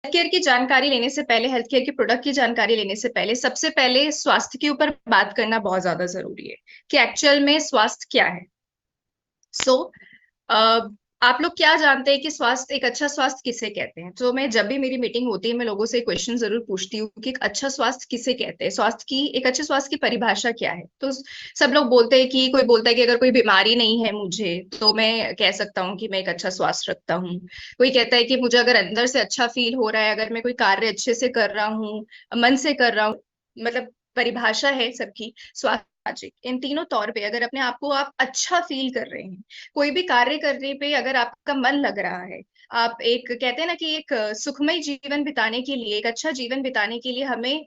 Care की जानकारी लेने से पहले, हेल्थ केयर के प्रोडक्ट की जानकारी लेने से पहले, सबसे पहले स्वास्थ्य के ऊपर बात करना बहुत ज्यादा जरूरी है कि एक्चुअल में स्वास्थ्य क्या है। सो आप लोग क्या जानते हैं कि स्वास्थ्य, एक अच्छा स्वास्थ्य किसे कहते हैं? तो मैं जब भी मेरी मीटिंग होती है, मैं लोगों से क्वेश्चन जरूर पूछती हूँ कि एक अच्छा स्वास्थ्य किसे कहते हैं, स्वास्थ्य की, एक अच्छे स्वास्थ्य की परिभाषा क्या है। तो सब लोग बोलते हैं कि, कोई बोलता है कि अगर कोई बीमारी नहीं है मुझे, तो मैं कह सकता हूँ कि मैं एक अच्छा स्वास्थ्य रखता हूँ। कोई कहता है कि मुझे अगर अंदर से अच्छा फील हो रहा है, अगर मैं कोई कार्य अच्छे से कर रहा हूँ, मन से कर रहा हूँ, मतलब परिभाषा है सबकी स्वास्थ्य। सामाजिक, इन तीनों तौर पे अगर अपने आप को आप अच्छा फील कर रहे हैं, कोई भी कार्य करने पे अगर आपका मन लग रहा है, आप एक, कहते हैं ना कि एक सुखमय जीवन बिताने के लिए, एक अच्छा जीवन बिताने के लिए हमें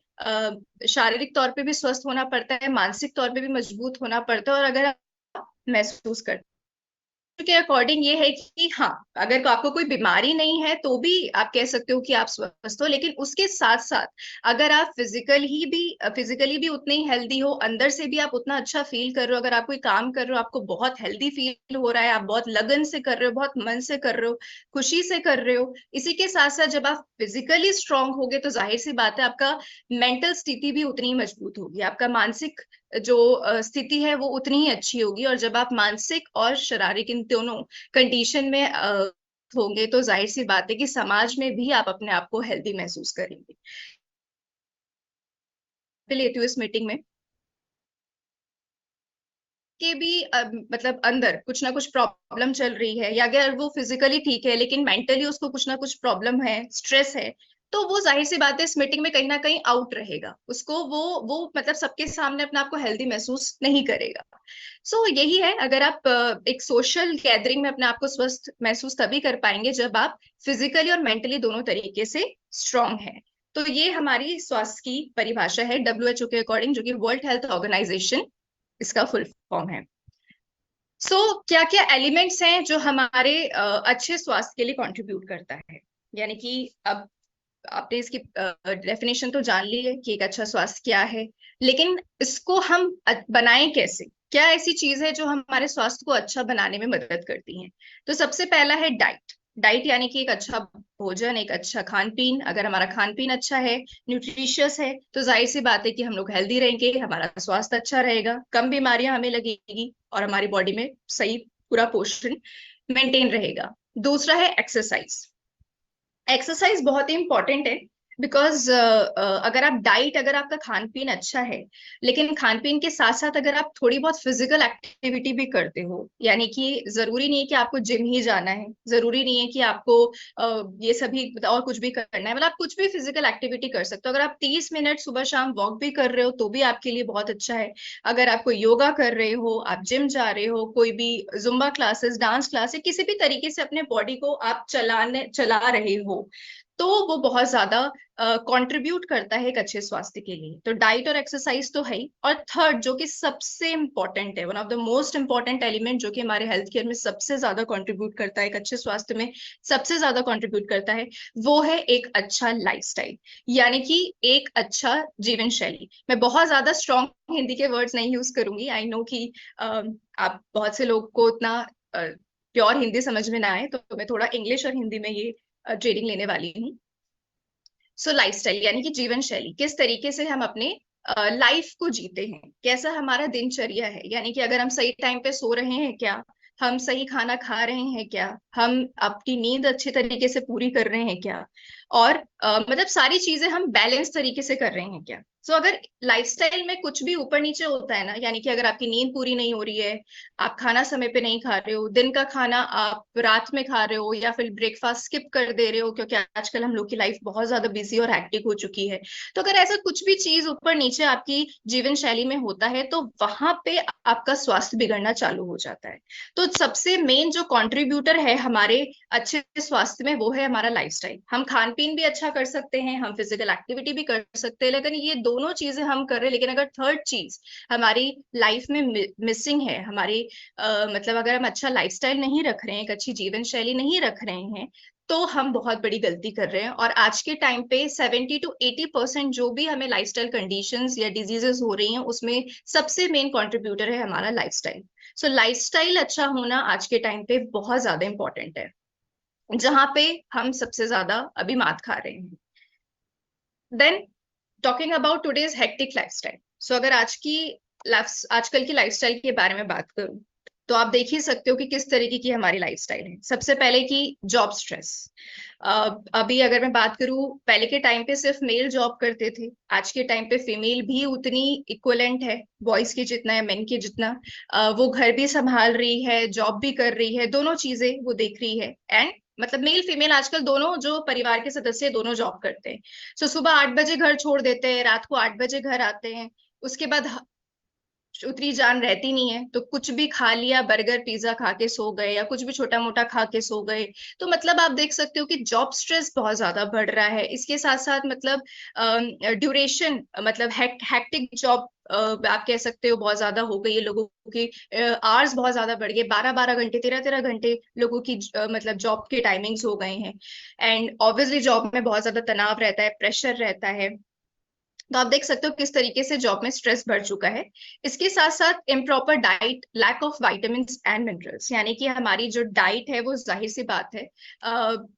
शारीरिक तौर पे भी स्वस्थ होना पड़ता है, मानसिक तौर पे भी मजबूत होना पड़ता है। और अगर आप महसूस करते के अकॉर्डिंग ये है कि हाँ, अगर आपको कोई बीमारी नहीं है तो भी आप कह सकते हो कि आप स्वस्थ हो, लेकिन उसके साथ साथ अगर आप फिजिकली भी उतने ही हेल्दी हो, अंदर से भी आप उतना अच्छा फील कर रहे हो, अगर आप कोई काम कर रहे हो, आपको बहुत हेल्दी फील हो रहा है, आप बहुत लगन से कर रहे हो, बहुत मन से कर रहे हो, खुशी से कर रहे हो, इसी के साथ साथ जब आप फिजिकली स्ट्रांग होगे तो जाहिर सी बात है आपका मेंटल स्थिति भी उतनी ही मजबूत होगी, आपका मानसिक जो स्थिति है वो उतनी ही अच्छी होगी। और जब आप मानसिक और शारीरिक इन दोनों कंडीशन में होंगे तो जाहिर सी बात है कि समाज में भी आप अपने आप को हेल्दी महसूस करेंगे। लेती हूँ इस मीटिंग में के भी मतलब अंदर कुछ ना कुछ प्रॉब्लम चल रही है, या अगर वो फिजिकली ठीक है लेकिन मेंटली उसको कुछ ना कुछ प्रॉब्लम है, स्ट्रेस है, तो वो जाहिर सी बात है इस मीटिंग में कहीं ना कहीं आउट रहेगा, उसको वो मतलब सबके सामने अपने आप को हेल्दी महसूस नहीं करेगा। यही है, अगर आप एक सोशल गैदरिंग में अपने आप को स्वस्थ महसूस तभी कर पाएंगे जब आप फिजिकली और मेंटली दोनों तरीके से स्ट्रांग है। तो ये हमारी स्वास्थ्य की परिभाषा है WHO के अकॉर्डिंग, जो कि वर्ल्ड हेल्थ ऑर्गेनाइजेशन इसका फुल फॉर्म है। क्या क्या एलिमेंट्स हैं जो हमारे अच्छे स्वास्थ्य के लिए कंट्रीब्यूट करता है? यानी कि अब आपने इसकी डेफिनेशन तो जान ली है कि एक अच्छा स्वास्थ्य क्या है, लेकिन इसको हम बनाएं कैसे? क्या ऐसी चीज है जो हमारे स्वास्थ्य को अच्छा बनाने में मदद करती हैं? तो सबसे पहला है डाइट। डाइट यानी कि एक अच्छा भोजन, एक अच्छा खान पीन। अगर हमारा खान पीन अच्छा है, न्यूट्रिशियस है, तो जाहिर सी बात है कि हम लोग हेल्दी रहेंगे, हमारा स्वास्थ्य अच्छा रहेगा, कम बीमारियां हमें लगेगी और हमारी बॉडी में सही पूरा पोषण मेंटेन रहेगा। दूसरा है एक्सरसाइज। एक्सरसाइज बहुत ही इंपॉर्टेंट है, बिकॉज अगर आप डाइट, अगर आपका खान पीन अच्छा है, लेकिन खान पीन के साथ साथ अगर आप थोड़ी बहुत फिजिकल एक्टिविटी भी करते हो, यानी कि जरूरी नहीं है कि आपको जिम ही जाना है, जरूरी नहीं है कि आपको ये सभी और कुछ भी करना है, मतलब आप कुछ भी फिजिकल एक्टिविटी कर सकते हो। अगर आप 30 मिनट सुबह शाम वॉक भी कर रहे हो तो भी आपके लिए बहुत अच्छा है। अगर आप कोई योगा कर रहे हो, आप जिम जा रहे हो, कोई भी जुम्बा क्लासेस, डांस क्लासेस, किसी भी तरीके से अपने बॉडी को आप चला रहे हो, तो वो बहुत ज्यादा कंट्रीब्यूट करता है एक अच्छे स्वास्थ्य के लिए। तो डाइट और एक्सरसाइज तो है ही, और थर्ड जो कि सबसे इंपॉर्टेंट है, one of the most important element जो कि हमारे हेल्थ केयर में सबसे ज्यादा कंट्रीब्यूट करता है, एक अच्छे स्वास्थ्य में सबसे ज्यादा कंट्रीब्यूट करता है, वो है एक अच्छा लाइफस्टाइल, यानी कि एक अच्छा जीवन शैली। मैं बहुत ज्यादा स्ट्रॉन्ग हिंदी के वर्ड्स नहीं यूज करूंगी, आई नो कि आप बहुत से लोग को उतना प्योर हिंदी समझ में ना आए, तो मैं थोड़ा इंग्लिश और हिंदी में ये ट्रेनिंग लेने वाली हूँ। लाइफस्टाइल यानी कि जीवन शैली, किस तरीके से हम अपने लाइफ को जीते हैं, कैसा हमारा दिनचर्या है, यानी कि अगर हम सही टाइम पे सो रहे हैं क्या, हम सही खाना खा रहे हैं क्या, हम अपनी नींद अच्छे तरीके से पूरी कर रहे हैं क्या, और मतलब सारी चीजें हम बैलेंस तरीके से कर रहे हैं क्या। अगर लाइफस्टाइल में कुछ भी ऊपर नीचे होता है ना, यानी कि अगर आपकी नींद पूरी नहीं हो रही है, आप खाना समय पे नहीं खा रहे हो, दिन का खाना आप रात में खा रहे हो, या फिर ब्रेकफास्ट स्किप कर दे रहे हो, क्योंकि आजकल हम लोग की लाइफ बहुत ज्यादा बिजी और हैक्टिक हो चुकी है, तो अगर ऐसा कुछ भी चीज ऊपर नीचे आपकी जीवन शैली में होता है, तो वहां पे आपका स्वास्थ्य बिगड़ना चालू हो जाता है। तो सबसे मेन जो कंट्रीब्यूटर है हमारे अच्छे स्वास्थ्य में, वो है हमारा लाइफस्टाइल। हम खान पीन भी अच्छा कर सकते हैं, हम फिजिकल एक्टिविटी भी कर सकते हैं, लेकिन ये दोनों चीजें हम कर रहे हैं, लेकिन अगर थर्ड चीज हमारी लाइफ में मिसिंग है, हमारी मतलब अगर हम अच्छा लाइफस्टाइल नहीं रख रहे हैं, एक अच्छी जीवन शैली नहीं रख रहे हैं, तो हम बहुत बड़ी गलती कर रहे हैं। और आज के टाइम पे 70 to 80% जो भी हमें लाइफस्टाइल कंडीशंस या डिजीजेस हो रही हैं, उसमें सबसे मेन कंट्रीब्यूटर है हमारा लाइफस्टाइल। लाइफस्टाइल अच्छा होना आज के टाइम पे बहुत ज्यादा इंपॉर्टेंट है। जहां पे हम सबसे ज्यादा अभी मात खा रहे हैं। Then talking about today's hectic lifestyle. So अगर आजकल की लाइफस्टाइल के बारे में बात करूं, तो आप देख ही सकते हो कि किस तरीके की हमारी लाइफस्टाइल है। सबसे पहले की जॉब स्ट्रेस। अभी अगर मैं बात करूं, पहले के टाइम पे सिर्फ मेल जॉब करते थे, आज के टाइम पे फीमेल भी उतनी इक्वलेंट है बॉयज के जितना या मेन के जितना। वो घर भी संभाल रही है, जॉब भी कर रही है, दोनों चीजें वो देख रही है। एंड मतलब मेल फीमेल आजकल दोनों जो परिवार के सदस्य दोनों जॉब करते हैं। सो सुबह 8 बजे घर छोड़ देते हैं, रात को 8 बजे घर आते हैं। उसके बाद उतनी जान रहती नहीं है, तो कुछ भी खा लिया, बर्गर पिज्जा खा के सो गए या कुछ भी छोटा मोटा खा के सो गए। तो मतलब आप देख सकते हो कि जॉब स्ट्रेस बहुत ज्यादा बढ़ रहा है। इसके साथ साथ मतलब ड्यूरेशन, मतलब हैक्टिक जॉब आप कह सकते हो बहुत ज्यादा हो गई है लोगों की। आवर्स बहुत ज्यादा बढ़ गए, 12 12 घंटे, 13 13 घंटे लोगों की मतलब जॉब के टाइमिंग्स हो गए हैं। एंड ऑब्वियसली जॉब में बहुत ज्यादा तनाव रहता है, प्रेशर रहता है। तो आप देख सकते हो किस तरीके से जॉब में स्ट्रेस बढ़ चुका है। इसके साथ साथ improper diet, lack of vitamin and minerals, यानी कि हमारी जो डाइट है वो जाहिर सी बात है,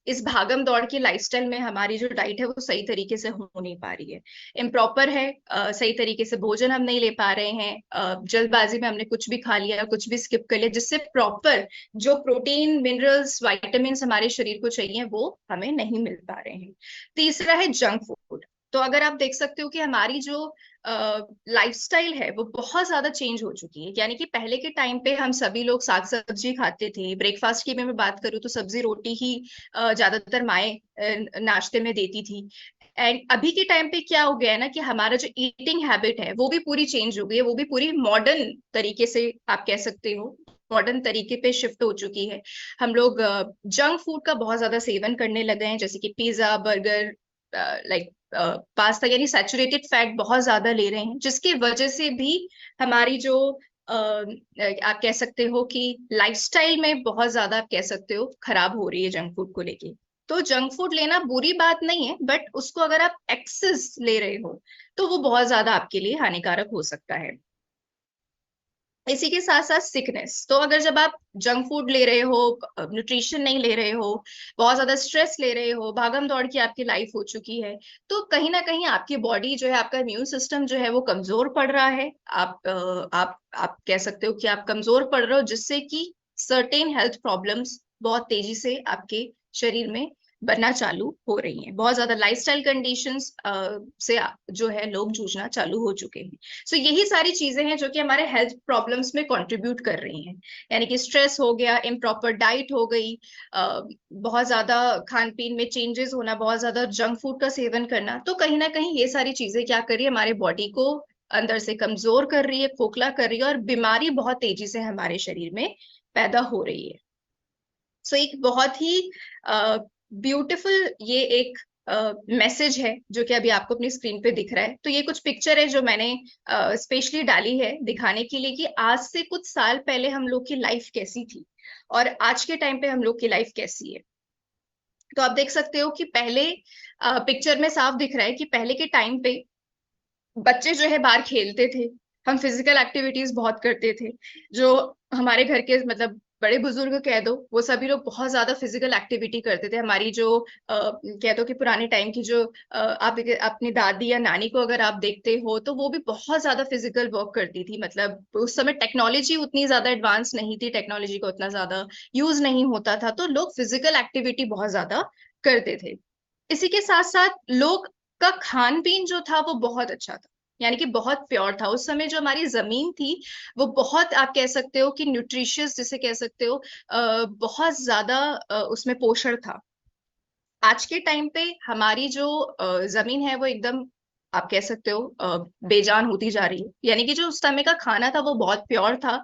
इस भागम दौड़ की लाइफस्टाइल में हमारी जो डाइट है वो सही तरीके से हो नहीं पा रही है, इम्प्रॉपर है। सही तरीके से भोजन हम नहीं ले पा रहे हैं, जल्दबाजी में हमने कुछ भी खा लिया, कुछ भी स्किप कर लिया, जिससे प्रॉपर जो प्रोटीन, मिनरल्स, वाइटामिन हमारे शरीर को चाहिए वो हमें नहीं मिल पा रहे हैं। तीसरा है जंक फूड। तो अगर आप देख सकते हो कि हमारी जो लाइफस्टाइल है वो बहुत ज्यादा चेंज हो चुकी है। यानी कि पहले के टाइम पे हम सभी लोग साग सब्जी खाते थे, ब्रेकफास्ट की मैं बात करूँ तो सब्जी रोटी ही ज्यादातर माए नाश्ते में देती थी। एंड अभी के टाइम पे क्या हो गया है ना, कि हमारा जो ईटिंग हैबिट है वो भी पूरी चेंज हो गई है, वो भी पूरी मॉडर्न तरीके से आप कह सकते हो, मॉडर्न तरीके पे शिफ्ट हो चुकी है। हम लोग जंक फूड का बहुत ज्यादा सेवन करने लगे हैं, जैसे कि पिज्जा, बर्गर, लाइक पास्ता, यानी सैचुरेटेड फैट बहुत ज्यादा ले रहे हैं, जिसकी वजह से भी हमारी जो आप कह सकते हो कि लाइफस्टाइल में बहुत ज्यादा आप कह सकते हो खराब हो रही है जंक फूड को लेके। तो जंक फूड लेना बुरी बात नहीं है, बट उसको अगर आप एक्सेस ले रहे हो तो वो बहुत ज्यादा आपके लिए हानिकारक हो सकता है। इसी के साथ साथ सिकनेस। तो अगर जब आप जंक फूड ले रहे हो, न्यूट्रिशन नहीं ले रहे हो, बहुत ज्यादा स्ट्रेस ले रहे हो, भागम दौड़ की आपकी लाइफ हो चुकी है, तो कहीं ना कहीं आपकी बॉडी जो है, आपका इम्यून सिस्टम जो है वो कमजोर पड़ रहा है। आप कह सकते हो कि आप कमजोर पड़ रहे हो, जिससे कि सर्टेन हेल्थ प्रॉब्लम्स बहुत तेजी से आपके शरीर में बनना चालू हो रही हैं। बहुत ज्यादा लाइफस्टाइल कंडीशंस से जो है लोग जूझना चालू हो चुके हैं। सो यही सारी चीजें हैं जो कि हमारे हेल्थ प्रॉब्लम्स में कंट्रीब्यूट कर रही हैं। यानी कि स्ट्रेस हो गया, इम्प्रॉपर डाइट हो गई, बहुत ज्यादा खान पीन में चेंजेस होना, बहुत ज्यादा जंक फूड का सेवन करना, तो कहीं ना कहीं ये सारी चीजें क्या कर रही है, हमारे बॉडी को अंदर से कमजोर कर रही है, खोखला कर रही है, और बीमारी बहुत तेजी से हमारे शरीर में पैदा हो रही है। सो एक बहुत ही ब्यूटीफुल ये एक मैसेज है जो कि अभी आपको अपनी स्क्रीन पे दिख रहा है। तो ये कुछ पिक्चर है जो मैंने स्पेशली डाली है दिखाने के लिए कि आज से कुछ साल पहले हम लोग की लाइफ कैसी थी और आज के टाइम पे हम लोग की लाइफ कैसी है। तो आप देख सकते हो कि पहले पिक्चर में साफ दिख रहा है कि पहले के टाइम पे बच्चे जो है बाहर खेलते थे, हम फिजिकल एक्टिविटीज बहुत करते थे। जो हमारे घर के मतलब बड़े बुजुर्ग कह दो, वो सभी लोग बहुत ज्यादा फिजिकल एक्टिविटी करते थे। हमारी जो कह दो कि पुराने टाइम की जो आप अपनी दादी या नानी को अगर आप देखते हो, तो वो भी बहुत ज्यादा फिजिकल वर्क करती थी। मतलब उस समय टेक्नोलॉजी उतनी ज्यादा एडवांस नहीं थी, टेक्नोलॉजी का उतना ज्यादा यूज नहीं होता था, तो लोग फिजिकल एक्टिविटी बहुत ज्यादा करते थे। इसी के साथ साथ लोग का खान पीन जो था वो बहुत अच्छा था, यानी कि बहुत प्योर था। उस समय जो हमारी जमीन थी वो बहुत आप कह सकते हो कि न्यूट्रिशियस जिसे कह सकते हो, बहुत ज्यादा उसमें पोषण था। आज के टाइम पे हमारी जो जमीन है वो एकदम आप कह सकते हो बेजान होती जा रही है। यानी कि जो उस समय का खाना था वो बहुत प्योर था,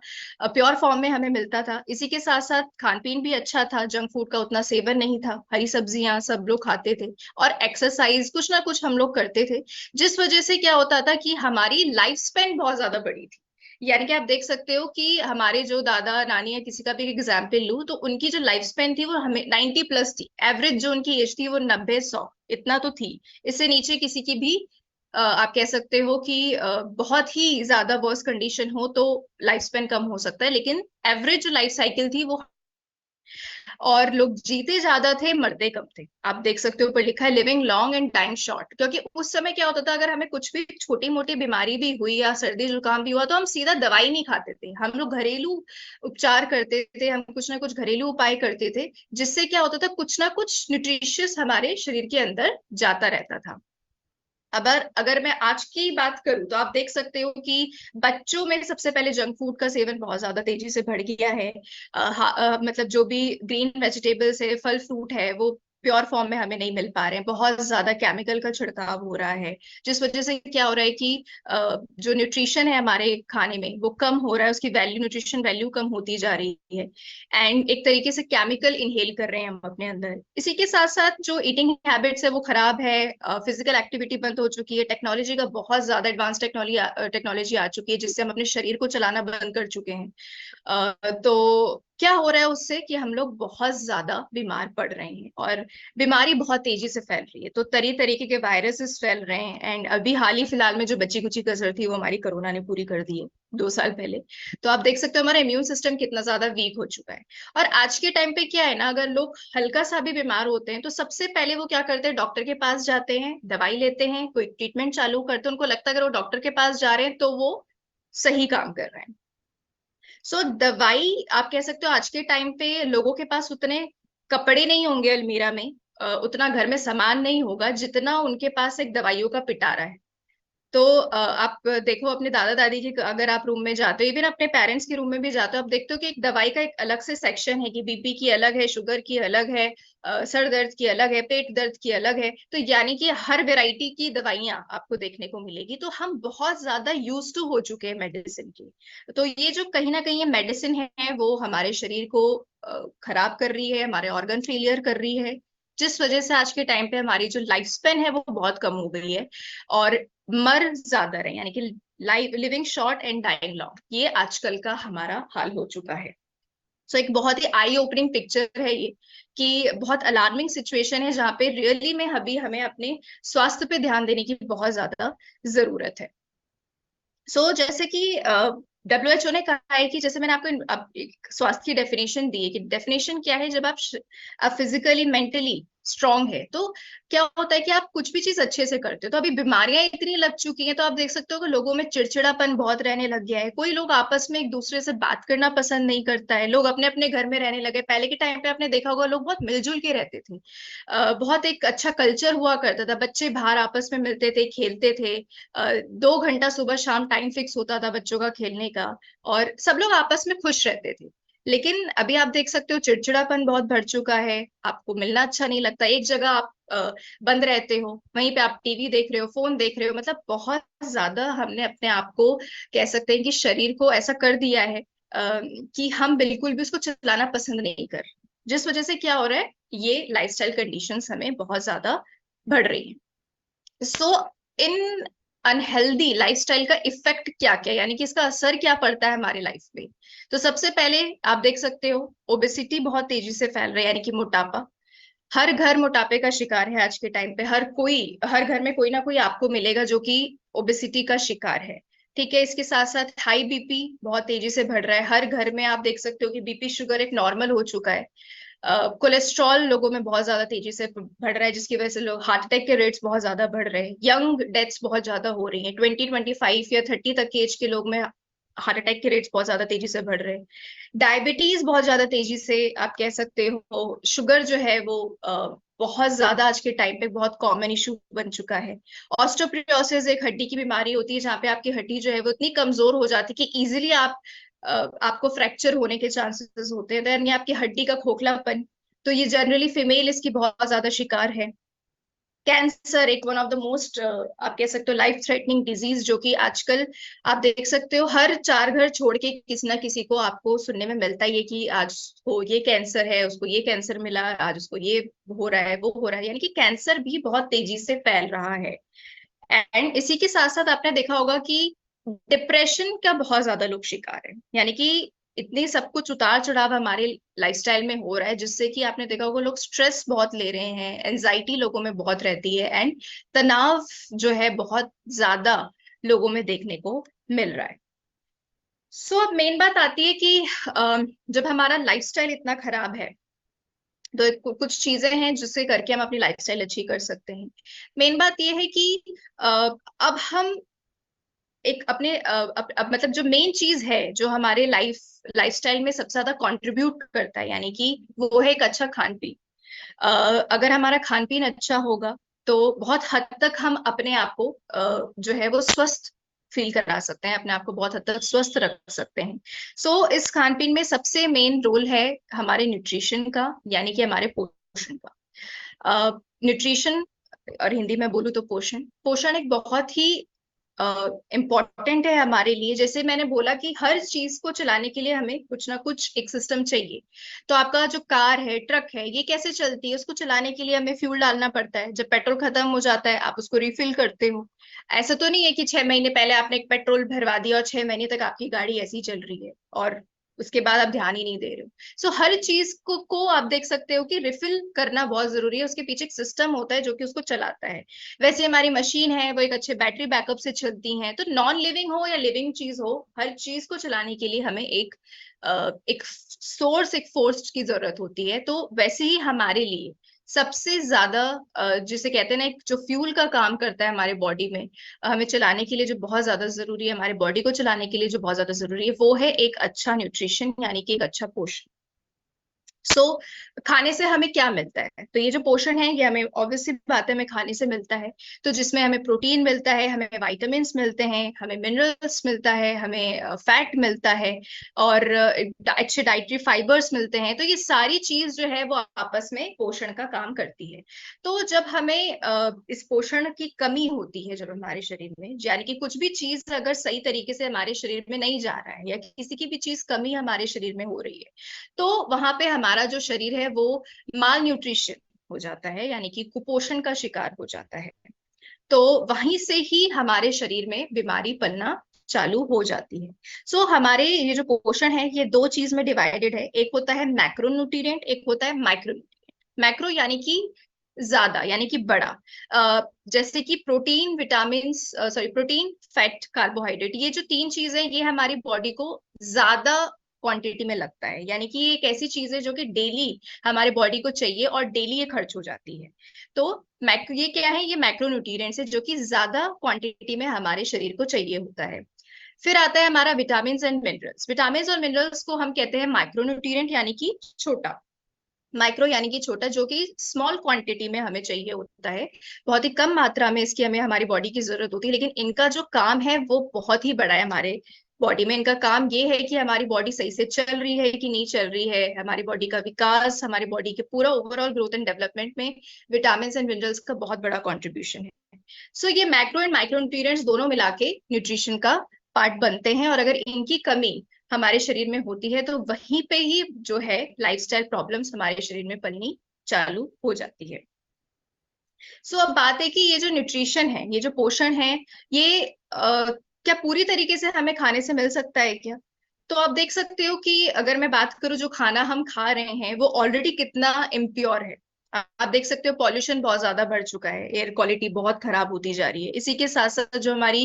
प्योर फॉर्म में हमें मिलता था। इसी के साथ साथ खान पीन भी अच्छा था, जंक फूड का उतना सेवन नहीं था, हरी सब्जियां सब लोग खाते थे, और एक्सरसाइज कुछ ना कुछ हम लोग करते थे, जिस वजह से क्या होता था कि हमारी लाइफ स्पेन बहुत ज्यादा बड़ी थी। यानी कि आप देख सकते हो कि हमारे जो दादा नानी या किसी का भी एग्जाम्पल लूं, तो उनकी जो लाइफ स्पेन थी वो हमें 90+ थी। एवरेज जो उनकी एज थी वो 90 100 इतना तो थी। इससे नीचे किसी की भी आप कह सकते हो कि बहुत ही ज्यादा वर्स कंडीशन हो तो लाइफ स्पेन कम हो सकता है, लेकिन एवरेज जो लाइफ साइकिल थी वो और लोग जीते ज्यादा थे, मरते कम थे। आप देख सकते हो ऊपर लिखा है living long and dying short, क्योंकि उस समय क्या होता था, अगर हमें कुछ भी छोटी मोटी बीमारी भी हुई या सर्दी जुकाम भी हुआ तो हम सीधा दवाई नहीं खाते थे, हम लोग घरेलू उपचार करते थे, हम कुछ ना कुछ घरेलू उपाय करते थे, जिससे क्या होता था कुछ ना कुछ न्यूट्रिशियस हमारे शरीर के अंदर जाता रहता था। अगर अगर मैं आज की बात करूं तो आप देख सकते हो कि बच्चों में सबसे पहले जंक फूड का सेवन बहुत ज्यादा तेजी से बढ़ गया है। मतलब जो भी ग्रीन वेजिटेबल्स है, फल फ्रूट है, वो प्योर फॉर्म में हमें नहीं मिल पा रहे हैं, बहुत ज्यादा केमिकल का छिड़काव हो रहा है, जिस वजह से क्या हो रहा है कि जो न्यूट्रिशन है हमारे खाने में वो कम हो रहा है, उसकी वैल्यू, न्यूट्रिशन वैल्यू कम होती जा रही है। एंड एक तरीके से केमिकल इनहेल कर रहे हैं हम अपने अंदर। इसी के साथ साथ जो ईटिंग हैबिट्स है वो खराब है, फिजिकल एक्टिविटी बंद हो चुकी है, टेक्नोलॉजी का बहुत ज्यादा एडवांस टेक्नोलॉजी टेक्नोलॉजी आ चुकी है, जिससे हम अपने शरीर को चलाना बंद कर चुके हैं। तो क्या हो रहा है उससे कि हम लोग बहुत ज्यादा बीमार पड़ रहे हैं, और बीमारी बहुत तेजी से फैल रही है, तो तरह तरीके के वायरसेस फैल रहे हैं। एंड अभी हाल ही फिलहाल में जो बच्ची कुची कसर थी वो हमारी कोरोना ने पूरी कर दी है 2 साल पहले। तो आप देख सकते हो हमारा इम्यून सिस्टम कितना ज्यादा वीक हो चुका है। और आज के टाइम पे क्या है ना, अगर लोग हल्का सा भी बीमार होते हैं तो सबसे पहले वो क्या करते हैं, डॉक्टर के पास जाते हैं, दवाई लेते हैं, कोई ट्रीटमेंट चालू करते हैं, उनको लगता है अगर वो डॉक्टर के पास जा रहे हैं तो वो सही काम कर रहे हैं। सो दवाई, आप कह सकते हो आज के टाइम पे लोगों के पास उतने कपड़े नहीं होंगे अलमीरा में, उतना घर में सामान नहीं होगा जितना उनके पास एक दवाइयों का पिटारा है। तो आप देखो अपने दादा दादी के, अगर आप रूम में जाते हो, इवन अपने पेरेंट्स के रूम में भी जाते हो, आप देखते हो कि एक दवाई का एक अलग से सेक्शन है, कि बीपी की अलग है, शुगर की अलग है, सर दर्द की अलग है, पेट दर्द की अलग है। तो यानी कि हर वैरायटी की दवाइयां आपको देखने को मिलेगी। तो हम बहुत ज्यादा यूज टू हो चुके हैं मेडिसिन की। तो ये जो कहीं ना कहीं ये मेडिसिन है वो हमारे शरीर को खराब कर रही है, हमारे ऑर्गन फेलियर कर रही है, जिस वजह से आज के टाइम पे हमारी जो लाइफ स्पेन है वो बहुत कम हो गई है, और मर ज्यादा रहे, यानी कि life living short and dying long, ये आजकल का हमारा हाल हो चुका है। सो एक बहुत ही आई ओपनिंग पिक्चर है ये, कि बहुत अलार्मिंग सिचुएशन है जहाँ पे रियली में अभी हमें अपने स्वास्थ्य पे ध्यान देने की बहुत ज्यादा जरूरत है। जैसे कि WHO ने कहा है कि, जैसे मैंने आपको एक स्वास्थ्य की डेफिनेशन दी है, कि डेफिनेशन क्या है, जब आप फिजिकली मेंटली स्ट्रांग है तो क्या होता है कि आप कुछ भी चीज अच्छे से करते हो। तो अभी बीमारियां इतनी लग चुकी हैं, तो आप देख सकते हो कि लोगों में चिड़चिड़ापन बहुत रहने लग गया है, कोई लोग आपस में एक दूसरे से बात करना पसंद नहीं करता है, लोग अपने अपने घर में रहने लगे। पहले के टाइम पे आपने देखा होगा लोग बहुत मिलजुल के रहते थे, बहुत एक अच्छा कल्चर हुआ करता था, बच्चे बाहर आपस में मिलते थे, खेलते थे, 2 घंटा सुबह शाम टाइम फिक्स होता था बच्चों का खेलने का, और सब लोग आपस में खुश रहते थे। लेकिन अभी आप देख सकते हो चिड़चिड़ापन बहुत बढ़ चुका है, आपको मिलना अच्छा नहीं लगता, एक जगह आप बंद रहते हो, वहीं पे आप टीवी देख रहे हो, फोन देख रहे हो, मतलब बहुत ज्यादा हमने अपने आप को, कह सकते हैं कि शरीर को ऐसा कर दिया है कि हम बिल्कुल भी उसको चलाना पसंद नहीं कर, जिस वजह से क्या हो रहा है, ये लाइफस्टाइल कंडीशंस हमें बहुत ज्यादा बढ़ रही है। सो इन अनहेल्दी लाइफस्टाइल का इफेक्ट क्या क्या, यानी कि इसका असर क्या पड़ता है हमारी लाइफ पे। तो सबसे पहले आप देख सकते हो ओबेसिटी बहुत तेजी से फैल रहा है, यानी कि मोटापा। हर घर मोटापे का शिकार है आज के टाइम पे, हर कोई, हर घर में कोई ना कोई आपको मिलेगा जो कि ओबेसिटी का शिकार है। ठीक है, इसके साथ साथ हाई बीपी बहुत तेजी से बढ़ रहा है, हर घर में आप देख सकते हो कि बीपी शुगर एक नॉर्मल हो चुका है। कोलेस्ट्रॉल लोगों में बहुत ज्यादा तेजी से बढ़ रहा है, जिसकी वजह से लोग हार्ट अटैक के रेट्स बहुत ज्यादा बढ़ रहे हैं, यंग डेथ्स बहुत ज्यादा हो रही हैं, 20, 25 या 30 तक के एज के लोग में हार्ट अटैक के रेट्स बहुत ज्यादा तेजी से बढ़ रहे हैं। डायबिटीज बहुत ज्यादा तेजी से, आप कह सकते हो शुगर जो है वो बहुत ज्यादा आज के टाइम पे बहुत कॉमन इशू बन चुका है। ऑस्टियोपोरोसिस एक हड्डी की बीमारी होती है, जहाँ पे आपकी हड्डी जो है वो इतनी कमजोर हो जाती है कि इजिली आपको फ्रैक्चर होने के चांसेस होते हैं। देन ये आपकी हड्डी का खोखलापन, तो ये जनरली फीमेल इसकी बहुत ज्यादा शिकार है। कैंसर एक वन ऑफ द मोस्ट, आप कह सकते हो लाइफ थ्रेटनिंग डिजीज, जो कि आजकल आप देख सकते हो हर 4 घर छोड़ के किसी ना किसी को आपको सुनने में मिलता ही है कि आज उसको ये कैंसर है, उसको ये कैंसर मिला, आज उसको ये हो रहा है, वो हो रहा है, यानी कि कैंसर भी बहुत तेजी से फैल रहा है। एंड इसी के साथ साथ आपने देखा होगा कि डिप्रेशन का बहुत ज्यादा लोग शिकार है, यानी कि इतनी सब कुछ उतार चढ़ाव हमारे लाइफस्टाइल में हो रहा है, जिससे कि आपने देखा होगा लोग स्ट्रेस बहुत ले रहे हैं, एनजाइटी लोगों में बहुत रहती है, एंड तनाव जो है बहुत ज्यादा लोगों में देखने को मिल रहा है। अब मेन बात आती है कि जब हमारा लाइफस्टाइल इतना खराब है, तो कुछ चीजें हैं जिससे करके हम अपनी लाइफस्टाइल अच्छी कर सकते हैं। मेन बात यह है कि अ, अब हम एक अपने अब मतलब जो मेन चीज है जो हमारे लाइफस्टाइल में सबसे ज्यादा कंट्रीब्यूट करता है, यानी कि वो है एक अच्छा खान पीन। अगर हमारा खान पीन अच्छा होगा तो बहुत हद तक हम अपने आप को जो है वो स्वस्थ फील करा सकते हैं, अपने आप को बहुत हद तक स्वस्थ रख सकते हैं। इस खान पीन में सबसे मेन रोल है हमारे न्यूट्रिशन का, यानी कि हमारे पोषण का। न्यूट्रिशन और हिंदी में बोलूँ तो पोषण, पोषण एक बहुत ही इम्पॉर्टेंट है हमारे लिए। जैसे मैंने बोला कि हर चीज को चलाने के लिए हमें कुछ ना कुछ एक सिस्टम चाहिए। तो आपका जो कार है, ट्रक है, ये कैसे चलती है? उसको चलाने के लिए हमें फ्यूल डालना पड़ता है। जब पेट्रोल खत्म हो जाता है आप उसको रिफिल करते हो। ऐसा तो नहीं है कि 6 महीने पहले आपने एक पेट्रोल भरवा दिया और 6 महीने तक आपकी गाड़ी ऐसी ही चल रही है और उसके बाद आप ध्यान ही नहीं दे रहे हो। हर चीज को आप देख सकते हो कि रिफिल करना बहुत जरूरी है। उसके पीछे एक सिस्टम होता है जो कि उसको चलाता है। वैसे हमारी मशीन है वो एक अच्छे बैटरी बैकअप से चलती हैं। तो नॉन लिविंग हो या लिविंग चीज हो, हर चीज को चलाने के लिए हमें एक सोर्स, एक फोर्स की जरूरत होती है। तो वैसे ही हमारे लिए सबसे ज्यादा जिसे कहते हैं ना, एक जो फ्यूल का काम करता है हमारे बॉडी में, हमें चलाने के लिए जो बहुत ज्यादा जरूरी है, हमारे बॉडी को चलाने के लिए जो बहुत ज्यादा जरूरी है, वो है एक अच्छा न्यूट्रिशन, यानी कि एक अच्छा पोषण। सो खाने से हमें क्या मिलता है? तो ये जो पोषण है ये हमें ऑब्वियसली बात है हमें खाने से मिलता है। तो जिसमें हमें प्रोटीन मिलता है, हमें वाइटामिन मिलते हैं, हमें मिनरल्स मिलता है, हमें फैट मिलता है, और अच्छे डाइटरी फाइबर्स मिलते हैं। तो ये सारी चीज जो है वो आपस में पोषण का काम करती है। तो जब हमें इस पोषण की कमी होती है जब हमारे शरीर में, यानी कि कुछ भी चीज अगर सही तरीके से हमारे शरीर में नहीं जा रहा है या किसी की भी चीज कमी हमारे शरीर में हो रही है, तो वहां पे हमारा जो शरीर है वो माल न्यूट्रिशन हो जाता है, यानी कि कुपोषण का शिकार हो जाता है। तो वहीं से ही हमारे शरीर में बीमारी पलना चालू हो जाती है। हमारे ये जो पोषण है ये दो चीज में डिवाइडेड है। एक होता है मैक्रो न्यूट्रिएंट, एक होता है माइक्रो न्यूट्रिएंट। मैक्रो यानी कि ज्यादा, यानी कि बड़ा। जैसे कि protein, vitamin, sorry, protein, fat, carbohydrate, ये जो तीन चीजें ये हमारी बॉडी को ज्यादा क्वांटिटी में लगता है। यानी कि ये एक ऐसी चीज है जो कि डेली हमारे बॉडी को चाहिए और डेली ये खर्च हो जाती है। तो मैक्रो, ये क्या है? ये मैक्रो न्यूट्रिएंट्स है जो कि ज्यादा क्वांटिटी में हमारे शरीर को चाहिए होता है। फिर आता है हमारा विटामिन एंड मिनरल्स। विटामिन और मिनरल्स को हम कहते हैं माइक्रो न्यूट्रिएंट, यानी कि छोटा। माइक्रो यानी कि छोटा, जो कि स्मॉल क्वांटिटी में हमें चाहिए होता है, बहुत ही कम मात्रा में इसकी हमें हमारी बॉडी की जरूरत होती है। लेकिन इनका जो काम है वो बहुत ही बड़ा है हमारे बॉडी में। इनका काम ये है कि हमारी बॉडी सही से चल रही है कि नहीं चल रही है, हमारी बॉडी का विकास, हमारी बॉडी के पूरा ओवरऑल ग्रोथ एंड डेवलपमेंट में विटामिन एंड मिनरल्स का बहुत बड़ा कॉन्ट्रीब्यूशन है। ये मैक्रो एंड माइक्रो न्यूट्रिएंट्स दोनों मिला के न्यूट्रिशन का पार्ट बनते हैं, और अगर इनकी कमी हमारे शरीर में होती है तो वहीं पे ही जो है लाइफस्टाइल प्रॉब्लम्स हमारे शरीर में पलनी चालू हो जाती है। अब बात है कि ये जो न्यूट्रिशन है, ये जो पोषण है, ये क्या पूरी तरीके से हमें खाने से मिल सकता है क्या? तो आप देख सकते हो कि अगर मैं बात करूं जो खाना हम खा रहे हैं वो ऑलरेडी कितना इम्प्योर है। आप देख सकते हो पॉल्यूशन बहुत ज्यादा बढ़ चुका है, एयर क्वालिटी बहुत खराब होती जा रही है। इसी के साथ साथ जो हमारी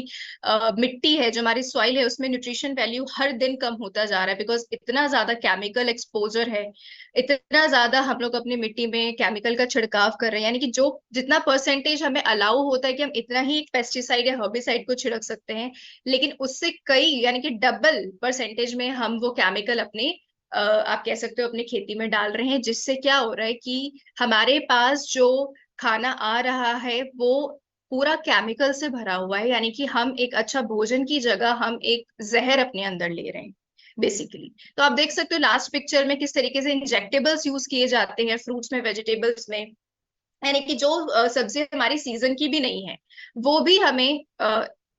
मिट्टी है, जो हमारी सॉइल है, उसमें न्यूट्रिशन वैल्यू हर दिन कम होता जा रहा है, बिकॉज इतना ज्यादा केमिकल एक्सपोजर है। इतना ज्यादा हम लोग अपनी मिट्टी में केमिकल का छिड़काव कर रहे हैं, यानी कि जो जितना परसेंटेज हमें अलाउ होता है कि हम इतना ही पेस्टिसाइड या हर्बिसाइड को छिड़क सकते हैं, लेकिन उससे कई, यानी कि डबल परसेंटेज में हम वो केमिकल अपने आप कह सकते हो अपनी खेती में डाल रहे हैं। जिससे क्या हो रहा है कि हमारे पास जो खाना आ रहा है वो पूरा केमिकल से भरा हुआ है, यानी कि हम एक अच्छा भोजन की जगह हम एक जहर अपने अंदर ले रहे हैं बेसिकली। तो आप देख सकते हो लास्ट पिक्चर में किस तरीके से इंजेक्टेबल्स यूज किए जाते हैं फ्रूट्स में, वेजिटेबल्स में। यानी कि जो सब्जी हमारी सीजन की भी नहीं है वो भी हमें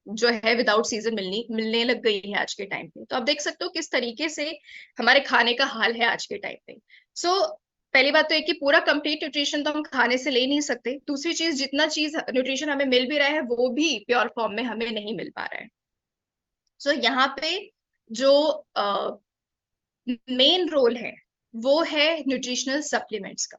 जो है विदाउट सीजन मिलने लग गई है आज के टाइम पे। तो आप देख सकते हो किस तरीके से हमारे खाने का हाल है आज के टाइम पे। पहली बात तो है कि पूरा कंप्लीट न्यूट्रिशन तो हम खाने से ले नहीं सकते। दूसरी चीज, जितना चीज न्यूट्रिशन हमें मिल भी रहा है वो भी प्योर फॉर्म में हमें नहीं मिल पा रहा है। यहाँ पे जो मेन रोल है वो है न्यूट्रिशनल सप्लीमेंट्स का।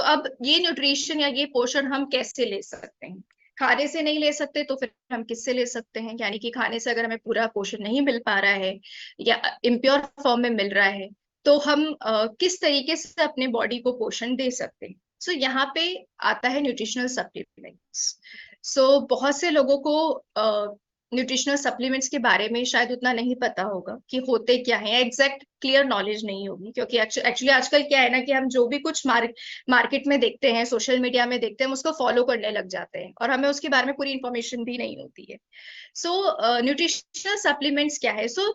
अब ये न्यूट्रिशन या ये पोषण हम कैसे ले सकते हैं? खाने से नहीं ले सकते तो फिर हम किससे ले सकते हैं? यानी कि खाने से अगर हमें पूरा पोषण नहीं मिल पा रहा है या इम्प्योर फॉर्म में मिल रहा है, तो हम किस तरीके से अपने बॉडी को पोषण दे सकते हैं। सो यहाँ पे आता है न्यूट्रिशनल सप्लीमेंट्स। सो बहुत से लोगों को न्यूट्रिशनल सप्लीमेंट्स के बारे में शायद उतना नहीं पता होगा कि होते क्या है, एग्जैक्ट क्लियर नॉलेज नहीं होगी, क्योंकि एक्चुअली आजकल क्या है ना कि हम जो भी कुछ मार्केट में देखते हैं, सोशल मीडिया में देखते हैं, हम उसको फॉलो करने लग जाते हैं और हमें उसके बारे में पूरी इंफॉर्मेशन भी नहीं होती है। सो न्यूट्रिशनल सप्लीमेंट्स क्या है? सो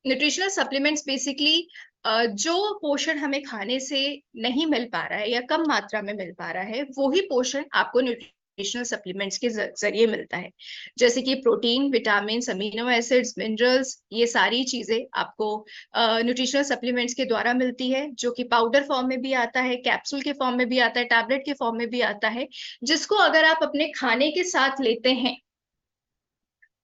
न्यूट्रिशनल सप्लीमेंट्स बेसिकली जो पोषण हमें खाने से नहीं मिल पा रहा है या कम मात्रा में मिल पा रहा है, वो ही पोषण आपको न्यूट्रिशनल सप्लीमेंट्स के जरिए मिलता है। जैसे कि protein, vitamin, amino acids, minerals, ये सारी चीजें आपको न्यूट्रिशनल सप्लीमेंट्स के द्वारा मिलती है, जो कि पाउडर फॉर्म में भी आता है, कैप्सूल के फॉर्म में भी आता है, टैबलेट के फॉर्म में भी आता है, जिसको अगर आप अपने खाने के साथ लेते हैं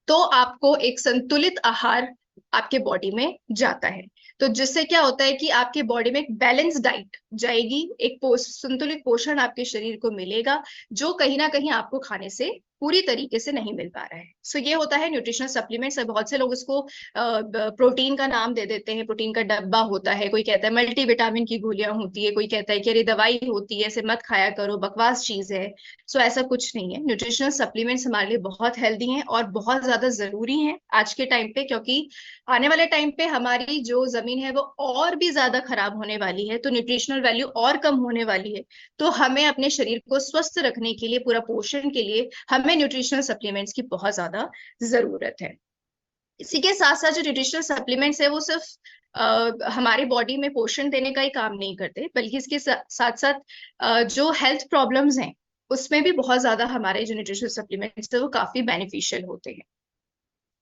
तो आपको एक संतुलित आहार आपके बॉडी में जाता है। तो जिससे क्या होता है कि आपके बॉडी में एक बैलेंस डाइट जाएगी, एक संतुलित पोषण आपके शरीर को मिलेगा, जो कहीं ना कहीं आपको खाने से पूरी तरीके से नहीं मिल पा रहा है। सो ये होता है न्यूट्रिशनल सप्लीमेंट्स। बहुत से लोग उसको प्रोटीन का नाम दे देते हैं, प्रोटीन का डब्बा होता है, कोई कहता है मल्टीविटामिन की गोलियां होती है, कोई कहता है कि अरे दवाई होती है, इसे मत खाया करो, बकवास चीज है। सो ऐसा कुछ नहीं है। न्यूट्रिशनल सप्लीमेंट्स हमारे लिए बहुत हेल्दी हैं और बहुत ज्यादा जरूरी हैं आज के टाइम पे, क्योंकि आने वाले टाइम पे हमारी जो जमीन है वो और भी ज्यादा खराब होने वाली है, तो न्यूट्रिशनल वैल्यू और कम होने वाली है। तो हमें अपने शरीर को स्वस्थ रखने के लिए, पूरा पोषण के लिए, हमें न्यूट्रिशनल सप्लीमेंट्स की बहुत ज्यादा जरूरत है। इसी के साथ साथ जो न्यूट्रिशनल सप्लीमेंट्स है वो सिर्फ हमारे बॉडी में पोषण देने का ही काम नहीं करते, बल्कि इसके साथ साथ जो हेल्थ प्रॉब्लम्स हैं उसमें भी बहुत ज्यादा हमारे जो न्यूट्रिशनल सप्लीमेंट्स है वो काफी बेनिफिशियल होते हैं।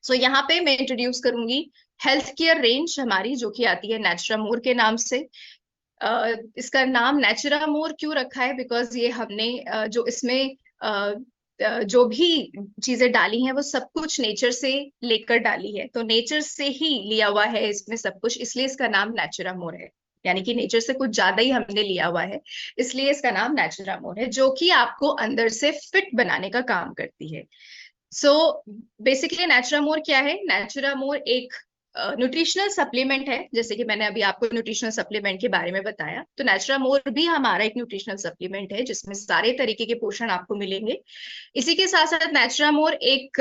सो यहाँ पे मैं इंट्रोड्यूस करूंगी हेल्थ केयर रेंज हमारी, जो कि आती है नेचुरामोर के नाम से। इसका नाम नेचुरामोर क्यों रखा है? बिकॉज ये हमने जो इसमें जो भी चीजें डाली हैं वो सब कुछ नेचर से लेकर डाली है, तो नेचर से ही लिया हुआ है इसमें सब कुछ, इसलिए इसका नाम नेचुरामोर है। यानी कि नेचर से कुछ ज्यादा ही हमने लिया हुआ है, इसलिए इसका नाम नेचुरामोर है, जो कि आपको अंदर से फिट बनाने का काम करती है। सो बेसिकली नेचुरामोर क्या है? नेचुरामोर एक न्यूट्रिशनल सप्लीमेंट है। जैसे कि मैंने अभी आपको न्यूट्रिशनल सप्लीमेंट के बारे में बताया, तो नेचुरामोर भी हमारा एक न्यूट्रिशनल सप्लीमेंट है जिसमें सारे तरीके के पोषण आपको मिलेंगे। इसी के साथ साथ नेचुरामोर एक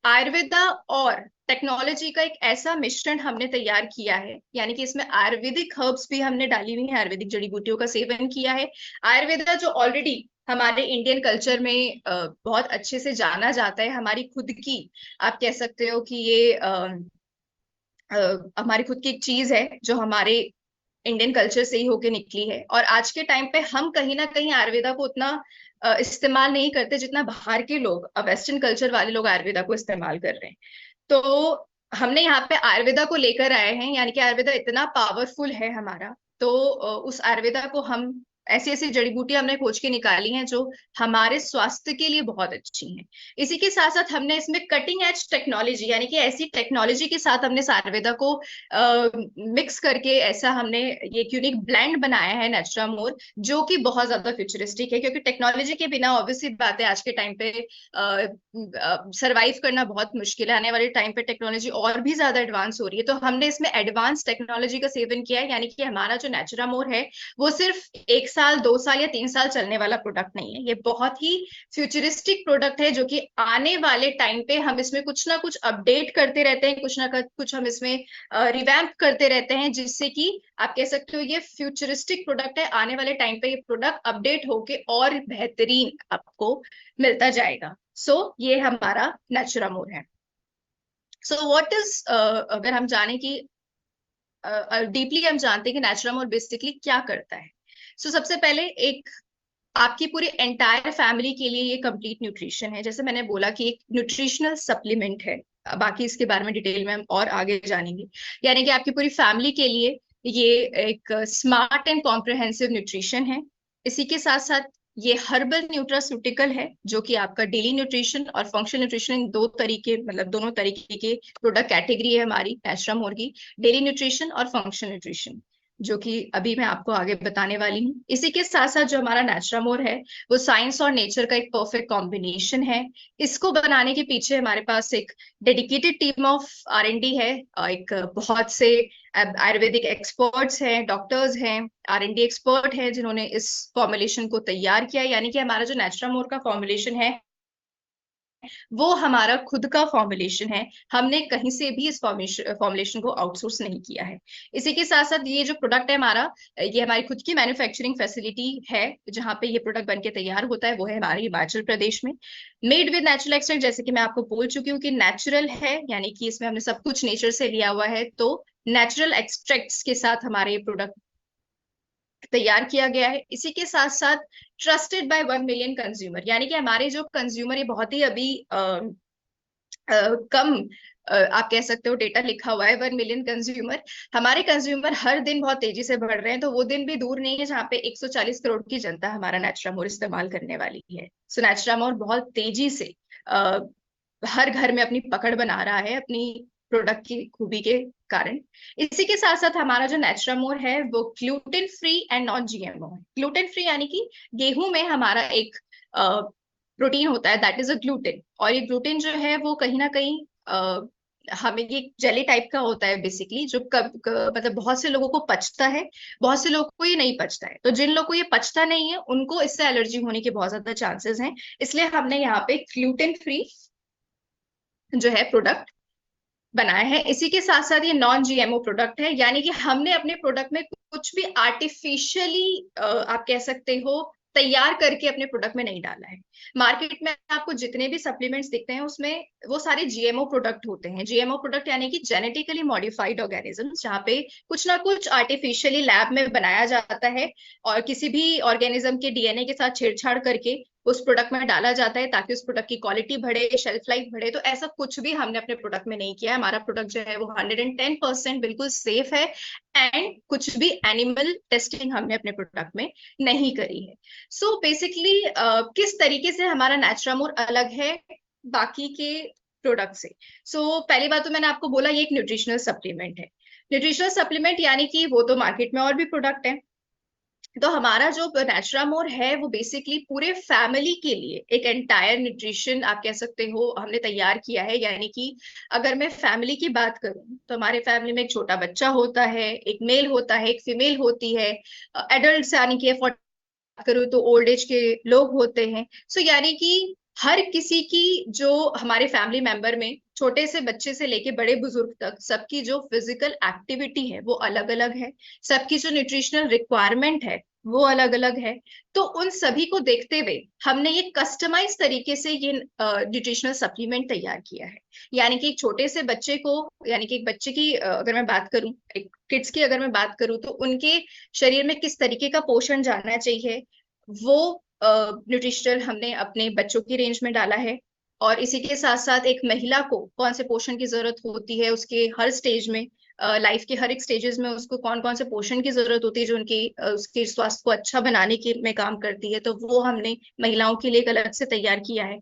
आयुर्वेदा और टेक्नोलॉजी का एक ऐसा मिश्रण हमने तैयार किया है, यानी कि इसमें आयुर्वेदिक हर्ब्स भी हमने डाली हुई है, आयुर्वेदिक जड़ी बूटियों का सेवन किया है। आयुर्वेदा जो ऑलरेडी हमारे इंडियन कल्चर में बहुत अच्छे से जाना जाता है, हमारी खुद की, आप कह सकते हो कि ये हमारी खुद की एक चीज है जो हमारे इंडियन कल्चर से ही होके निकली है। और आज के टाइम पे हम कहीं ना कहीं आयुर्वेदा को उतना इस्तेमाल नहीं करते जितना बाहर के लोग, वेस्टर्न कल्चर वाले लोग आयुर्वेदा को इस्तेमाल कर रहे हैं। तो हमने यहाँ पे आयुर्वेदा को लेकर आए हैं, यानी कि आयुर्वेदा इतना पावरफुल है हमारा, तो उस आयुर्वेदा को हम ऐसी ऐसी जड़ी बूटियां हमने खोज के निकाली हैं जो हमारे स्वास्थ्य के लिए बहुत अच्छी हैं। इसी के साथ साथ हमने इसमें कटिंग एज टेक्नोलॉजी, यानी कि ऐसी टेक्नोलॉजी के साथ हमने आयुर्वेदा को मिक्स करके ऐसा हमने ये यूनिक ब्लेंड बनाया है नेचुरामोर, जो कि बहुत ज्यादा फ्यूचरिस्टिक है, क्योंकि टेक्नोलॉजी के बिना ऑब्वियसली बात है आज के टाइम पे सरवाइव करना बहुत मुश्किल है। आने वाले टाइम पे टेक्नोलॉजी और भी ज्यादा एडवांस हो रही है, तो हमने इसमें एडवांस टेक्नोलॉजी का सेवन किया है। यानी कि हमारा जो नेचुरामोर है वो सिर्फ 1 साल 2 साल या 3 साल चलने वाला प्रोडक्ट नहीं है, ये बहुत ही फ्यूचरिस्टिक प्रोडक्ट है, जो कि आने वाले टाइम पे हम इसमें कुछ ना कुछ अपडेट करते रहते हैं, कुछ ना कुछ हम इसमें रिवैम्प करते रहते हैं, जिससे कि आप कह सकते हो ये फ्यूचरिस्टिक प्रोडक्ट है। आने वाले टाइम पे ये प्रोडक्ट अपडेट होके और बेहतरीन आपको मिलता जाएगा। सो ये हमारा नेचुरामोर है। सो व्हाट इज, अगर हम जाने की डीपली हम जानते हैं कि नेचुरामोर बेसिकली क्या करता है। सो सबसे पहले एक आपकी पूरी एंटायर फैमिली के लिए ये कंप्लीट न्यूट्रिशन है। जैसे मैंने बोला कि एक न्यूट्रिशनल सप्लीमेंट है, बाकी इसके बारे में डिटेल में हम और आगे जानेंगे। यानी कि आपकी पूरी फैमिली के लिए ये एक स्मार्ट एंड कॉम्प्रिहेंसिव न्यूट्रिशन है। इसी के साथ साथ ये हर्बल न्यूट्रास्यूटिकल है, जो कि आपका डेली न्यूट्रिशन और फंक्शनल न्यूट्रिशन, इन दो तरीके, मतलब दोनों तरीके के प्रोडक्ट कैटेगरी है हमारी नेचुरामोर की, डेली न्यूट्रिशन और फंक्शनल न्यूट्रिशन। जो कि अभी मैं आपको आगे बताने वाली हूँ। इसी के साथ साथ जो हमारा नेचुरामोर है वो साइंस और नेचर का एक परफेक्ट कॉम्बिनेशन है। इसको बनाने के पीछे हमारे पास एक डेडिकेटेड टीम ऑफ R&D है। एक बहुत से आयुर्वेदिक एक्सपर्ट्स हैं, डॉक्टर्स हैं, R&D एक्सपर्ट हैं जिन्होंने इस फॉर्मुलेशन को तैयार किया। यानी कि हमारा जो नेचुरामोर का फॉर्मुलेशन है वो हमारा खुद का फॉर्मुलेशन है। हमने कहीं से भी इस फॉर्मुलेशन को आउटसोर्स नहीं किया है। इसी के साथ साथ ये जो प्रोडक्ट है हमारा, ये हमारी खुद की मैन्युफैक्चरिंग फैसिलिटी है जहां पे ये प्रोडक्ट बनके तैयार होता है, वो है हमारे हिमाचल प्रदेश में। मेड विद नेचुरल एक्सट्रैक्ट, जैसे कि मैं आपको बोल चुकी हूँ कि नेचुरल है, यानी कि इसमें हमने सब कुछ नेचर से लिया हुआ है। तो नेचुरल एक्सट्रैक्ट्स के साथ हमारे ये प्रोडक्ट तैयार किया गया है। इसी के साथ साथ ट्रस्टेड बाय 1 मिलियन कंज्यूमर, यानी कि हमारे जो कंज्यूमर, ये बहुत ही अभी कम आप कह सकते हो डेटा लिखा हुआ है, 1 मिलियन कंज्यूमर। हमारे कंज्यूमर हर दिन बहुत तेजी से बढ़ रहे हैं, तो वो दिन भी दूर नहीं है जहाँ पे 140 करोड़ की जनता हमारा नेचुरामोर इस्तेमाल करने वाली है। सो नेचुरामोर बहुत तेजी से अ, हर घर में अपनी पकड़ बना रहा है अपनी प्रोडक्ट की खूबी के कारण। इसी के साथ साथ हमारा जो नेचुरामोर है वो gluten free and non GMO है। ग्लूटेन फ्री यानी कि गेहूं में हमारा एक प्रोटीन होता है, दैट इज अ ग्लूटेन। और ये ग्लूटेन जो है वो कहीं ना कहीं हमें ये जेली टाइप का होता है बेसिकली, जो मतलब बहुत से लोगों को पचता है, बहुत से लोगों को ये नहीं पचता है। तो जिन लोगों को ये पचता नहीं है उनको इससे एलर्जी होने के बहुत ज्यादा चांसेस हैं। इसलिए हमने यहाँ पे ग्लूटेन फ्री जो है प्रोडक्ट बनाया है। इसी के साथ साथ ये नॉन GMO प्रोडक्ट है, यानी कि हमने अपने प्रोडक्ट में कुछ भी आर्टिफिशियली आप कह सकते हो तैयार करके अपने प्रोडक्ट में नहीं डाला है। मार्केट में आपको जितने भी सप्लीमेंट्स दिखते हैं उसमें वो सारे GMO प्रोडक्ट होते हैं। GMO प्रोडक्ट यानी कि जेनेटिकली मॉडिफाइड ऑर्गेनिज्म, जहाँ पे कुछ ना कुछ आर्टिफिशियली लैब में बनाया जाता है और किसी भी ऑर्गेनिज्म के DNA के साथ छेड़छाड़ करके उस प्रोडक्ट में डाला जाता है ताकि उस प्रोडक्ट की क्वालिटी बढ़े, शेल्फ लाइफ बढ़े। तो ऐसा कुछ भी हमने अपने प्रोडक्ट में नहीं किया है। हमारा प्रोडक्ट जो है वो 110% बिल्कुल सेफ है एंड कुछ भी एनिमल टेस्टिंग हमने अपने प्रोडक्ट में नहीं करी है। सो बेसिकली किस तरीके से हमारा नेचुरामोर अलग है बाकी के प्रोडक्ट से। पहली बात तो मैंने आपको बोला ये एक न्यूट्रिशनल सप्लीमेंट है। न्यूट्रिशनल सप्लीमेंट यानी कि वो तो मार्केट में और भी प्रोडक्ट है। तो हमारा जो नेचुरामोर है वो बेसिकली पूरे फैमिली के लिए एक एंटायर न्यूट्रिशन आप कह सकते हो हमने तैयार किया है। यानी कि अगर मैं फैमिली की बात करूं तो हमारे फैमिली में एक छोटा बच्चा होता है, एक मेल होता है, एक फीमेल होती है, एडल्ट यानी कि करूँ तो ओल्ड एज के लोग होते हैं। यानी कि हर किसी की जो हमारे फैमिली मेंबर में छोटे से बच्चे से लेके बड़े बुजुर्ग तक सबकी जो फिजिकल एक्टिविटी है वो अलग अलग है। सबकी जो न्यूट्रिशनल रिक्वायरमेंट है वो अलग अलग है। तो उन सभी को देखते हुए हमने ये कस्टमाइज तरीके से ये न्यूट्रिशनल सप्लीमेंट तैयार किया है। यानी कि एक छोटे से बच्चे को, यानी कि एक बच्चे की अगर मैं बात करूं, एक किड्स की अगर मैं बात करूं, तो उनके शरीर में किस तरीके का पोषण जाना चाहिए वो न्यूट्रिशनल हमने अपने बच्चों की रेंज में डाला है। और इसी के साथ साथ एक महिला को कौन से पोषण की जरूरत होती है उसके हर स्टेज में, लाइफ के हर एक स्टेजेस में उसको कौन कौन से पोषण की जरूरत होती है जो उनकी उसके स्वास्थ्य को अच्छा बनाने के में काम करती है, तो वो हमने महिलाओं के लिए एक अलग से तैयार किया है।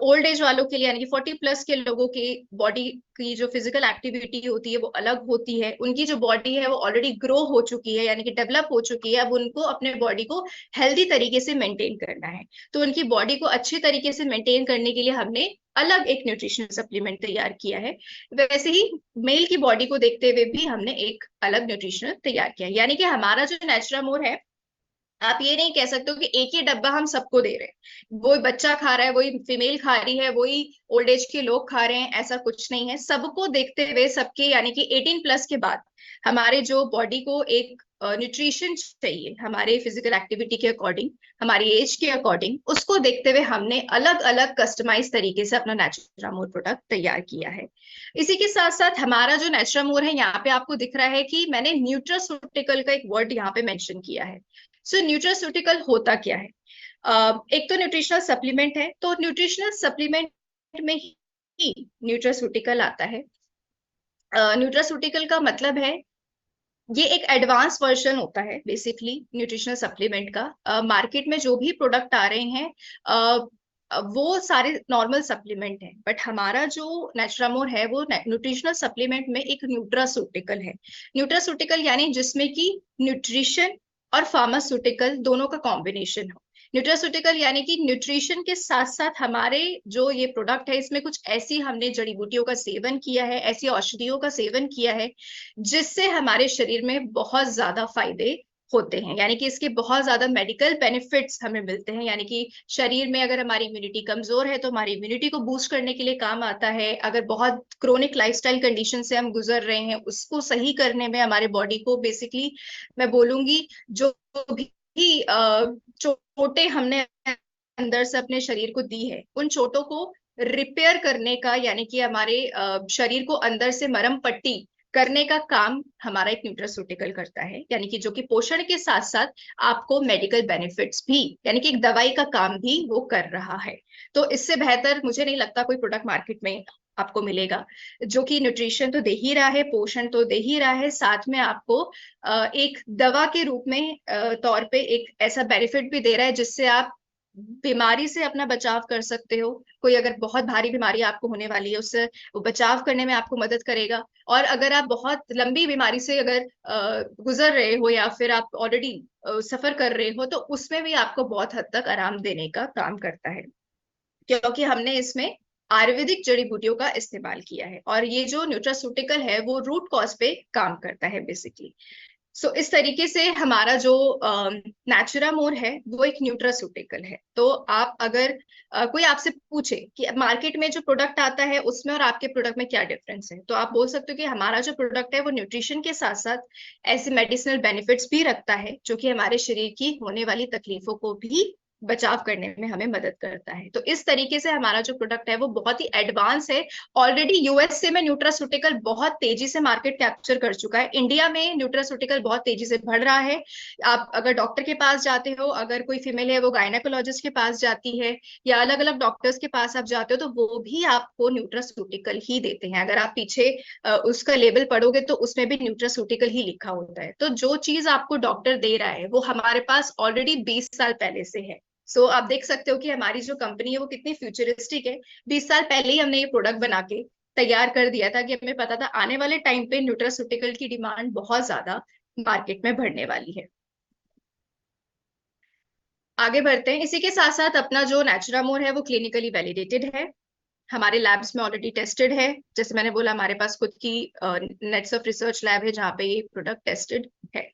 ओल्ड एज वालों के लिए यानी कि 40+ के लोगों की बॉडी की जो फिजिकल एक्टिविटी होती है वो अलग होती है। उनकी जो बॉडी है वो ऑलरेडी ग्रो हो चुकी है, यानी कि डेवलप हो चुकी है। अब उनको अपने बॉडी को हेल्दी तरीके से मेंटेन करना है। तो उनकी बॉडी को अच्छे तरीके से मेंटेन करने के लिए हमने अलग एक न्यूट्रिशनल सप्लीमेंट तैयार किया है। वैसे ही मेल की बॉडी को देखते हुए भी हमने एक अलग न्यूट्रिशनल तैयार किया है। यानी कि हमारा जो नेचुरामोर है, आप ये नहीं कह सकते हो कि एक ही डब्बा हम सबको दे रहे हैं, वही बच्चा खा रहा है, वही फीमेल खा रही है, वही ओल्ड एज के लोग खा रहे हैं, ऐसा कुछ नहीं है। सबको देखते हुए सबके, यानी कि 18+ के बाद हमारे जो बॉडी को एक न्यूट्रिशन चाहिए हमारे फिजिकल एक्टिविटी के अकॉर्डिंग, हमारी एज के अकॉर्डिंग, उसको देखते हुए हमने अलग अलग कस्टमाइज तरीके से अपना नेचुरामोर प्रोडक्ट तैयार किया है। इसी के साथ साथ हमारा जो नेचुरामोर है, यहाँ पे आपको दिख रहा है कि मैंने न्यूट्रास्यूटिकल का एक वर्ड यहाँ पे मेंशन किया है। न्यूट्रास्यूटिकल होता क्या है? एक तो न्यूट्रिशनल सप्लीमेंट है, तो न्यूट्रिशनल सप्लीमेंट में ही न्यूट्रास्यूटिकल आता है। न्यूट्रास्यूटिकल का मतलब है ये एक एडवांस वर्जन होता है बेसिकली न्यूट्रिशनल सप्लीमेंट का। मार्केट में जो भी प्रोडक्ट आ रहे हैं वो सारे नॉर्मल सप्लीमेंट हैं, बट हमारा जो नेचुरामोर है वो न्यूट्रिशनल सप्लीमेंट में एक न्यूट्रासूटिकल है। न्यूट्रासूटिकल यानी जिसमें कि न्यूट्रिशन और फार्मास्यूटिकल दोनों का कॉम्बिनेशन हो। न्यूट्रासूटिकल यानी कि न्यूट्रिशन के साथ साथ हमारे जो ये प्रोडक्ट है इसमें कुछ ऐसी हमने जड़ी बूटियों का सेवन किया है, ऐसी औषधियों का सेवन किया है जिससे हमारे शरीर में बहुत ज्यादा फायदे होते हैं, यानी कि इसके बहुत ज्यादा मेडिकल बेनिफिट्स हमें मिलते हैं। यानी कि शरीर में अगर हमारी इम्यूनिटी कमजोर है तो हमारी इम्यूनिटी को बूस्ट करने के लिए काम आता है। अगर बहुत क्रोनिक लाइफस्टाइल कंडीशन से हम गुजर रहे हैं उसको सही करने में, हमारे बॉडी को बेसिकली मैं बोलूंगी जो भी चोटें हमने अंदर से अपने शरीर को दी है उन चोटों को रिपेयर करने का, यानी कि हमारे शरीर को अंदर से मरहम पट्टी करने का काम हमारा एक न्यूट्रासूटिकल करता है। यानी कि जो कि पोषण के साथ साथ आपको मेडिकल बेनिफिट्स भी, यानी कि एक दवाई का काम भी वो कर रहा है। तो इससे बेहतर मुझे नहीं लगता कोई प्रोडक्ट मार्केट में आपको मिलेगा, जो कि न्यूट्रिशन तो दे ही रहा है, पोषण तो दे ही रहा है, साथ में आपको एक दवा के रूप में तौर पे एक ऐसा बेनिफिट भी दे रहा है जिससे आप बीमारी से अपना बचाव कर सकते हो। कोई अगर बहुत भारी बीमारी आपको होने वाली है उससे वो बचाव करने में आपको मदद करेगा। और अगर आप बहुत लंबी बीमारी से अगर गुजर रहे हो या फिर आप ऑलरेडी सफर कर रहे हो तो उसमें भी आपको बहुत हद तक आराम देने का काम करता है, क्योंकि हमने इसमें आयुर्वेदिक जड़ी बूटियों का इस्तेमाल किया है और ये जो न्यूट्रासूटिकल है वो रूट कॉज पे काम करता है बेसिकली। सो इस तरीके से हमारा जो नेचुरामोर है वो एक न्यूट्रासूटिकल है। तो आप अगर कोई आपसे पूछे कि मार्केट में जो प्रोडक्ट आता है उसमें और आपके प्रोडक्ट में क्या डिफरेंस है, तो आप बोल सकते हो कि हमारा जो प्रोडक्ट है वो न्यूट्रिशन के साथ साथ ऐसे मेडिसिनल बेनिफिट्स भी रखता है जो कि हमारे शरीर की होने वाली तकलीफों को भी बचाव करने में हमें मदद करता है। तो इस तरीके से हमारा जो प्रोडक्ट है वो बहुत ही एडवांस है। ऑलरेडी यूएसए में न्यूट्रासूटिकल बहुत तेजी से मार्केट कैप्चर कर चुका है। इंडिया में न्यूट्रासूटिकल बहुत तेजी से बढ़ रहा है। आप अगर डॉक्टर के पास जाते हो, अगर कोई फीमेल है वो गायनेकोलॉजिस्ट के पास जाती है या अलग अलग डॉक्टर्स के पास आप जाते हो तो वो भी आपको न्यूट्रासूटिकल ही देते हैं। अगर आप पीछे उसका लेबल पढ़ोगे तो उसमें भी न्यूट्रासूटिकल ही लिखा होता है। तो जो चीज आपको डॉक्टर दे रहा है वो हमारे पास ऑलरेडी 20 साल पहले से है। सो आप देख सकते हो कि हमारी जो कंपनी है वो कितनी फ्यूचरिस्टिक है। 20 साल पहले ही हमने ये प्रोडक्ट बना के तैयार कर दिया था कि हमें पता था आने वाले टाइम पे न्यूट्रासूटिकल की डिमांड बहुत ज्यादा मार्केट में बढ़ने वाली है। आगे बढ़ते हैं। इसी के साथ साथ अपना जो नेचुरामोर है वो क्लिनिकली वैलिडेटेड है, हमारे लैब्स में ऑलरेडी टेस्टेड है। जैसे मैंने बोला हमारे पास खुद की नेट्स ऑफ रिसर्च लैब है जहाँ पे ये प्रोडक्ट टेस्टेड है।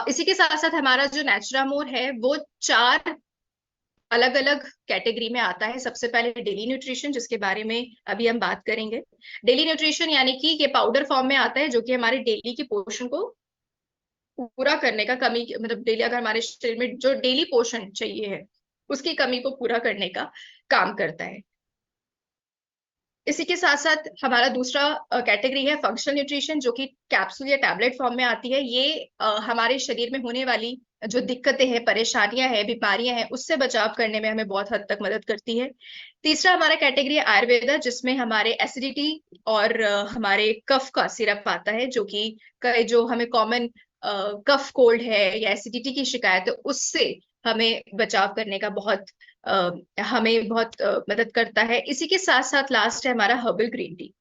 इसी के साथ साथ हमारा जो नेचुरामोर है वो 4 अलग अलग कैटेगरी में आता है। सबसे पहले डेली न्यूट्रिशन जिसके बारे में अभी हम बात करेंगे। डेली न्यूट्रिशन यानी कि ये पाउडर फॉर्म में आता है जो कि हमारे डेली के पोषण को पूरा करने का, कमी मतलब डेली अगर हमारे शरीर में जो डेली पोषण चाहिए है उसकी कमी को पूरा करने का काम करता है। इसी के साथ साथ हमारा दूसरा कैटेगरी है फंक्शनल न्यूट्रिशन जो कि कैप्सूल या टैबलेट फॉर्म में आती है। ये हमारे शरीर में होने वाली जो दिक्कतें हैं, परेशानियां हैं, बीमारियां हैं उससे बचाव करने में हमें बहुत हद तक मदद करती है। तीसरा हमारा कैटेगरी है आयुर्वेदा जिसमें हमारे एसिडिटी और हमारे कफ का सिरप आता है जो कि जो हमें कॉमन कफ कोल्ड है या एसिडिटी की शिकायत है उससे हमें बचाव करने का बहुत हमें बहुत मदद करता है। इसी के साथ साथ लास्ट है हमारा herbal green tea.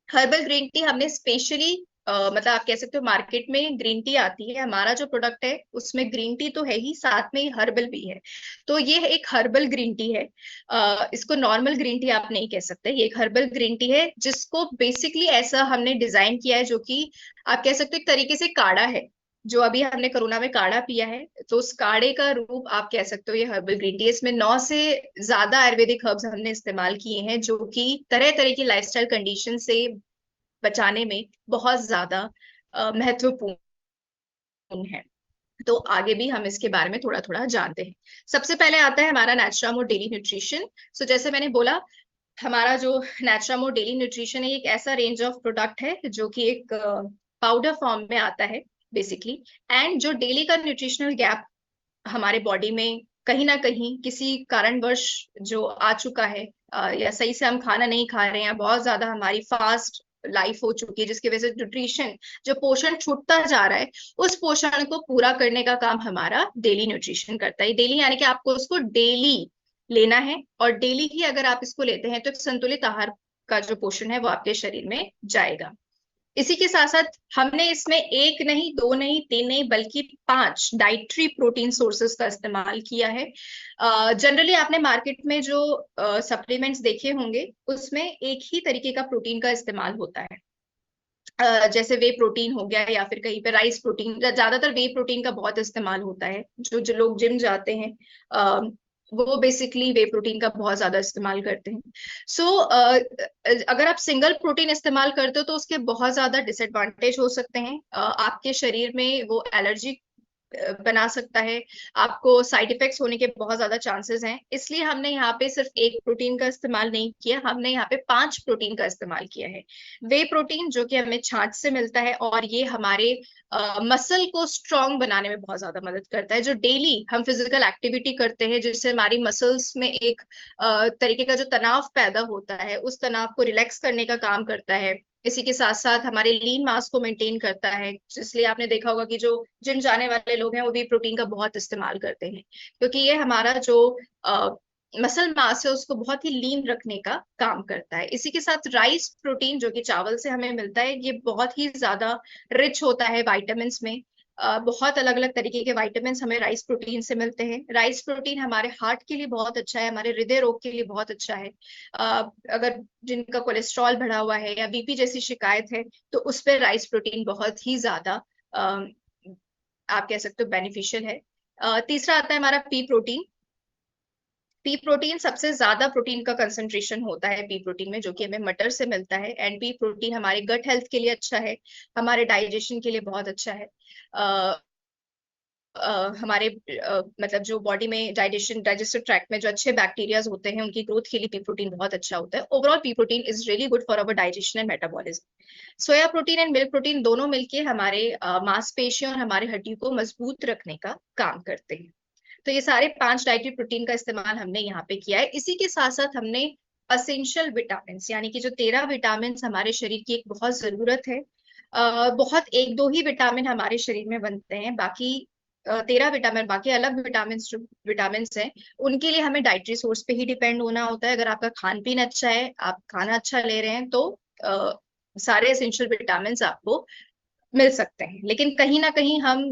Herbal green tea हमने स्पेशली मतलब आप कह सकते हो मार्केट में ग्रीन टी आती है, हमारा जो प्रोडक्ट है उसमें ग्रीन टी तो है ही साथ में ही हर्बल भी है। तो ये एक हर्बल ग्रीन टी है। इसको नॉर्मल ग्रीन टी आप नहीं कह सकते, ये एक हर्बल ग्रीन टी है जिसको बेसिकली ऐसा हमने डिजाइन किया है जो कि आप कह सकते हो एक तरीके से काढ़ा है। जो अभी हमने कोरोना में काढ़ा पिया है तो उस काढ़े का रूप आप कह सकते हो ये हर्बल ग्रीन टी। इसमें 9 से ज्यादा आयुर्वेदिक हर्ब्स हमने इस्तेमाल किए हैं जो कि तरह तरह की लाइफस्टाइल कंडीशन से बचाने में बहुत ज्यादा महत्वपूर्ण है। तो आगे भी हम इसके बारे में थोड़ा थोड़ा जानते हैं। सबसे पहले आता है हमारा नेचुरामोर डेली न्यूट्रिशन। सो जैसे मैंने बोला हमारा जो नेचुरामोर डेली न्यूट्रिशन है एक ऐसा रेंज ऑफ प्रोडक्ट है जो कि एक पाउडर फॉर्म में आता है बेसिकली। एंड जो डेली का न्यूट्रिशनल गैप हमारे बॉडी में कहीं ना कहीं किसी कारणवश जो आ चुका है या सही से हम खाना नहीं खा रहे हैं, बहुत ज्यादा हमारी फास्ट लाइफ हो चुकी है जिसकी वजह से न्यूट्रिशन जो पोषण छूटता जा रहा है उस पोषण को पूरा करने का काम हमारा डेली न्यूट्रिशन करता है। डेली यानी कि आपको उसको डेली लेना है, और डेली ही अगर आप इसको लेते हैं तो एक संतुलित आहार का जो पोषण है वो आपके शरीर में जाएगा। इसी के साथ साथ हमने इसमें एक नहीं, दो नहीं, तीन नहीं, बल्कि 5 डाइटरी प्रोटीन सोर्सेस का इस्तेमाल किया है। जनरली आपने मार्केट में जो सप्लीमेंट्स देखे होंगे उसमें एक ही तरीके का प्रोटीन का इस्तेमाल होता है। जैसे वे प्रोटीन हो गया, या फिर कहीं पे राइस प्रोटीन, ज्यादातर वे प्रोटीन का बहुत इस्तेमाल होता है। जो लोग जिम जाते हैं वो बेसिकली वे प्रोटीन का बहुत ज्यादा इस्तेमाल करते हैं। सो अगर आप सिंगल प्रोटीन इस्तेमाल करते हो तो उसके बहुत ज्यादा डिसएडवांटेज हो सकते हैं। आपके शरीर में वो एलर्जी बना सकता है, आपको साइड इफेक्ट्स होने के बहुत ज्यादा चांसेस हैं। इसलिए हमने यहाँ पे सिर्फ एक प्रोटीन का इस्तेमाल नहीं किया, हमने यहाँ पे 5 प्रोटीन का इस्तेमाल किया है। वे प्रोटीन जो कि हमें छाछ से मिलता है, और ये हमारे मसल को स्ट्रांग बनाने में बहुत ज्यादा मदद करता है। जो डेली हम फिजिकल एक्टिविटी करते हैं जिससे हमारी मसल्स में एक तरीके का जो तनाव पैदा होता है, उस तनाव को रिलैक्स करने का काम करता है। इसी के साथ साथ हमारे लीन मास को मेंटेन करता है। इसलिए आपने देखा होगा कि जो जिम जाने वाले लोग हैं वो भी प्रोटीन का बहुत इस्तेमाल करते हैं, क्योंकि ये हमारा जो मसल मास है उसको बहुत ही लीन रखने का काम करता है। इसी के साथ राइस प्रोटीन जो कि चावल से हमें मिलता है, ये बहुत ही ज्यादा रिच होता है विटामिन में। बहुत अलग अलग तरीके के विटामिन हमें राइस प्रोटीन से मिलते हैं। राइस प्रोटीन हमारे हार्ट के लिए बहुत अच्छा है, हमारे हृदय रोग के लिए बहुत अच्छा है। अगर जिनका कोलेस्ट्रॉल बढ़ा हुआ है या बीपी जैसी शिकायत है तो उस पर राइस प्रोटीन बहुत ही ज्यादा आप कह सकते हो बेनिफिशियल है। तीसरा आता है हमारा पी प्रोटीन। पी प्रोटीन सबसे ज्यादा प्रोटीन का कंसंट्रेशन होता है पी प्रोटीन में, जो कि हमें मटर से मिलता है। एंड पी प्रोटीन हमारे गट हेल्थ के लिए अच्छा है, हमारे डाइजेशन के लिए बहुत अच्छा है। हमारे मतलब जो बॉडी में डाइजेस्टिव ट्रैक्ट में जो अच्छे बैक्टीरियाज होते हैं उनकी ग्रोथ के लिए पी प्रोटीन बहुत अच्छा होता है। Overall P protein is really good for our digestion and metabolism. Soya protein and milk protein दोनों मिलके हमारे मांसपेशियों और हमारे हड्डियों को मजबूत रखने का काम करते हैं। तो ये सारे 5 डाइटरी प्रोटीन का इस्तेमाल हमने यहाँ पे किया है। इसी के साथ साथ हमने असेंशियल विटामिन यानी कि जो 13 विटामिन हमारे शरीर की एक बहुत जरूरत है। बहुत एक दो ही विटामिन हमारे शरीर में बनते हैं, बाकी 13 विटामिन, बाकी अलग विटामिन जो विटामिन हैं उनके लिए हमें डाइटरी सोर्स पे ही डिपेंड होना होता है। अगर आपका खान पीन अच्छा है, आप खाना अच्छा ले रहे हैं, तो सारे एसेंशियल विटामिन आपको मिल सकते हैं। लेकिन कहीं ना कहीं हम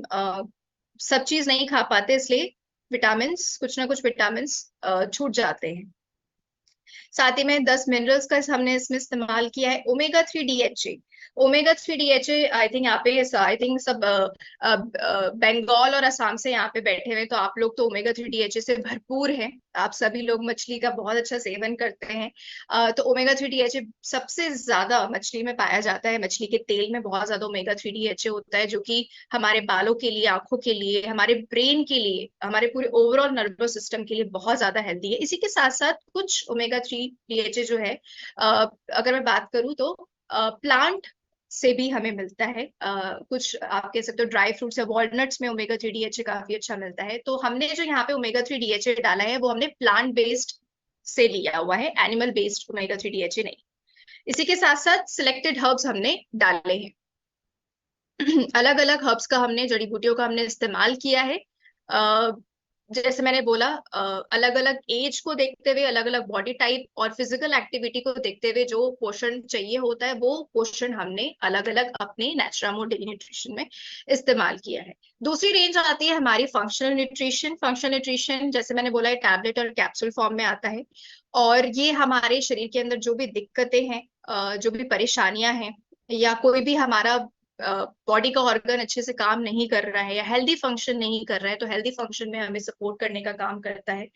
सब चीज नहीं खा पाते, इसलिए विटामिन, कुछ ना कुछ विटामिन छूट जाते हैं। साथ ही में 10 मिनरल्स का हमने इसमें इस्तेमाल किया है। Omega 3 DHA, omega 3 DHA I think यहाँ पे, आई थिंक सब बंगाल और असम से यहाँ पे बैठे हुए, तो आप लोग तो ओमेगा 3 डीएचए से भरपूर हैं। आप सभी लोग मछली का बहुत अच्छा सेवन करते हैं। तो ओमेगा 3 डीएचए सबसे ज्यादा मछली में पाया जाता है। मछली के तेल में बहुत ज्यादा ओमेगा 3 डीएचए होता है, जो कि हमारे बालों के लिए, आंखों के लिए, हमारे ब्रेन के लिए, हमारे पूरे ओवरऑल नर्वस सिस्टम के लिए बहुत ज्यादा हेल्दी है। इसी के साथ साथ कुछ ओमेगा 3 डीएचए जो है, अगर मैं बात करूं तो प्लांट से भी हमें मिलता है। कुछ आप कह सकते हो ड्राई फ्रूट्स या वॉलनट्स में ओमेगा 3 डीएचए काफी अच्छा मिलता है। तो हमने जो यहाँ पे ओमेगा 3 डीएचए डाला है वो हमने प्लांट बेस्ड से लिया हुआ है, एनिमल बेस्ड ओमेगा 3 डीएचए नहीं। इसी के साथ साथ सिलेक्टेड हर्ब्स हमने डाले हैं। अलग अलग हर्ब्स का हमने, जड़ी बूटियों का हमने इस्तेमाल किया है। जैसे मैंने बोला, अलग अलग एज को देखते हुए, अलग अलग बॉडी टाइप और फिजिकल एक्टिविटी को देखते हुए जो पोषण चाहिए होता है वो पोषण हमने अलग अलग अपने नेचुरामो डेली न्यूट्रिशन में इस्तेमाल किया है। दूसरी रेंज आती है हमारी फंक्शनल न्यूट्रिशन। फंक्शनल न्यूट्रिशन जैसे मैंने बोला है टैबलेट और कैप्सूल फॉर्म में आता है, और ये हमारे शरीर के अंदर जो भी दिक्कतें हैं, जो भी परेशानियां हैं, या कोई भी हमारा बॉडी का ऑर्गन अच्छे से काम नहीं कर रहा है या हेल्दी फंक्शन नहीं कर रहा है, तो हेल्दी फंक्शन में हमें सपोर्ट करने का काम करता है।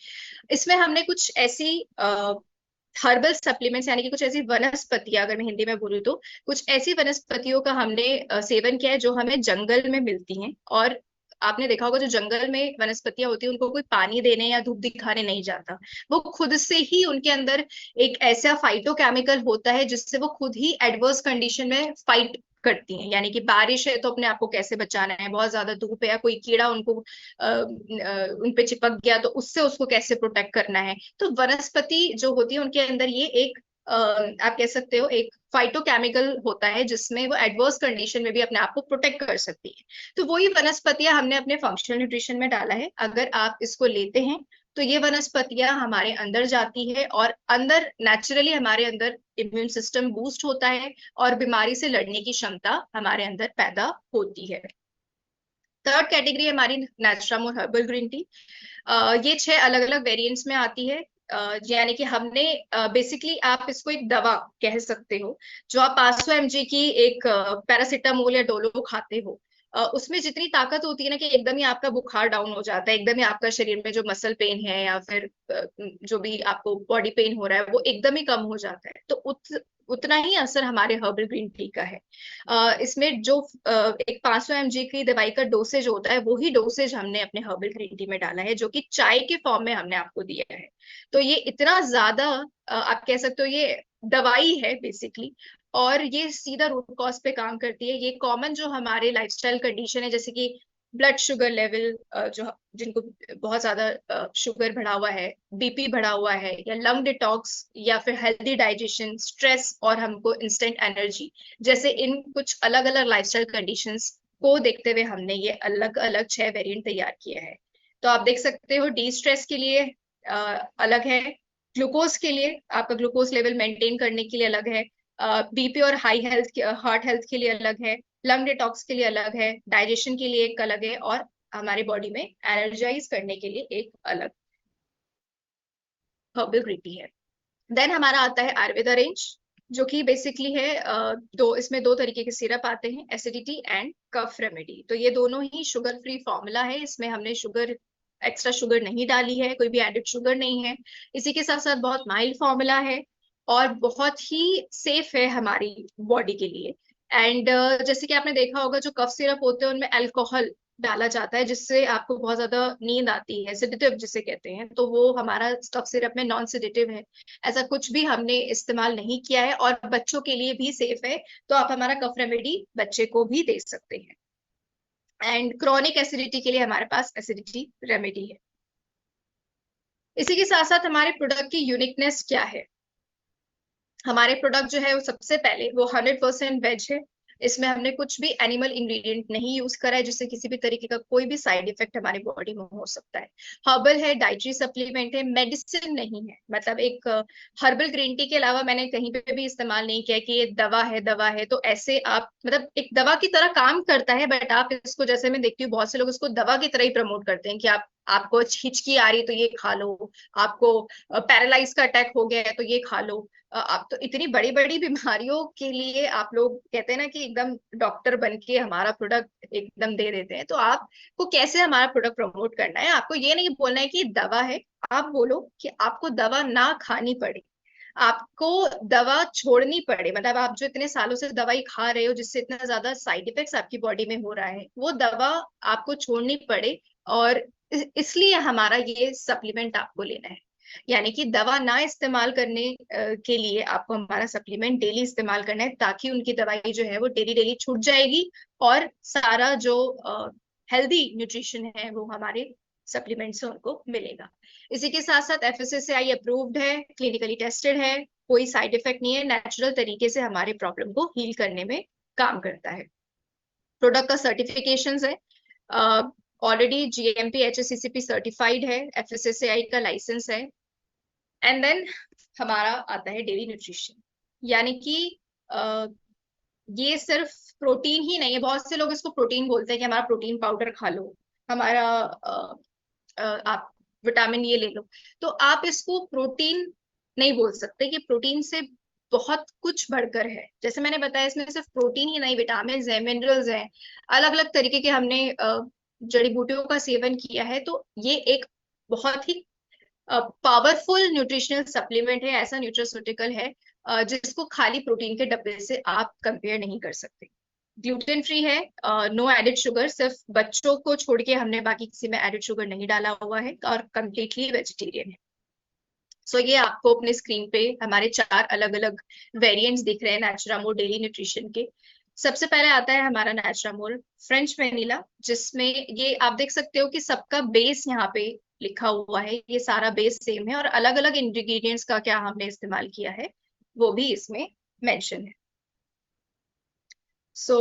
इसमें हमने कुछ ऐसी हर्बल सप्लीमेंट्स यानी कि कुछ ऐसी वनस्पतियां, अगर मैं हिंदी में बोलूँ तो कुछ ऐसी वनस्पतियों का हमने सेवन किया है जो हमें जंगल में मिलती हैं। और आपने देखा होगा जो जंगल में वनस्पतियां होती है उनको कोई पानी देने या धूप दिखाने नहीं जाता, वो खुद से ही उनके अंदर एक ऐसा फाइटोकेमिकल होता है जिससे वो खुद ही एडवर्स कंडीशन में फाइट करती हैं। यानी कि बारिश है तो अपने आप को कैसे बचाना है, बहुत ज्यादा धूप है या कोई कीड़ा उनको उन पे चिपक गया तो उससे उसको कैसे प्रोटेक्ट करना है। तो वनस्पति जो होती है उनके अंदर ये एक आप कह सकते हो एक फाइटोकेमिकल होता है जिसमें वो एडवर्स कंडीशन में भी अपने आप को प्रोटेक्ट कर सकती है। तो वही वनस्पतियां हमने अपने फंक्शनल न्यूट्रिशन में डाला है। अगर आप इसको लेते हैं तो ये वनस्पतियां हमारे अंदर जाती है और अंदर नेचुरली हमारे अंदर इम्यून सिस्टम बूस्ट होता है और बीमारी से लड़ने की क्षमता हमारे अंदर पैदा होती है। थर्ड कैटेगरी हमारी नेचुरामोर हर्बल ग्रीन टी। ये 6 अलग अलग वेरिएंट्स में आती है। यानी कि हमने बेसिकली आप इसको एक दवा कह सकते हो। जो आप 500 mg की एक पैरासिटामोल या डोलो खाते हो, उसमें जितनी ताकत होती है ना कि एकदम ही आपका बुखार डाउन हो जाता है, एकदम ही आपका शरीर में जो मसल पेन है या फिर जो भी आपको बॉडी पेन हो रहा है वो एकदम ही कम हो जाता है। तो उतना ही असर हमारे हर्बल ग्रीन टी का है। इसमें जो एक 500 mg की दवाई का डोसेज होता है, वही डोसेज हमने अपने हर्बल ग्रीन टी में डाला है, जो कि चाय के फॉर्म में हमने आपको दिया है। तो ये इतना ज्यादा आप कह सकते हो ये दवाई है बेसिकली, और ये सीधा रूट कॉज पे काम करती है। ये कॉमन जो हमारे लाइफस्टाइल कंडीशन है, जैसे कि ब्लड शुगर लेवल, जो जिनको बहुत ज्यादा शुगर बढ़ा हुआ है, बीपी बढ़ा हुआ है, या लंग डिटॉक्स, या फिर हेल्दी डाइजेशन, स्ट्रेस और हमको इंस्टेंट एनर्जी, जैसे इन कुछ अलग अलग लाइफस्टाइल कंडीशंस को देखते हुए हमने ये अलग अलग 6 वेरिएंट तैयार किया है। तो आप देख सकते हो डी स्ट्रेस के लिए अलग है, ग्लूकोज के लिए आपका ग्लूकोज लेवल मेंटेन करने के लिए अलग है, बीपी और हाई हेल्थ हार्ट हेल्थ के लिए अलग है, लंग डिटॉक्स के लिए अलग है, डाइजेशन के लिए एक अलग है, और हमारी बॉडी में एनर्जाइज करने के लिए एक अलग हर्बल ग्रीन टी है। देन हमारा आता है आयुर्वेदा रेंज, जो कि बेसिकली है इसमें दो तरीके के सिरप आते हैं, एसिडिटी एंड कफ रेमेडी। तो ये दोनों ही शुगर फ्री फॉर्मूला है, इसमें हमने शुगर एक्स्ट्रा शुगर नहीं डाली है, कोई भी एडेड शुगर नहीं है। इसी के साथ साथ बहुत माइल्ड फॉर्मूला है और बहुत ही सेफ है हमारी बॉडी के लिए। एंड जैसे कि आपने देखा होगा जो कफ सिरप होते हैं उनमें अल्कोहल डाला जाता है, जिससे आपको बहुत ज्यादा नींद आती है, सेडेटिव जिसे कहते हैं, तो वो हमारा कफ सिरप में नॉन सेडेटिव है। ऐसा कुछ भी हमने इस्तेमाल नहीं किया है और बच्चों के लिए भी सेफ है। तो आप हमारा कफ रेमेडी बच्चे को भी दे सकते हैं। एंड क्रॉनिक एसिडिटी के लिए हमारे पास एसिडिटी रेमेडी है। इसी के साथ साथ हमारे प्रोडक्ट की यूनिकनेस क्या है। हमारे प्रोडक्ट जो है वो सबसे पहले वो 100% वेज है। इसमें हमने कुछ भी एनिमल इंग्रेडिएंट नहीं यूज करा है, जिससे किसी भी तरीके का कोई भी साइड इफेक्ट हमारी बॉडी में हो सकता है। हर्बल है, डाइटरी सप्लीमेंट है, मेडिसिन नहीं है। मतलब एक हर्बल ग्रीन टी के अलावा मैंने कहीं पे भी इस्तेमाल नहीं किया कि ये दवा है। तो ऐसे आप मतलब एक दवा की तरह काम करता है, बट आप इसको, जैसे मैं देखती हूँ बहुत से लोग इसको दवा की तरह ही प्रमोट करते हैं कि आपको हिचकी आ रही है तो ये खा लो, आपको पैरालाइज का अटैक हो गया है तो ये खा लो। आप तो इतनी बड़ी बड़ी बीमारियों के लिए आप लोग कहते हैं ना कि एकदम डॉक्टर बन के हमारा प्रोडक्ट एकदम दे देते हैं। तो आपको कैसे हमारा प्रोडक्ट प्रमोट करना है, आपको ये नहीं बोलना है कि दवा है, आप बोलो कि आपको दवा ना खानी पड़े, आपको दवा छोड़नी पड़े। मतलब आप जो इतने सालों से दवाई खा रहे हो जिससे इतना ज्यादा साइड इफेक्ट्स आपकी बॉडी में हो रहा है, वो दवा आपको छोड़नी पड़े। और इसलिए हमारा ये सप्लीमेंट आपको लेना है। यानी कि दवा ना इस्तेमाल करने के लिए आपको हमारा सप्लीमेंट डेली इस्तेमाल करना है, ताकि उनकी दवाई जो है वो डेली डेली छूट जाएगी और सारा जो हेल्दी न्यूट्रिशन है वो हमारे सप्लीमेंट से उनको मिलेगा। इसी के साथ साथ FSSAI अप्रूव्ड है, क्लिनिकली टेस्टेड है, कोई साइड इफेक्ट नहीं है, नेचुरल तरीके से हमारे प्रॉब्लम को हील करने में काम करता है। प्रोडक्ट का सर्टिफिकेशन है, ऑलरेडी GMP HACCP सर्टिफाइड है, FSSAI का लाइसेंस है। एंड देन हमारा आता है डेली न्यूट्रिशन। यानी कि ये सिर्फ प्रोटीन ही नहीं है, बहुत से लोग इसको प्रोटीन बोलते हैं कि हमारा प्रोटीन पाउडर खा लो, हमारा आप विटामिन ये ले लो। तो आप इसको प्रोटीन नहीं बोल सकते, कि प्रोटीन से बहुत कुछ बढ़कर है। जैसे मैंने बताया इसमें सिर्फ प्रोटीन ही नहीं, विटामिन है, मिनरल्स हैं, अलग अलग तरीके के हमने जड़ी बूटियों का सेवन किया है। तो ये एक बहुत ही पावरफुल न्यूट्रिशनल सप्लीमेंट है, ऐसा न्यूट्रास्यूटिकल है जिसको खाली प्रोटीन के डब्बे से आप कंपेयर नहीं कर सकते। ग्लूटेन फ्री है, नो एडेड शुगर, सिर्फ बच्चों को छोड़ के हमने बाकी किसी में एडेड शुगर नहीं डाला हुआ है, और कम्प्लीटली वेजिटेरियन है। सो ये आपको अपने स्क्रीन पे हमारे 4 अलग अलग वेरिएंट्स दिख रहे हैं नेचुरामोर डेली न्यूट्रिशन के। सबसे पहले आता है हमारा नेचुरामोर फ्रेंच वेनिला, जिसमें ये आप देख सकते हो कि सबका बेस यहाँ पे लिखा हुआ है, ये सारा बेस सेम है, और अलग अलग इंग्रेडिएंट्स का क्या हमने इस्तेमाल किया है वो भी इसमें मेंशन है। So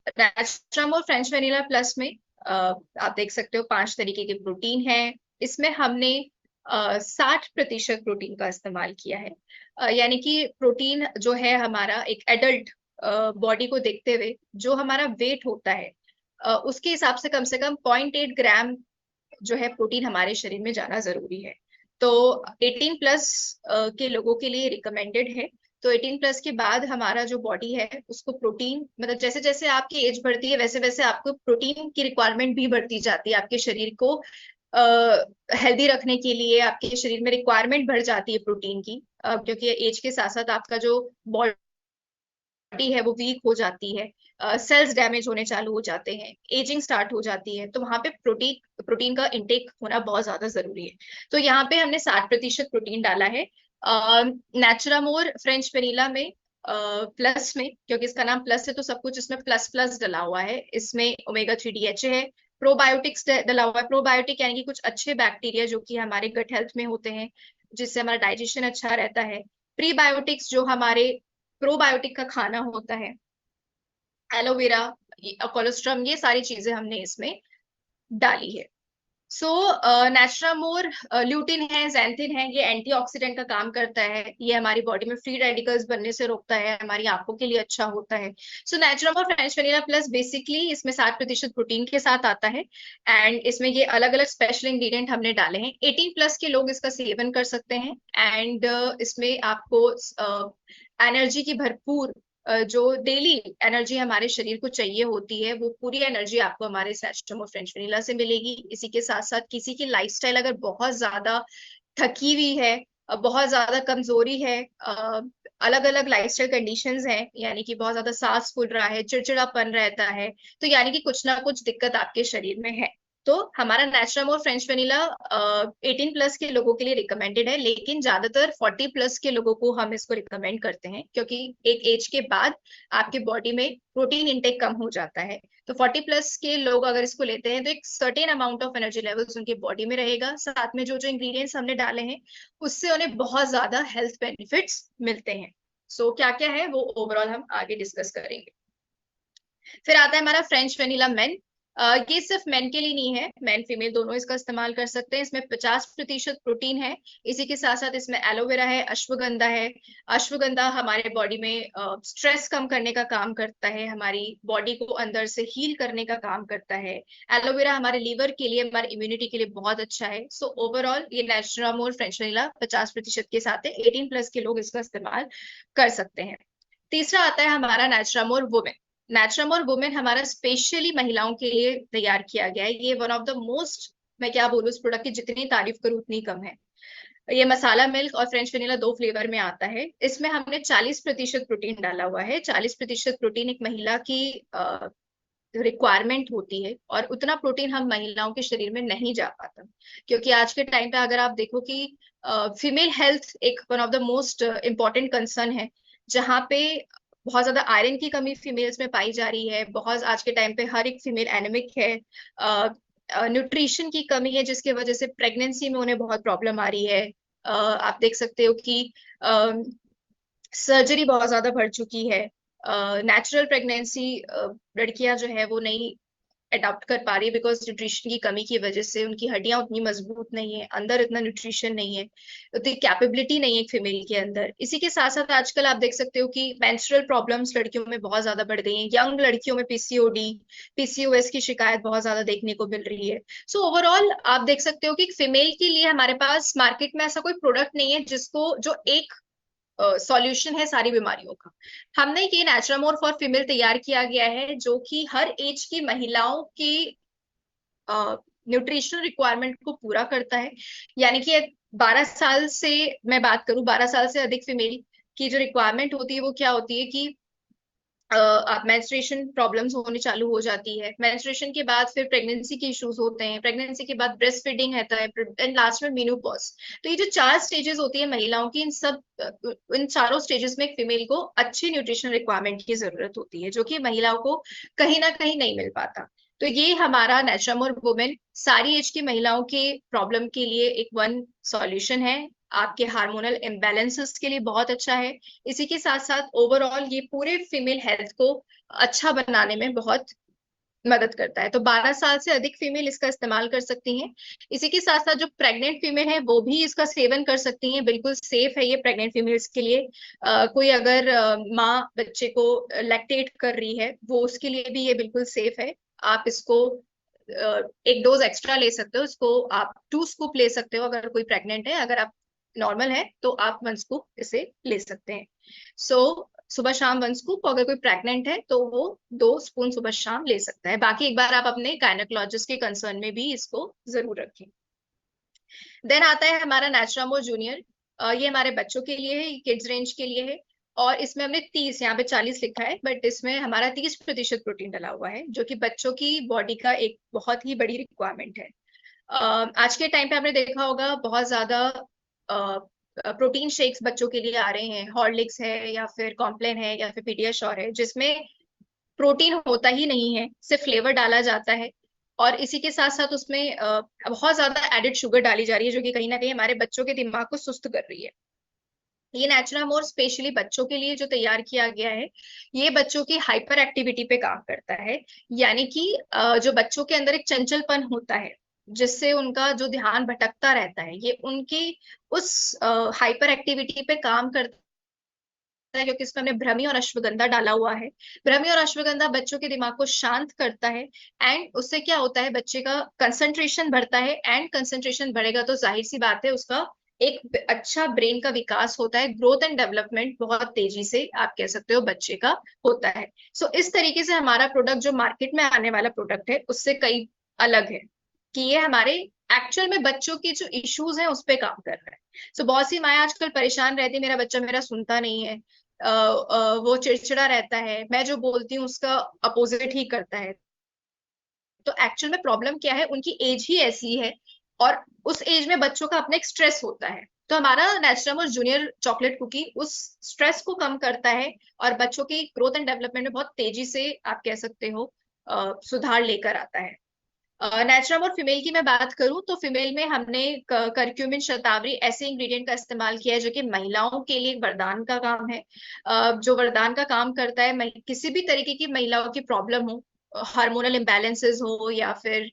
Naturamore French vanilla plus में आप देख सकते हो 5 तरीके के प्रोटीन है, इसमें हमने 60% प्रोटीन का इस्तेमाल किया है। यानी कि प्रोटीन जो है हमारा एक एडल्ट बॉडी को देखते हुए जो हमारा वेट होता है उसके हिसाब से कम 0.8 ग्राम जो है प्रोटीन हमारे शरीर में जाना जरूरी है। तो 18 प्लस के लोगों के लिए रिकमेंडेड है। तो 18 प्लस के बाद हमारा जो बॉडी है उसको प्रोटीन, मतलब जैसे जैसे आपकी एज बढ़ती है वैसे वैसे आपको प्रोटीन की रिक्वायरमेंट भी बढ़ती जाती है। आपके शरीर को हेल्दी रखने के लिए आपके शरीर में रिक्वायरमेंट बढ़ जाती है प्रोटीन की, क्योंकि एज के साथ साथ आपका जो बॉडी है वो वीक हो जाती है, सेल्स डैमेज होने चालू हो जाते हैं, एजिंग स्टार्ट हो जाती है। तो वहां पे प्रोटीन का इंटेक होना बहुत ज्यादा जरूरी है। तो यहाँ पे हमने 60% प्रोटीन डाला है। नेचुरामोर फ्रेंच वेनिला में प्लस में, क्योंकि इसका नाम प्लस है तो सब कुछ इसमें प्लस प्लस डला हुआ है। इसमें ओमेगा 3 DHA है, प्रोबायोटिक्स डला हुआ है। प्रोबायोटिक यानी कि कुछ अच्छे बैक्टीरिया जो कि हमारे गट हेल्थ में होते हैं, जिससे हमारा डाइजेशन अच्छा रहता है। प्रीबायोटिक्स जो हमारे प्रोबायोटिक का खाना होता है, एलोवेरा, कोलेस्ट्रम, ये सारी चीजें हमने इसमें डाली है। सो नेचुरामोर ल्यूटिन है, ज़ैंथिन है, ये एंटीऑक्सीडेंट का काम करता है। ये हमारी बॉडी में फ्री रेडिकल्स बनने से रोकता है, हमारी आंखों के लिए अच्छा होता है। So Naturamore French vanilla plus basically इसमें 60% प्रोटीन के साथ आता है। एंड इसमें ये अलग अलग स्पेशल इंग्रेडिएंट हमने डाले हैं। 18 प्लस के लोग इसका सेवन कर सकते हैं। एंड इसमें आपको एनर्जी की भरपूर जो डेली एनर्जी हमारे शरीर को चाहिए होती है, वो पूरी एनर्जी आपको हमारे सैचमो फ्रेंच वेनिला से मिलेगी। इसी के साथ साथ किसी की लाइफस्टाइल अगर बहुत ज्यादा थकी हुई है, बहुत ज्यादा कमजोरी है, अलग अलग लाइफस्टाइल कंडीशंस हैं, यानी कि बहुत ज्यादा सांस फूल रहा है, चिड़चिड़ापन रहता है, तो यानी कि कुछ ना कुछ दिक्कत आपके शरीर में है, तो हमारा नेचुरामोर फ्रेंच वेनिला 18 प्लस के लोगों के लिए रिकमेंडेड है। लेकिन ज्यादातर 40 प्लस के लोगों को हम इसको रिकमेंड करते हैं, क्योंकि एक एज के बाद आपके बॉडी में प्रोटीन इंटेक कम हो जाता है। तो 40 प्लस के लोग अगर इसको लेते हैं तो एक certain amount of energy levels उनकी बॉडी में रहेगा। साथ में जो जो इंग्रेडिएंट्स हमने डाले हैं उससे उन्हें बहुत ज्यादा हेल्थ बेनिफिट्स मिलते हैं। सो क्या क्या है वो ओवरऑल हम आगे डिस्कस करेंगे। फिर आता है हमारा फ्रेंच वेनिला मेन। ये सिर्फ मेन के लिए नहीं है, मेन फीमेल दोनों इसका इस्तेमाल कर सकते हैं। इसमें 50% प्रोटीन है। इसी के साथ साथ इसमें एलोवेरा है, अश्वगंधा है। अश्वगंधा हमारे बॉडी में स्ट्रेस कम करने का काम करता है, हमारी बॉडी को अंदर से हील करने का काम करता है। एलोवेरा हमारे लीवर के लिए, हमारे इम्यूनिटी के लिए बहुत अच्छा है। सो ओवरऑल ये नेचुरामोर फ्रेंच वेनिला 50% के साथ है। 18 प्लस के लोग इसका इस्तेमाल कर सकते हैं। तीसरा आता है हमारा नेचुरामोर वुमेन। नेचुरामोर वुमेन हमारा स्पेशली महिलाओं के लिए तैयार किया गया है। ये वन ऑफ द मोस्ट, मैं क्या बोलूँ, इस प्रोडक्ट की जितनी तारीफ करूँ उतनी कम है। ये मसाला मिल्क और फ्रेंच वेनिला दो फ्लेवर में आता है। इसमें हमने 40% प्रोटीन डाला हुआ है। 40% प्रोटीन एक महिला की रिक्वायरमेंट होती है, और उतना प्रोटीन हम महिलाओं के शरीर में नहीं जा पाता, क्योंकि आज के टाइम पे अगर आप देखो कि फीमेल हेल्थ एक one of the most important concern है, जहाँ पे बहुत ज्यादा आयरन की कमी फीमेल्स में पाई जा रही है। बहुत आज के टाइम पे हर एक फीमेल एनेमिक है, न्यूट्रिशन की कमी है, जिसकी वजह से प्रेगनेंसी में उन्हें बहुत प्रॉब्लम आ रही है। आप देख सकते हो कि सर्जरी बहुत ज्यादा बढ़ चुकी है। नेचुरल प्रेगनेंसी लड़कियां जो है वो नहीं अडॉप्ट कर पा रही, बिकॉज न्यूट्रिशन की कमी की वजह से उनकी हड्डियां उतनी मजबूत नहीं है, अंदर इतना न्यूट्रिशन नहीं है, उतनी कैपेबिलिटी नहीं है एक फीमेल के अंदर। इसी के साथ साथ आजकल आप देख सकते हो कि मेंस्ट्रुअल प्रॉब्लम्स लड़कियों में बहुत ज्यादा बढ़ गई हैं। यंग लड़कियों में पीसीओडी, पीसीओएस की शिकायत बहुत ज्यादा देखने को मिल रही है। सो ओवरऑल आप देख सकते हो कि फीमेल के लिए हमारे पास मार्केट में ऐसा कोई प्रोडक्ट नहीं है जिसको जो एक सॉल्यूशन है सारी बीमारियों का। हमने ये नेचुरामोर फॉर फीमेल तैयार किया गया है, जो कि हर एज की महिलाओं की न्यूट्रिशनल रिक्वायरमेंट को पूरा करता है। यानी कि 12 साल से, मैं बात करूं 12 साल से अधिक फीमेल की जो रिक्वायरमेंट होती है वो क्या होती है कि आप मेंस्ट्रुएशन प्रॉब्लम्स होनी चालू हो जाती है। मेंस्ट्रुएशन के बाद फिर प्रेगनेंसी के इश्यूज होते हैं, प्रेगनेंसी के बाद ब्रेस्ट फीडिंग रहता है, एंड लास्ट में मेनोपॉज। तो ये जो 4 स्टेजेस होती है महिलाओं की, इन चारों स्टेजेस में एक फीमेल को अच्छी न्यूट्रिशन रिक्वायरमेंट की जरूरत होती है, जो कि महिलाओं को कहीं ना कहीं नहीं मिल पाता। तो ये हमारा नेचुरामोर वुमेन सारी एज की महिलाओं के प्रॉब्लम के लिए एक वन सॉल्यूशन है। आपके हार्मोनल इम्बैलेंसेस के लिए बहुत अच्छा है। इसी के साथ साथ ओवरऑल ये पूरे फीमेल हेल्थ को अच्छा बनाने में बहुत मदद करता है। तो 12 साल से अधिक फीमेल इसका इस्तेमाल कर सकती हैं। इसी के साथ साथ जो प्रेग्नेंट फीमेल है वो भी इसका सेवन कर सकती हैं, बिल्कुल सेफ है ये प्रेग्नेंट फीमेल्स के लिए। कोई अगर माँ बच्चे को लैक्टेट कर रही है वो उसके लिए भी ये बिल्कुल सेफ है। आप इसको एक डोज एक्स्ट्रा ले सकते हो, इसको आप 2 स्कूप ले सकते हो अगर कोई प्रेग्नेंट है। अगर आप नॉर्मल है तो आप 1 स्कूप इसे ले सकते हैं। सो सुबह शाम 1 स्कूप, अगर कोई प्रेग्नेंट है तो वो 2 स्पून सुबह शाम ले सकता है। बाकी एक बार आप अपने गायनेकोलॉजिस्ट के कंसर्न में भी इसको जरूर रखें। देन आता है हमारा नेचुरामोर जूनियर। ये हमारे बच्चों के लिए है, किड्स रेंज के लिए है। और इसमें हमने 30, यहाँ पे 40 लिखा है, बट इसमें हमारा 30% प्रोटीन डला हुआ है, जो कि बच्चों की बॉडी का एक बहुत ही बड़ी रिक्वायरमेंट है। आज के टाइम पे आपने देखा होगा बहुत ज्यादा प्रोटीन शेक्स बच्चों के लिए आ रहे हैं, हॉर्लिक्स है या फिर कॉम्प्लेन है या फिर पीडियाश्योर है, जिसमें प्रोटीन होता ही नहीं है, सिर्फ फ्लेवर डाला जाता है। और इसी के साथ साथ उसमें बहुत ज्यादा एडेड शुगर डाली जा रही है, जो कि कहीं ना कहीं हमारे बच्चों के दिमाग को सुस्त कर रही है। ये नेचुरामोर स्पेशली बच्चों के लिए जो तैयार किया गया है, ये बच्चों की हाइपर एक्टिविटी पे काम करता है। यानी कि जो बच्चों के अंदर एक चंचलपन होता है, जिससे उनका जो ध्यान भटकता रहता है, ये उनकी उस हाइपर एक्टिविटी पे काम करता है, क्योंकि इसमें हमने भ्रमी और अश्वगंधा डाला हुआ है। भ्रमी और अश्वगंधा बच्चों के दिमाग को शांत करता है, एंड उससे क्या होता है, बच्चे का कंसंट्रेशन बढ़ता है। एंड कंसंट्रेशन बढ़ेगा तो जाहिर सी बात है उसका एक अच्छा ब्रेन का विकास होता है, ग्रोथ एंड डेवलपमेंट बहुत तेजी से आप कह सकते हो बच्चे का होता है। सो इस तरीके से हमारा प्रोडक्ट जो मार्केट में आने वाला प्रोडक्ट है उससे कई अलग है, कि ये हमारे एक्चुअल में बच्चों की जो इश्यूज हैं उस पे काम कर रहा है। सो बहुत सी माएं आजकल परेशान रहती है, मेरा बच्चा मेरा सुनता नहीं है, वो चिड़चिड़ा रहता है, मैं जो बोलती हूँ उसका अपोजिट ही करता है। तो एक्चुअल में प्रॉब्लम क्या है, उनकी एज ही ऐसी है, और उस एज में बच्चों का अपना एक स्ट्रेस होता है। तो हमारा नेचुरल जूनियर चॉकलेट कुकी उस स्ट्रेस को कम करता है, और बच्चों की ग्रोथ एंड डेवलपमेंट में बहुत तेजी से आप कह सकते हो सुधार लेकर आता है। नेचुरम और फीमेल की मैं बात करूं तो फीमेल में हमने करक्यूमिन, शतावरी ऐसे इंग्रेडिएंट का इस्तेमाल किया है, जो कि महिलाओं के लिए एक वरदान का काम है। जो वरदान का काम करता है, किसी भी तरीके की महिलाओं की प्रॉब्लम हो, हार्मोनल इम्बैलेंसेस हो या फिर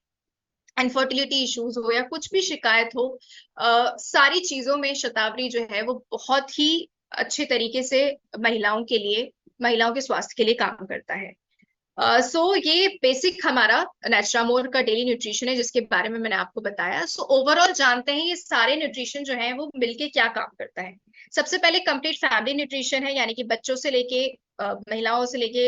इनफर्टिलिटी इश्यूज हो या कुछ भी शिकायत हो, सारी चीजों में शतावरी जो है वो बहुत ही अच्छे तरीके से महिलाओं के लिए, महिलाओं के स्वास्थ्य के लिए काम करता है। ये बेसिक हमारा नेचुरामोर का डेली न्यूट्रिशन है, जिसके बारे में मैंने आपको बताया। ओवरऑल जानते हैं ये सारे न्यूट्रिशन जो है वो मिलके क्या काम करता है। सबसे पहले कंप्लीट फैमिली न्यूट्रिशन है, यानी कि बच्चों से लेके महिलाओं से लेके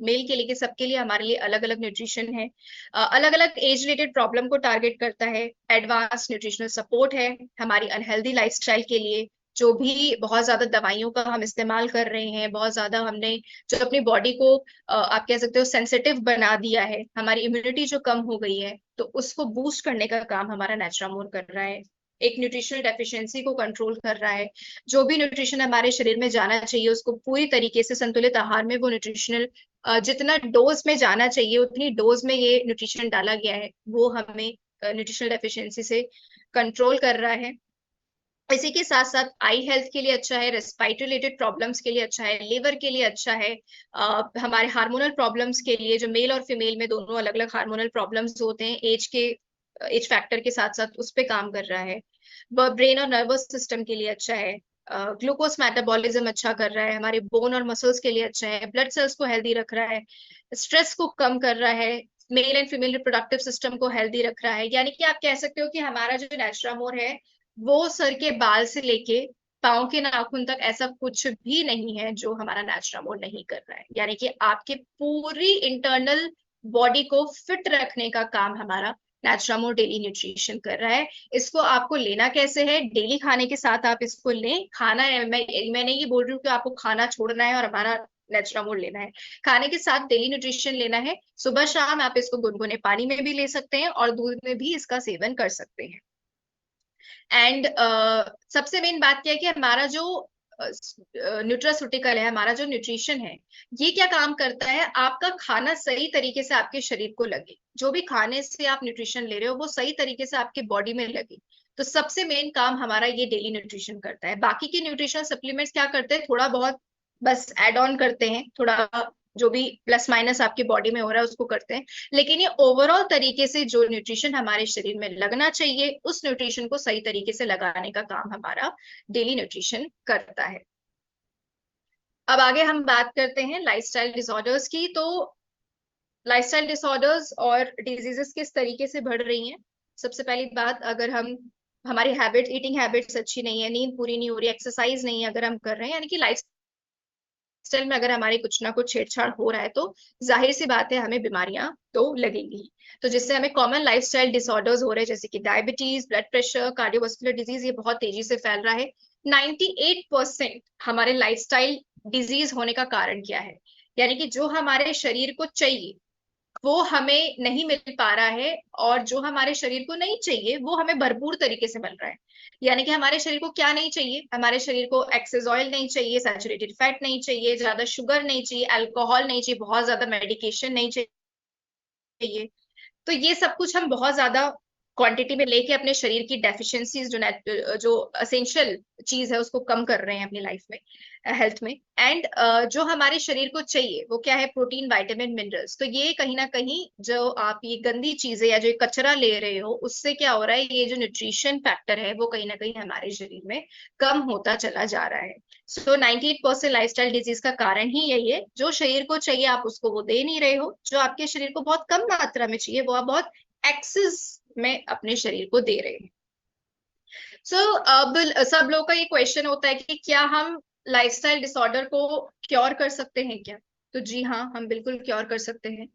मेल के लेके सबके लिए हमारे लिए अलग अलग न्यूट्रिशन है। अलग अलग एज रिलेटेड प्रॉब्लम को टारगेट करता है। एडवांस न्यूट्रिशनल सपोर्ट है हमारी अनहेल्दी लाइफस्टाइल के लिए, जो भी बहुत ज्यादा दवाइयों का हम इस्तेमाल कर रहे हैं, बहुत ज्यादा हमने जो अपनी बॉडी को आप कह सकते हो सेंसिटिव बना दिया है, हमारी इम्यूनिटी जो कम हो गई है, तो उसको बूस्ट करने का काम हमारा नेचुरामोर कर रहा है। एक न्यूट्रिशनल डेफिशिएंसी को कंट्रोल कर रहा है। जो भी न्यूट्रिशन हमारे शरीर में जाना चाहिए उसको पूरी तरीके से संतुलित आहार में वो न्यूट्रिशनल जितना डोज में जाना चाहिए उतनी डोज में ये न्यूट्रिशन डाला गया है, वो हमें न्यूट्रिशनल डेफिशिएंसी से कंट्रोल कर रहा है। इसी के साथ साथ आई हेल्थ के लिए अच्छा है, रेस्पिरेटरी रिलेटेड प्रॉब्लम्स के लिए अच्छा है, लिवर के लिए अच्छा है, हमारे हार्मोनल प्रॉब्लम्स के लिए, जो मेल और फीमेल में दोनों अलग अलग हार्मोनल प्रॉब्लम्स होते हैं, एज फैक्टर के साथ साथ उस पर काम कर रहा है। वह ब्रेन और नर्वस सिस्टम के लिए अच्छा है। ग्लूकोज मेटाबॉलिज्म अच्छा कर रहा है, हमारे बोन और मसल्स के लिए अच्छा है, ब्लड सेल्स को हेल्दी रख रहा है, स्ट्रेस को कम कर रहा है, male and female reproductive system को हेल्दी रख रहा है। यानी कि आप कह सकते हो कि हमारा जो नेचुरामोर है वो सर के बाल से लेके पाँव के नाखून तक ऐसा कुछ भी नहीं है जो हमारा नेचुरामोर नहीं कर रहा है। यानी कि आपके पूरी इंटरनल बॉडी को फिट रखने का काम हमारा नेचुरामोर डेली न्यूट्रिशन कर रहा है। इसको आपको लेना कैसे है, डेली खाने के साथ आप इसको लें। खाना है, मैं नहीं ये बोल रही हूँ कि आपको खाना छोड़ना है और हमारा नेचुरामोर लेना है। खाने के साथ डेली न्यूट्रिशन लेना है। सुबह शाम आप इसको गुनगुने पानी में भी ले सकते हैं और दूध में भी इसका सेवन कर सकते हैं। एंड सबसे मेन बात क्या है कि हमारा जो न्यूट्रास्यूटिकल है, हमारा जो न्यूट्रिशन है, ये क्या काम करता है, आपका खाना सही तरीके से आपके शरीर को लगे, जो भी खाने से आप न्यूट्रिशन ले रहे हो वो सही तरीके से आपके बॉडी में लगे। तो सबसे मेन काम हमारा ये डेली न्यूट्रिशन करता है। बाकी के न्यूट्रिशन सप्लीमेंट्स क्या करते हैं, थोड़ा बहुत बस एड ऑन करते हैं, थोड़ा जो भी प्लस माइनस आपकी बॉडी में हो रहा है उसको करते हैं, लेकिन ये ओवरऑल तरीके से जो न्यूट्रिशन हमारे शरीर में लगना चाहिए उस न्यूट्रिशन को सही तरीके से लगाने का काम हमारा डेली न्यूट्रिशन करता है। अब आगे हम बात करते हैं लाइफस्टाइल डिसऑर्डर्स की। तो लाइफस्टाइल डिसऑर्डर्स और डिजीजेस किस तरीके से बढ़ रही हैं? सबसे पहली बात, अगर हम हमारी हैबिट ईटिंग हैबिट्स अच्छी नहीं है, नींद पूरी नहीं हो रही, एक्सरसाइज नहीं है अगर हम कर रहे हैं, यानी कि लाइफस्टाइल में अगर हमारी कुछ ना कुछ छेड़छाड़ हो रहा है, तो जाहिर सी बात है हमें बीमारियां तो लगेंगी। तो जिससे हमें कॉमन लाइफस्टाइल डिसऑर्डर्स हो रहे हैं, जैसे कि diabetes, blood pressure, cardiovascular disease, ये बहुत तेजी से फैल रहा है। 98% हमारे लाइफस्टाइल डिजीज होने का कारण क्या है? यानी कि जो हमारे शरीर को चाहिए वो हमें नहीं मिल पा रहा है, और जो हमारे शरीर को नहीं चाहिए वो हमें भरपूर तरीके से मिल रहा है। यानी कि हमारे शरीर को क्या नहीं चाहिए? हमारे शरीर को एक्सेस ऑयल नहीं चाहिए, सैचुरेटेड फैट नहीं चाहिए, ज्यादा शुगर नहीं चाहिए, अल्कोहल नहीं चाहिए, बहुत ज्यादा मेडिकेशन नहीं चाहिए। तो ये सब कुछ हम बहुत ज्यादा क्वांटिटी में लेके अपने शरीर की डेफिशिएंसीज जो असेंशियल चीज है उसको कम कर रहे हैं अपनी लाइफ में, हेल्थ में। एंड जो हमारे शरीर को चाहिए वो क्या है? Protein, vitamin, minerals. तो ये कहीं ना कहीं जो आप ये गंदी चीजें या जो ये कचरा ले रहे हो उससे क्या हो रहा है, ये जो न्यूट्रिशन फैक्टर है वो कहीं ना कहीं हमारे शरीर में कम होता चला जा रहा है। सो 98% लाइफस्टाइल डिजीज का कारण ही यही है, जो शरीर को चाहिए आप उसको वो दे नहीं रहे हो, जो आपके शरीर को बहुत कम मात्रा में चाहिए वो आप बहुत एक्सेस में अपने शरीर को दे रहे हैं। अब सब लोगों का ये क्वेश्चन होता है कि क्या हम लाइफस्टाइल डिसऑर्डर को क्योर कर सकते हैं क्या? तो जी हाँ, हम बिल्कुल क्योर कर सकते हैं।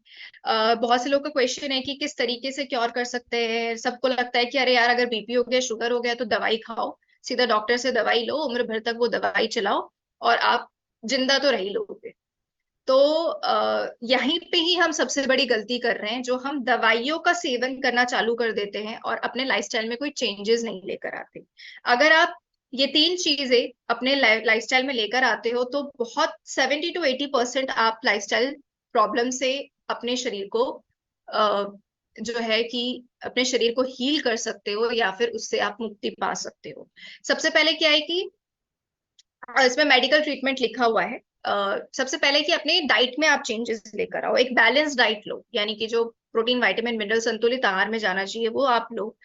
बहुत से लोगों का क्वेश्चन है कि किस तरीके से क्योर कर सकते हैं। सबको लगता है कि अरे यार, अगर बीपी हो गया, शुगर हो गया तो दवाई खाओ, सीधा डॉक्टर से दवाई लो, उम्र भर तक वो दवाई चलाओ और आप जिंदा तो रह ही लोगे। तो यहीं पे ही हम सबसे बड़ी गलती कर रहे हैं, जो हम दवाइयों का सेवन करना चालू कर देते हैं और अपने लाइफस्टाइल में कोई चेंजेस नहीं लेकर आते। अगर आप ये तीन चीजें अपने लाइफस्टाइल में लेकर आते हो तो बहुत 70 to 80% आप लाइफस्टाइल प्रॉब्लम से अपने शरीर को जो है कि अपने शरीर को हील कर सकते हो, या फिर उससे आप मुक्ति पा सकते हो। सबसे पहले क्या है कि इसमें मेडिकल ट्रीटमेंट लिखा हुआ है। सबसे पहले कि अपने डाइट में आप चेंजेस लेकर आओ, एक बैलेंस डाइट लो, यानी कि जो प्रोटीन, विटामिन, मिनरल संतुलित आहार में जाना चाहिए वो आप लो।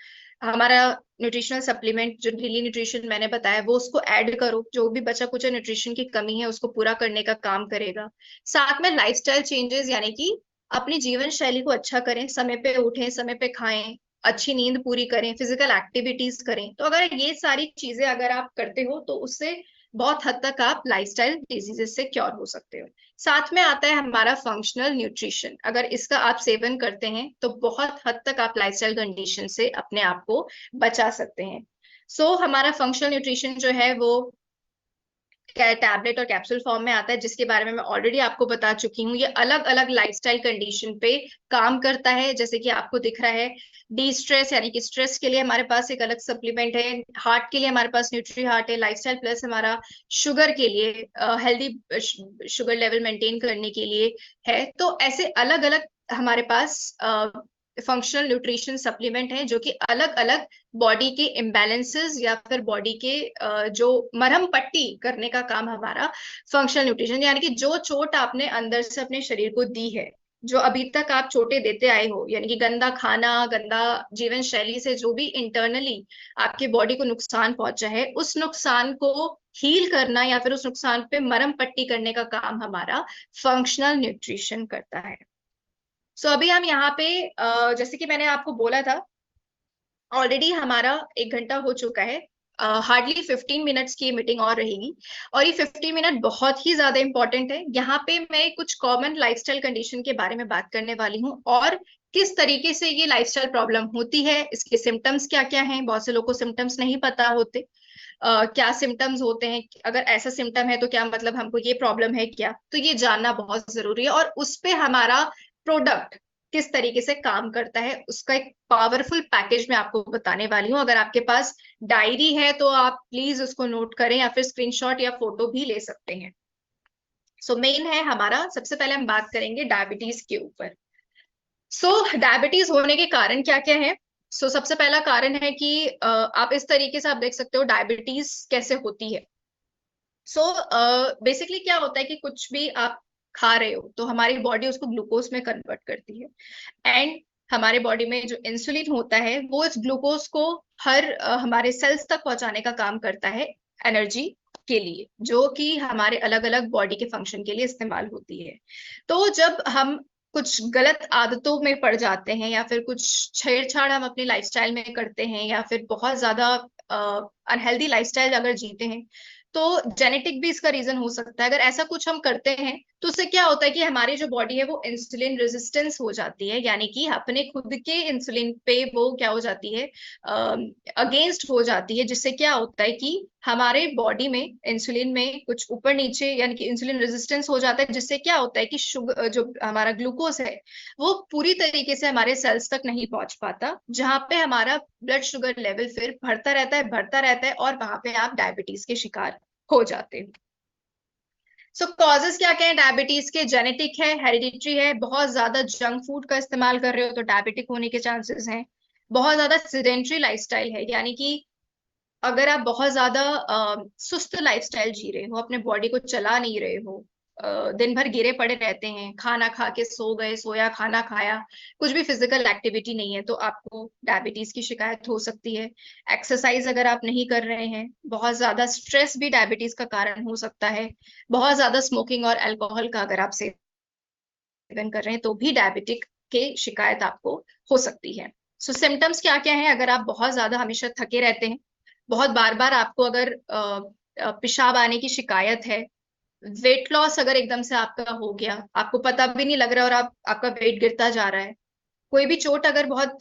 हमारा न्यूट्रिशनल सप्लीमेंट जो डेली न्यूट्रिशन मैंने बताया वो उसको ऐड करो, जो भी बचा कुचा न्यूट्रिशन की कमी है उसको पूरा करने का काम करेगा। साथ में लाइफस्टाइल चेंजेस, यानी कि अपनी जीवन शैली को अच्छा करें, समय पे उठें, समय पे खाएं, अच्छी नींद पूरी करें, फिजिकल एक्टिविटीज करें। तो अगर ये सारी चीजें अगर आप करते हो तो उससे बहुत हद तक आप लाइफस्टाइल डिजीजेस से क्योर हो सकते हो। साथ में आता है हमारा फंक्शनल न्यूट्रिशन। अगर इसका आप सेवन करते हैं तो बहुत हद तक आप लाइफस्टाइल कंडीशन से अपने आप को बचा सकते हैं। हमारा फंक्शनल न्यूट्रिशन जो है वो टैबलेट और कैप्सूल फॉर्म में आता है, जिसके बारे में मैं ऑलरेडी आपको बता चुकी हूँ। ये अलग अलग लाइफस्टाइल कंडीशन पे काम करता है। जैसे कि आपको दिख रहा है, डी स्ट्रेस, यानी कि स्ट्रेस के लिए हमारे पास एक अलग सप्लीमेंट है, हार्ट के लिए हमारे पास न्यूट्री हार्ट है, लाइफस्टाइल प्लस हमारा शुगर के लिए, हेल्दी शुगर लेवल मेंटेन करने के लिए है। तो ऐसे अलग अलग हमारे पास फंक्शनल न्यूट्रिशन सप्लीमेंट है, जो कि अलग अलग बॉडी के इम्बैलेंसेस या फिर बॉडी के जो मरहम पट्टी करने का काम हमारा फंक्शनल न्यूट्रिशन, यानी कि जो चोट आपने अंदर से अपने शरीर को दी है, जो अभी तक आप चोटें देते आए हो, यानी कि गंदा खाना, गंदा जीवन शैली से जो भी इंटरनली आपके बॉडी को नुकसान पहुंचा है, उस नुकसान को हील करना या फिर उस नुकसान पे मरहम पट्टी करने का काम हमारा फंक्शनल न्यूट्रिशन करता है। अभी हम यहाँ पे जैसे कि मैंने आपको बोला था, ऑलरेडी हमारा 1 घंटा हो चुका है। हार्डली 15 मिनट्स की मीटिंग और रहेगी, और ये 15 मिनट बहुत ही ज्यादा इंपॉर्टेंट है। यहाँ पे मैं कुछ कॉमन लाइफस्टाइल कंडीशन के बारे में बात करने वाली हूँ, और किस तरीके से ये लाइफस्टाइल प्रॉब्लम होती है, इसके सिम्टम्स क्या क्या हैं। बहुत से लोगों को सिम्टम्स नहीं पता होते। क्या सिम्टम्स होते हैं, अगर ऐसा सिम्टम है तो क्या मतलब हमको ये प्रॉब्लम है क्या, तो ये जानना बहुत जरूरी है। और उस पे हमारा प्रोडक्ट किस तरीके से काम करता है उसका एक पावरफुल पैकेज मैं आपको बताने वाली हूँ। अगर आपके पास डायरी है तो आप प्लीज उसको नोट करें, या फिर स्क्रीनशॉट या फोटो भी ले सकते हैं। मेन है हमारा, सबसे पहले हम बात करेंगे डायबिटीज के ऊपर। डायबिटीज होने के कारण क्या क्या है? सबसे पहला कारण है कि आप इस तरीके से आप देख सकते हो डायबिटीज कैसे होती है। बेसिकली क्या होता है कि कुछ भी आप खा रहे हो तो हमारी बॉडी उसको ग्लूकोज में कन्वर्ट करती है। एंड हमारे बॉडी में जो इंसुलिन होता है वो इस ग्लूकोज को हमारे सेल्स तक पहुंचाने का काम करता है एनर्जी के लिए, जो कि हमारे अलग अलग बॉडी के फंक्शन के लिए इस्तेमाल होती है। तो जब हम कुछ गलत आदतों में पड़ जाते हैं या फिर कुछ छेड़छाड़ हम अपनी लाइफस्टाइल में करते हैं या फिर बहुत ज्यादा अनहेल्दी लाइफस्टाइल अगर जीते हैं, तो जेनेटिक भी इसका रीजन हो सकता है। अगर ऐसा कुछ हम करते हैं तो उससे क्या होता है कि हमारी जो बॉडी है वो इंसुलिन रेजिस्टेंस हो जाती है, यानी कि अपने खुद के इंसुलिन पे वो क्या हो जाती है, अगेंस्ट हो जाती है, जिससे क्या होता है कि हमारे बॉडी में इंसुलिन में कुछ ऊपर नीचे यानी कि इंसुलिन रेजिस्टेंस हो जाता है, जिससे क्या होता है कि शुगर जो हमारा ग्लूकोज है वो पूरी तरीके से हमारे सेल्स तक नहीं पहुंच पाता, जहां पे हमारा ब्लड शुगर लेवल फिर बढ़ता रहता है और वहां पे आप डायबिटीज के शिकार हो जाते हैं। सो कॉजेस क्या क्या है डायबिटीज के? जेनेटिक है, हेरिडिटरी है, बहुत ज्यादा जंक फूड का इस्तेमाल कर रहे हो तो डायबिटिक होने के चांसेस हैं, बहुत ज्यादा सिडेंट्री लाइफस्टाइल है, यानी कि अगर आप बहुत ज्यादा सुस्त लाइफस्टाइल जी रहे हो, अपने बॉडी को चला नहीं रहे हो, दिन भर गिरे पड़े रहते हैं, खाना खा के सो गए, सोया खाना खाया, कुछ भी फिजिकल एक्टिविटी नहीं है, तो आपको डायबिटीज की शिकायत हो सकती है। एक्सरसाइज अगर आप नहीं कर रहे हैं, बहुत ज्यादा स्ट्रेस भी डायबिटीज का कारण हो सकता है, बहुत ज्यादा स्मोकिंग और अल्कोहल का अगर आप सेवन कर रहे हैं तो भी डायबिटिक के शिकायत आपको हो सकती है। सो सिम्टम्स क्या क्या है? अगर आप बहुत ज्यादा हमेशा थके रहते हैं, बहुत बार बार आपको अगर पेशाब आने की शिकायत है, वेट लॉस अगर एकदम से आपका हो गया, आपको पता भी नहीं लग रहा और आपका वेट गिरता जा रहा है, कोई भी चोट अगर बहुत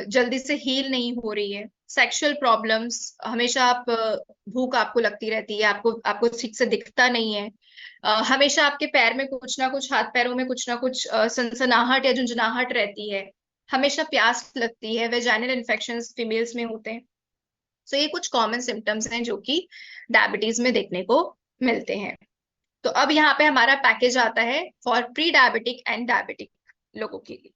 जल्दी से हील नहीं हो रही है, सेक्सुअल प्रॉब्लम्स, हमेशा भूख आपको लगती रहती है, आपको आपको ठीक से दिखता नहीं है, हमेशा आपके पैर में कुछ ना कुछ, हाथ पैरों में कुछ ना कुछ सनसनाहट या झुंझुनाहट रहती है, हमेशा प्यास लगती है, वेजाइनल इन्फेक्शंस फीमेल्स में होते हैं। सो ये कुछ कॉमन सिम्टम्स हैं जो कि डायबिटीज में देखने को मिलते हैं। तो अब यहाँ पे हमारा पैकेज आता है for pre diabetic and diabetic लोगों के लिए।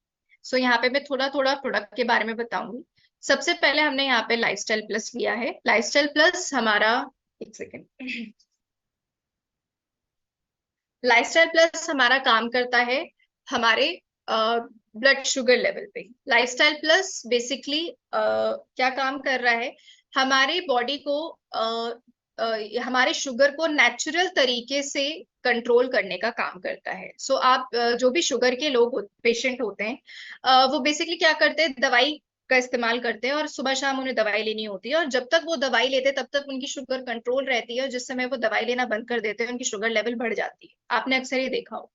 सो यहाँ पे मैं थोड़ा थोड़ा प्रोडक्ट के बारे में बताऊंगी। सबसे पहले हमने यहाँ पे लाइफस्टाइल प्लस लिया है। लाइफस्टाइल प्लस हमारा, एक सेकेंड, लाइफस्टाइल प्लस हमारा काम करता है हमारे ब्लड शुगर लेवल पे। लाइफस्टाइल प्लस बेसिकली क्या काम कर रहा है, हमारे बॉडी को हमारे शुगर को नेचुरल तरीके से कंट्रोल करने का काम करता है। सो आप जो भी शुगर के लोग पेशेंट होते हैं, वो बेसिकली क्या करते हैं, दवाई का इस्तेमाल करते हैं और सुबह शाम उन्हें दवाई लेनी होती है, और जब तक वो दवाई लेते हैं तब तक उनकी शुगर कंट्रोल रहती है, और जिस समय वो दवाई लेना बंद कर देते हैं उनकी शुगर लेवल बढ़ जाती है। आपने अक्सर ये देखा हो।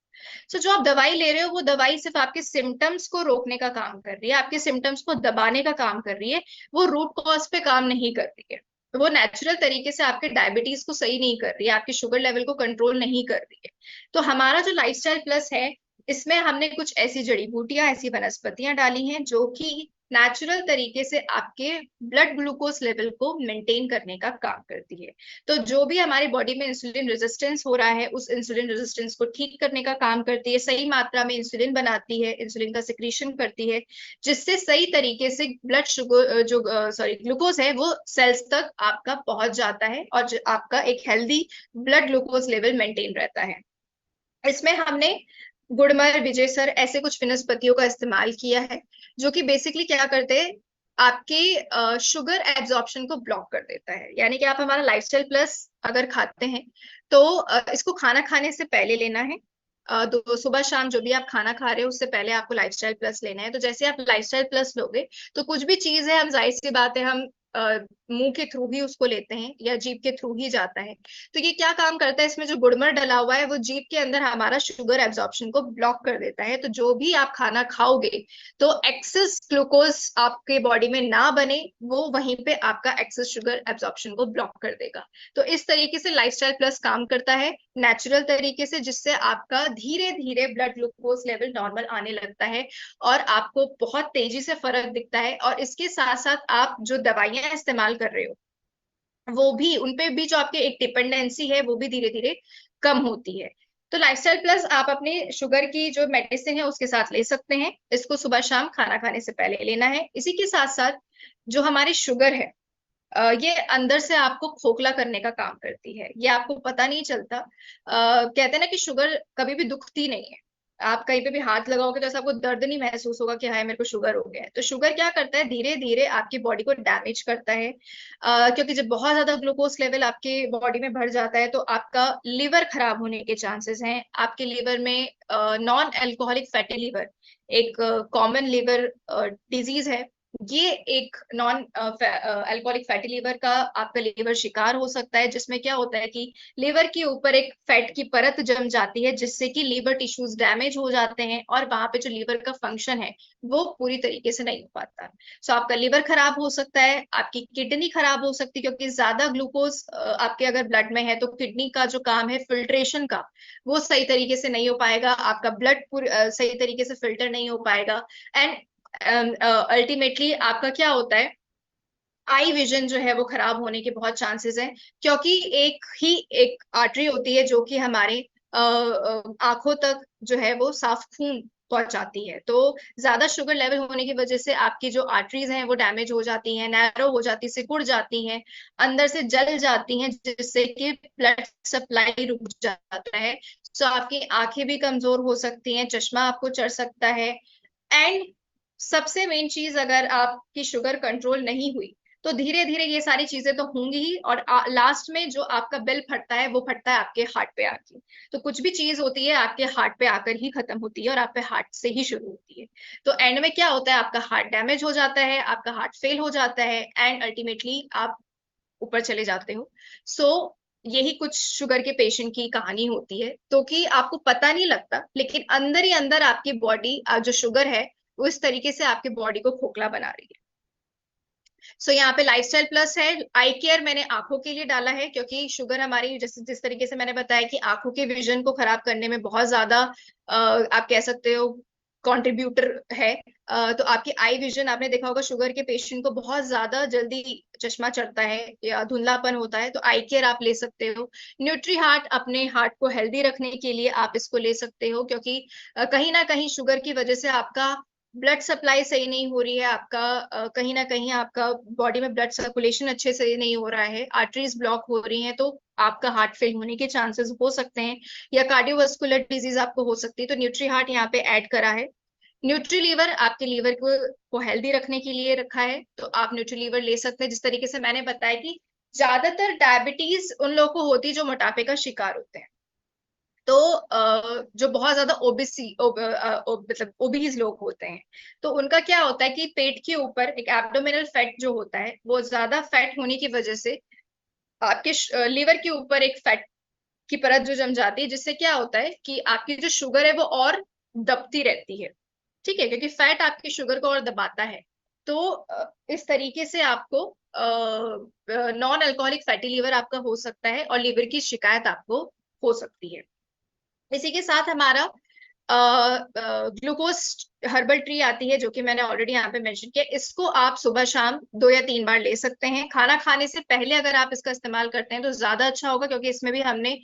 सो जो आप दवाई ले रहे हो वो दवाई सिर्फ आपके सिम्टम्स को रोकने का काम कर रही है, आपके सिम्टम्स को दबाने का काम कर रही है, वो रूट कॉज पे काम नहीं कर रही है। वो नेचुरल तरीके से आपके डायबिटीज को सही नहीं कर रही है, आपके शुगर लेवल को कंट्रोल नहीं कर रही है। तो हमारा जो लाइफस्टाइल प्लस है, इसमें हमने कुछ ऐसी जड़ी बूटियां, ऐसी वनस्पतियां डाली हैं जो कि नेचुरल तरीके से आपके ब्लड ग्लूकोज लेवल को मेंटेन करने का काम करती है। तो जो भी हमारी बॉडी में इंसुलिन रेजिस्टेंस हो रहा है, उस इंसुलिन रेजिस्टेंस को ठीक करने का काम करती है, सही मात्रा में इंसुलिन बनाती है, इंसुलिन का सिक्रीशन करती है, जिससे सही तरीके से ब्लड शुगर जो ग्लूकोज है वो सेल्स तक आपका पहुंच जाता है और आपका एक healthy blood glucose level maintain रहता है। इसमें हमने गुड़मर, विजयसर ऐसे कुछ वनस्पतियों का इस्तेमाल किया है, जो कि बेसिकली क्या करते हैं, आपके शुगर एब्जॉर्प्शन को ब्लॉक कर देता है। यानी कि आप हमारा लाइफस्टाइल प्लस अगर खाते हैं तो इसको खाना खाने से पहले लेना है। तो सुबह शाम जो भी आप खाना खा रहे हो उससे पहले आपको लाइफस्टाइल प्लस लेना है। तो जैसे आप लाइफस्टाइल प्लस लोगे तो कुछ भी चीज है, हम जाहिर सी बात है हम मुंह के थ्रू ही उसको लेते हैं या जीभ के थ्रू ही जाता है। तो ये क्या काम करता है, इसमें जो गुड़मर डला हुआ है वो जीभ के अंदर हमारा शुगर एब्जॉर्प्शन को ब्लॉक कर देता है। तो जो भी आप खाना खाओगे तो एक्सेस ग्लूकोज आपके बॉडी में ना बने, वो वहीं पे आपका एक्सेस शुगर एब्जॉर्प्शन को ब्लॉक कर देगा। तो इस तरीके से लाइफस्टाइल प्लस काम करता है नेचुरल तरीके से, जिससे आपका धीरे धीरे ब्लड ग्लूकोज लेवल नॉर्मल आने लगता है और आपको बहुत तेजी से फर्क दिखता है। और इसके साथ साथ आप जो दवाइयां इस्तेमाल कर रहे हो वो भी, उनपे भी जो आपकी एक डिपेंडेंसी है वो भी धीरे धीरे कम होती है। तो लाइफस्टाइल प्लस आप अपने शुगर की जो मेडिसिन है उसके साथ ले सकते हैं। इसको सुबह शाम खाना खाने से पहले लेना है। इसी के साथ साथ जो हमारी शुगर है ये अंदर से आपको खोखला करने का काम करती है, ये आपको पता नहीं चलता। कहते हैं ना कि शुगर कभी भी दुखती नहीं है। आप कहीं पे भी हाथ लगाओगे तो ऐसा आपको दर्द नहीं महसूस होगा कि हाय मेरे को शुगर हो गया है। तो शुगर क्या करता है, धीरे धीरे आपकी बॉडी को डैमेज करता है। क्योंकि जब बहुत ज्यादा ग्लूकोज लेवल आपके बॉडी में बढ़ जाता है तो आपका लिवर खराब होने के चांसेस हैं। आपके लिवर में नॉन अल्कोहलिक फैटी लिवर एक कॉमन लिवर डिजीज है। ये एक नॉन अल्कोहलिक फैटी लिवर का आपका लिवर शिकार हो सकता है, जिसमें क्या होता है कि लिवर के ऊपर एक फैट की परत जम जाती है, जिससे कि लिवर टिश्यूज डैमेज हो जाते हैं और वहां पे जो लिवर का फंक्शन है वो पूरी तरीके से नहीं हो पाता। सो आपका लिवर खराब हो सकता है, आपकी किडनी खराब हो सकती है, क्योंकि ज्यादा ग्लूकोज आपके अगर ब्लड में है तो किडनी का जो काम है फिल्ट्रेशन का, वो सही तरीके से नहीं हो पाएगा, आपका ब्लड सही तरीके से फिल्टर नहीं हो पाएगा। एंड अल्टीमेटली आपका क्या होता है, आई विजन जो है वो खराब होने के बहुत चांसेस हैं। क्योंकि एक आर्टरी होती है जो कि हमारे आंखों तक जो है वो साफ खून पहुंचाती है। तो ज्यादा शुगर लेवल होने की वजह से आपकी जो आर्टरीज हैं वो डैमेज हो जाती हैं, नैरो हो जाती, सिकुड़ जाती हैं, अंदर से जल जाती हैं, जिससे कि ब्लड सप्लाई रुक जाता है। तो आपकी आंखें भी कमजोर हो सकती हैं, चश्मा आपको चढ़ सकता है। एंड सबसे मेन चीज, अगर आपकी शुगर कंट्रोल नहीं हुई तो धीरे धीरे ये सारी चीजें तो होंगी ही, और लास्ट में जो आपका बिल फटता है वो फटता है आपके हार्ट पे आके। तो कुछ भी चीज होती है आपके हार्ट पे आकर ही खत्म होती है और आपके हार्ट से ही शुरू होती है। तो एंड में क्या होता है, आपका हार्ट डैमेज हो जाता है, आपका हार्ट फेल हो जाता है, एंड अल्टीमेटली आप ऊपर चले जाते हो। सो यही कुछ शुगर के पेशेंट की कहानी होती है, तो कि आपको पता नहीं लगता, लेकिन अंदर ही अंदर आपकी बॉडी जो शुगर है वो इस तरीके से आपकी बॉडी को खोखला बना रही है। सो यहाँ पे लाइफस्टाइल प्लस है। आई केयर मैंने आंखों के लिए डाला है, क्योंकि शुगर हमारी जिस तरीके से मैंने बताया कि आंखों के विजन को खराब करने में बहुत ज्यादा आप कह सकते हो कंट्रीब्यूटर है। तो आपकी आई विजन, आपने देखा होगा शुगर के पेशेंट को बहुत ज्यादा जल्दी चश्मा चढ़ता है या धुंधलापन होता है, तो आई केयर आप ले सकते हो। न्यूट्री हार्ट, अपने हार्ट को हेल्दी रखने के लिए आप इसको ले सकते हो, क्योंकि कहीं ना कहीं शुगर की वजह से आपका ब्लड सप्लाई सही नहीं हो रही है, आपका कहीं ना कहीं आपका बॉडी में ब्लड सर्कुलेशन अच्छे से नहीं हो रहा है, आर्टरीज ब्लॉक हो रही हैं, तो आपका हार्ट फेल होने के चांसेस हो सकते हैं, या कार्डियोवास्कुलर डिजीज आपको हो सकती है। तो न्यूट्री हार्ट यहाँ पे ऐड करा है। न्यूट्री लीवर आपके लीवर को हेल्दी रखने के लिए रखा है, तो आप न्यूट्री लीवर ले सकते हैं। जिस तरीके से मैंने बताया कि ज्यादातर डायबिटीज उन लोगों को होती है जो मोटापे का शिकार होते हैं। तो जो बहुत ज्यादा मतलब ओबीज लोग होते हैं, तो उनका क्या होता है कि पेट के ऊपर एक एब्डोमिनल फैट जो होता है, वो ज्यादा फैट होने की वजह से आपके लीवर के ऊपर एक फैट की परत जो जम जाती है, जिससे क्या होता है कि आपकी जो शुगर है वो और दबती रहती है। ठीक है, क्योंकि फैट आपकी शुगर को और दबाता है। तो इस तरीके से आपको नॉन अल्कोहलिक फैटी लीवर आपका हो सकता है और लीवर की शिकायत आपको हो सकती है। इसी के साथ हमारा ग्लूकोज हर्बल ट्री आती है, जो कि मैंने ऑलरेडी यहाँ पे मेंशन किया। इसको आप सुबह शाम 2 या 3 बार ले सकते हैं। खाना खाने से पहले अगर आप इसका इस्तेमाल करते हैं तो ज्यादा अच्छा होगा, क्योंकि इसमें भी हमने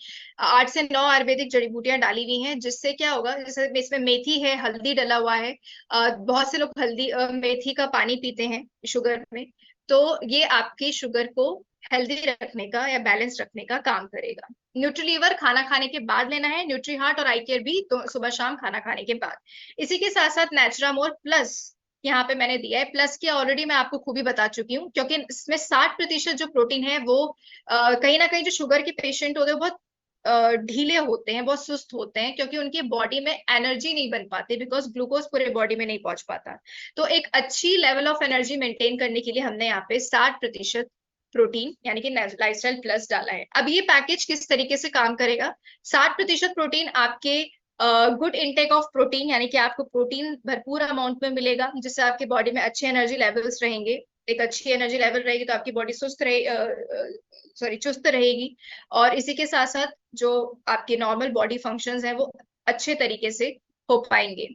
8 से 9 आयुर्वेदिक जड़ी बूटियां डाली हुई हैं, जिससे क्या होगा, जैसे इसमें मेथी है, हल्दी डला हुआ है। बहुत से लोग हल्दी मेथी का पानी पीते हैं शुगर में, तो ये आपकी शुगर को हेल्दी रखने का या बैलेंस रखने का काम करेगा। न्यूट्रीलीवर खाना खाने के बाद लेना है, न्यूट्री हार्ट और आई केयर भी तो सुबह शाम खाना खाने के बाद। इसी के साथ साथ नेचुरामोर प्लस यहाँ पे मैंने दिया है। प्लस की ऑलरेडी मैं आपको खूबी बता चुकी हूँ, क्योंकि इसमें 60% जो प्रोटीन है वो कहीं ना कहीं जो शुगर के पेशेंट होते हैं बहुत ढीले होते हैं, बहुत सुस्त होते हैं, क्योंकि उनकी बॉडी में एनर्जी नहीं बन पाती, बिकॉज ग्लूकोज पूरे बॉडी में नहीं पहुंच पाता। तो एक अच्छी लेवल ऑफ एनर्जी मेंटेन करने के लिए हमने यहाँ पे 60% प्रोटीन यानी कि लाइफस्टाइल प्लस डाला है। अब ये पैकेज किस तरीके से काम करेगा, 60% प्रोटीन आपके गुड इनटेक ऑफ प्रोटीन, यानी कि आपको प्रोटीन भरपूर अमाउंट में मिलेगा, जिससे आपकी बॉडी में अच्छे एनर्जी लेवल्स रहेंगे। एक अच्छी एनर्जी लेवल रहेगी तो आपकी बॉडी चुस्त रहेगी। और इसी के साथ साथ जो आपके नॉर्मल बॉडी फंक्शंस हैं वो अच्छे तरीके से हो पाएंगे।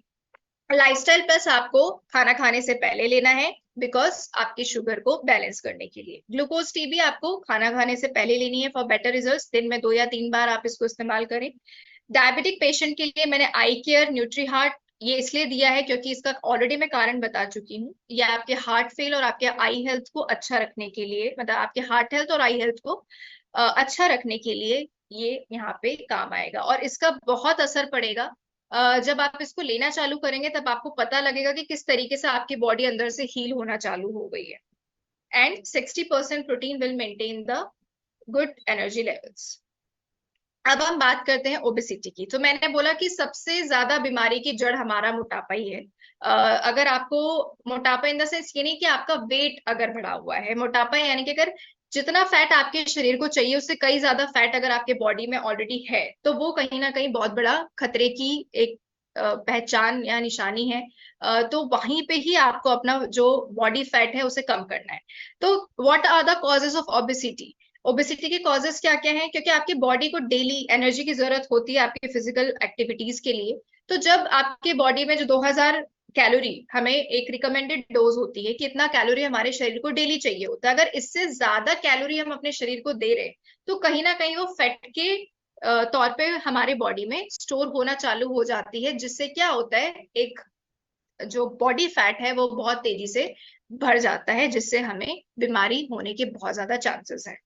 लाइफस्टाइल प्लस आपको खाना खाने से पहले लेना है, बिकॉज आपकी शुगर को बैलेंस करने के लिए। ग्लूकोज टी भी आपको खाना खाने से पहले लेनी है फॉर बेटर रिजल्ट्स। दिन में 2 या 3 बार आप इसको इस्तेमाल करें। डायबिटिक पेशेंट के लिए मैंने आई केयर, न्यूट्री हार्ट ये इसलिए दिया है क्योंकि इसका ऑलरेडी मैं कारण बता चुकी हूँ। ये आपके हार्ट फेल और आपके आई हेल्थ को अच्छा रखने के लिए, मतलब आपके हार्ट हेल्थ और आई हेल्थ को अच्छा रखने के लिए ये यहाँ पे काम आएगा। और इसका बहुत असर पड़ेगा जब आप इसको लेना चालू करेंगे, तब आपको पता लगेगा कि किस तरीके से आपकी बॉडी अंदर से हील होना चालू हो गई है। And 60% protein will maintain the good energy levels. अब हम बात करते हैं ओबेसिटी की। तो मैंने बोला कि सबसे ज्यादा बीमारी की जड़ हमारा मोटापा ही है। अगर आपको मोटापा इन द सेंस ये नहीं कि आपका वेट अगर बढ़ा हुआ है, मोटापा यानी कि अगर जितना फैट आपके शरीर को चाहिए उससे कई ज्यादा फैट अगर आपके बॉडी में ऑलरेडी है, तो वो कहीं ना कहीं बहुत बड़ा खतरे की एक पहचान या निशानी है। तो वहीं पे ही आपको अपना जो बॉडी फैट है उसे कम करना है। तो what are the causes of obesity? Obesity के कॉजेस क्या क्या हैं? क्योंकि आपकी बॉडी को डेली एनर्जी की जरूरत होती है आपकी फिजिकल एक्टिविटीज के लिए। तो जब आपके बॉडी में जो 2000 कैलोरी हमें एक रिकमेंडेड डोज होती है कि इतना कैलोरी हमारे शरीर को डेली चाहिए होता है, अगर इससे ज्यादा कैलोरी हम अपने शरीर को दे रहे हैं, तो कहीं ना कहीं वो फैट के तौर पे हमारे बॉडी में स्टोर होना चालू हो जाती है, जिससे क्या होता है, एक जो बॉडी फैट है वो बहुत तेजी से बढ़ जाता है, जिससे हमें बीमारी होने के बहुत ज्यादा चांसेस है।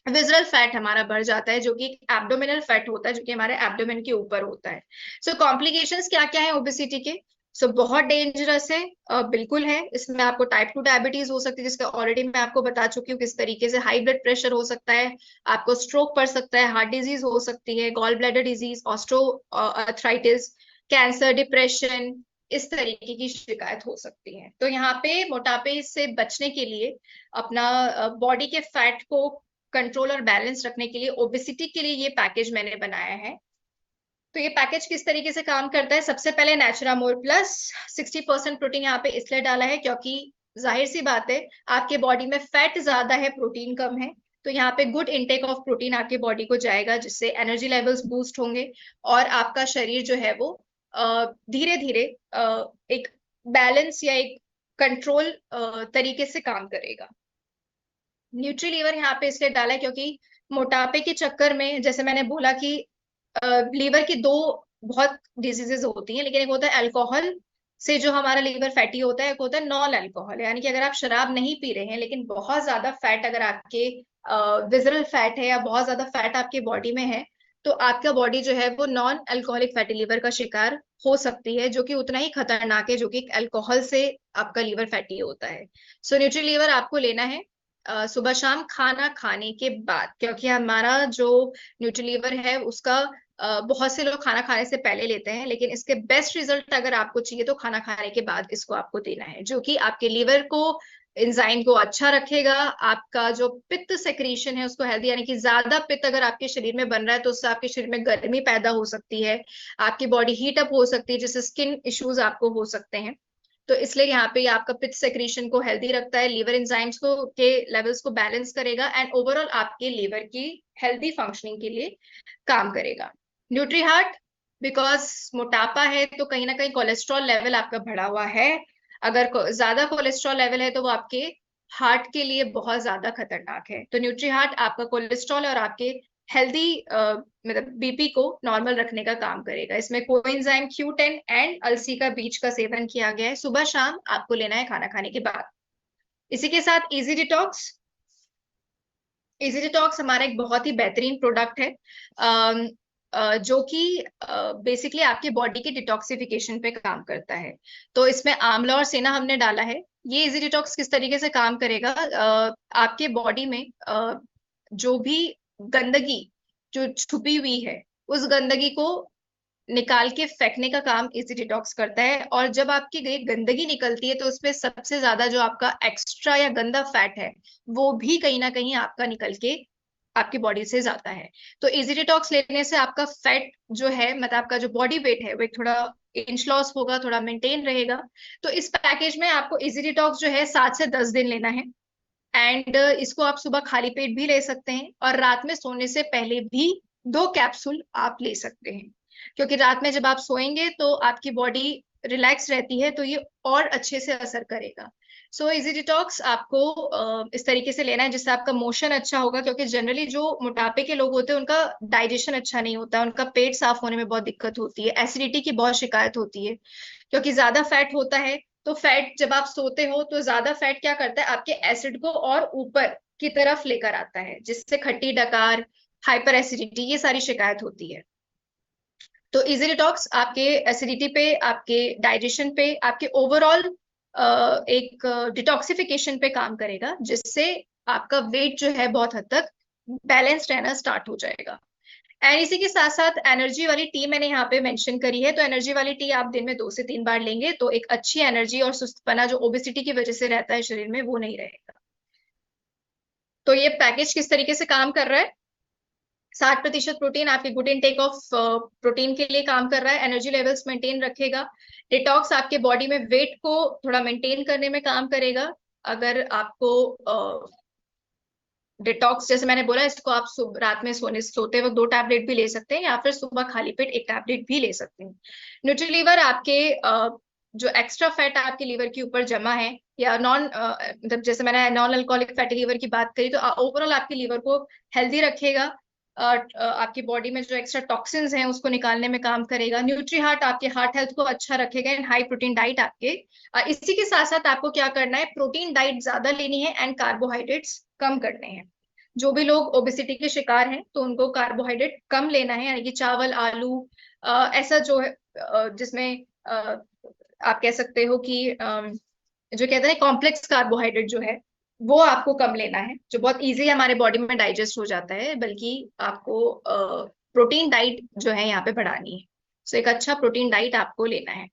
विजरल फैट हमारा बढ़ जाता है, जो कि एब्डोमिनल फैट होता है, जो कि हमारे एब्डोमेन के ऊपर होता है। सो कॉम्प्लिकेशंस क्या क्या है ओबेसिटी के? बहुत डेंजरस है, बिल्कुल है। इसमें आपको टाइप 2 डायबिटीज हो सकती है, जिसका ऑलरेडी मैं आपको बता चुकी हूँ किस तरीके से। हाई ब्लड प्रेशर हो सकता है, आपको स्ट्रोक पड़ सकता है, हार्ट डिजीज हो सकती है, gall bladder disease, osteoarthritis, cancer, depression, इस तरीके की शिकायत हो सकती है। तो यहाँ पे मोटापे से बचने के लिए, अपना बॉडी के फैट को कंट्रोल और बैलेंस रखने के लिए, ओबेसिटी के लिए ये पैकेज मैंने बनाया है। तो ये पैकेज किस तरीके से काम करता है? सबसे पहले नेचुरामोर प्लस 60% प्रोटीन यहाँ पे इसलिए डाला है क्योंकि जाहिर सी बात है, आपके बॉडी में फैट ज्यादा है, प्रोटीन कम है। तो यहाँ पे गुड इनटेक ऑफ प्रोटीन आपके बॉडी को जाएगा, जिससे एनर्जी लेवल्स बूस्ट होंगे और आपका शरीर जो है वो धीरे धीरे एक बैलेंस या एक कंट्रोल तरीके से काम करेगा। न्यूट्री लीवर यहाँ पे इसलिए डाला है क्योंकि मोटापे के चक्कर में, जैसे मैंने बोला कि लीवर की दो बहुत डिजीजेज होती हैं, लेकिन एक होता है अल्कोहल से जो हमारा लीवर फैटी होता है, एक होता है नॉन अल्कोहल, यानी कि अगर आप शराब नहीं पी रहे हैं लेकिन बहुत ज्यादा फैट अगर आपके विजरल फैट है या बहुत ज्यादा फैट आपके बॉडी में है, तो आपका बॉडी जो है वो नॉन अल्कोहलिक फैटी लीवर का शिकार हो सकती है, जो कि उतना ही खतरनाक है जो कि अल्कोहल से आपका लीवर फैटी होता है। सो न्यूट्री लीवर आपको लेना है सुबह शाम खाना खाने के बाद, क्योंकि हमारा जो न्यूट्रीलीवर है उसका बहुत से लोग खाना खाने से पहले लेते हैं, लेकिन इसके बेस्ट रिजल्ट अगर आपको चाहिए तो खाना खाने के बाद इसको आपको देना है, जो कि आपके लीवर को, एंजाइम को अच्छा रखेगा। आपका जो पित्त सेक्रीशन है उसको हेल्दी, यानी कि ज्यादा पित्त अगर आपके शरीर में बन रहा है तो उससे आपके शरीर में गर्मी पैदा हो सकती है, आपकी बॉडी हीट अप हो सकती है, जिससे स्किन इश्यूज आपको हो सकते हैं। तो इसलिए यहाँ पे आपका पित्त सेक्रीशन को हेल्दी रखता है, लीवर एंजाइम्स को के लेवल्स को बैलेंस करेगा, एंड ओवरऑल आपके लीवर की हेल्दी फंक्शनिंग के लिए काम करेगा। न्यूट्री हार्ट, बिकॉज मोटापा है तो कहीं ना कहीं कोलेस्ट्रॉल लेवल आपका बढ़ा हुआ है। अगर ज्यादा कोलेस्ट्रॉल लेवल है तो वो आपके हार्ट के लिए बहुत ज्यादा खतरनाक है। तो न्यूट्री हार्ट आपका कोलेस्ट्रॉल और आपके हेल्दी मतलब बीपी को नॉर्मल रखने का काम करेगा। इसमें कोएंजाइम Q10 एंड अलसी का बीज का सेवन किया गया है, सुबह शाम आपको लेना है खाना खाने के बाद। इसी के साथ इजी डिटॉक्स। इजी डिटॉक्स हमारा एक बहुत ही बेहतरीन प्रोडक्ट है, जो कि बेसिकली आपकी बॉडी के डिटॉक्सिफिकेशन पे काम करता है। तो इसमें आंवला और सेना हमने डाला है। ये इजी डिटॉक्स किस तरीके से काम करेगा? आपके बॉडी में जो भी गंदगी जो छुपी हुई है, उस गंदगी को निकाल के फेंकने का काम इजी डिटॉक्स करता है। और जब आपकी गई गंदगी निकलती है तो उसमें सबसे ज्यादा जो आपका एक्स्ट्रा या गंदा फैट है वो भी कहीं ना कहीं आपका निकल के आपकी बॉडी से जाता है। तो इजी डिटॉक्स लेने से आपका फैट जो है, मतलब आपका जो बॉडी वेट है वो एक थोड़ा इंच लॉस होगा, थोड़ा मेंटेन रहेगा। तो इस पैकेज में आपको इजी डिटॉक्स जो है 7 से 10 दिन लेना है, एंड इसको आप सुबह खाली पेट भी ले सकते हैं और रात में सोने से पहले भी 2 कैप्सूल आप ले सकते हैं, क्योंकि रात में जब आप सोएंगे तो आपकी बॉडी रिलैक्स रहती है, तो ये और अच्छे से असर करेगा। सो इजी डिटॉक्स आपको इस तरीके से लेना है जिससे आपका मोशन अच्छा होगा, क्योंकि जनरली जो मोटापे के लोग होते हैं उनका डाइजेशन अच्छा नहीं होता, उनका पेट साफ होने में बहुत दिक्कत होती है, एसिडिटी की बहुत शिकायत होती है, क्योंकि ज्यादा फैट होता है। तो फैट जब आप सोते हो तो ज्यादा फैट क्या करता है, आपके एसिड को और ऊपर की तरफ लेकर आता है, जिससे खट्टी डकार, हाइपर एसिडिटी, ये सारी शिकायत होती है। तो इजी डिटॉक्स आपके एसिडिटी पे, आपके डाइजेशन पे, आपके ओवरऑल एक डिटॉक्सिफिकेशन पे काम करेगा, जिससे आपका वेट जो है बहुत हद तक बैलेंस रहना स्टार्ट हो जाएगा। एंड इसी के साथ साथ एनर्जी वाली टी मैंने यहाँ पे मेंशन करी है। तो एनर्जी वाली टी आप दिन में 2 से 3 बार लेंगे तो एक अच्छी एनर्जी और सुस्तपना जो ओबेसिटी की वजह से रहता है शरीर में, वो नहीं रहेगा। तो ये पैकेज किस तरीके से काम कर रहा है, 60% प्रोटीन आपके गुड इनटेक ऑफ प्रोटीन के लिए काम कर रहा है, एनर्जी लेवल्स मेंटेन रखेगा, डिटॉक्स आपके बॉडी में वेट को थोड़ा मेंटेन करने में काम करेगा। अगर आपको डिटॉक्स, जैसे मैंने बोला, इसको आप रात में सोते वक्त 2 टैबलेट भी ले सकते हैं, या फिर सुबह खाली पेट 1 टैबलेट भी ले सकते हैं। न्यूट्रीलीवर आपके जो एक्स्ट्रा फैट आपके लीवर के ऊपर जमा है, या नॉन मतलब जैसे मैंने नॉन अल्कोहलिक फैटी लीवर की बात करी, तो ओवरऑल आपके लीवर को हेल्दी रखेगा। आपकी बॉडी में जो एक्स्ट्रा टॉक्सिन्स हैं उसको निकालने में काम करेगा। न्यूट्री हार्ट आपके हार्ट हेल्थ को अच्छा रखेगा। एंड हाई प्रोटीन डाइट आपके इसी के साथ साथ आपको क्या करना है, प्रोटीन डाइट ज्यादा लेनी है एंड कार्बोहाइड्रेट्स कम करने हैं। जो भी लोग ओबेसिटी के शिकार हैं तो उनको कार्बोहाइड्रेट कम लेना है, यानी कि चावल, आलू, ऐसा जो है जिसमें आप कह सकते हो कि जो कहते हैं कॉम्प्लेक्स कार्बोहाइड्रेट जो है, वो आपको कम लेना है, जो बहुत इजी हमारे बॉडी में डाइजेस्ट हो जाता है, बल्कि आपको प्रोटीन डाइट जो है यहाँ पे बढ़ानी है। सो एक अच्छा प्रोटीन डाइट आपको लेना है।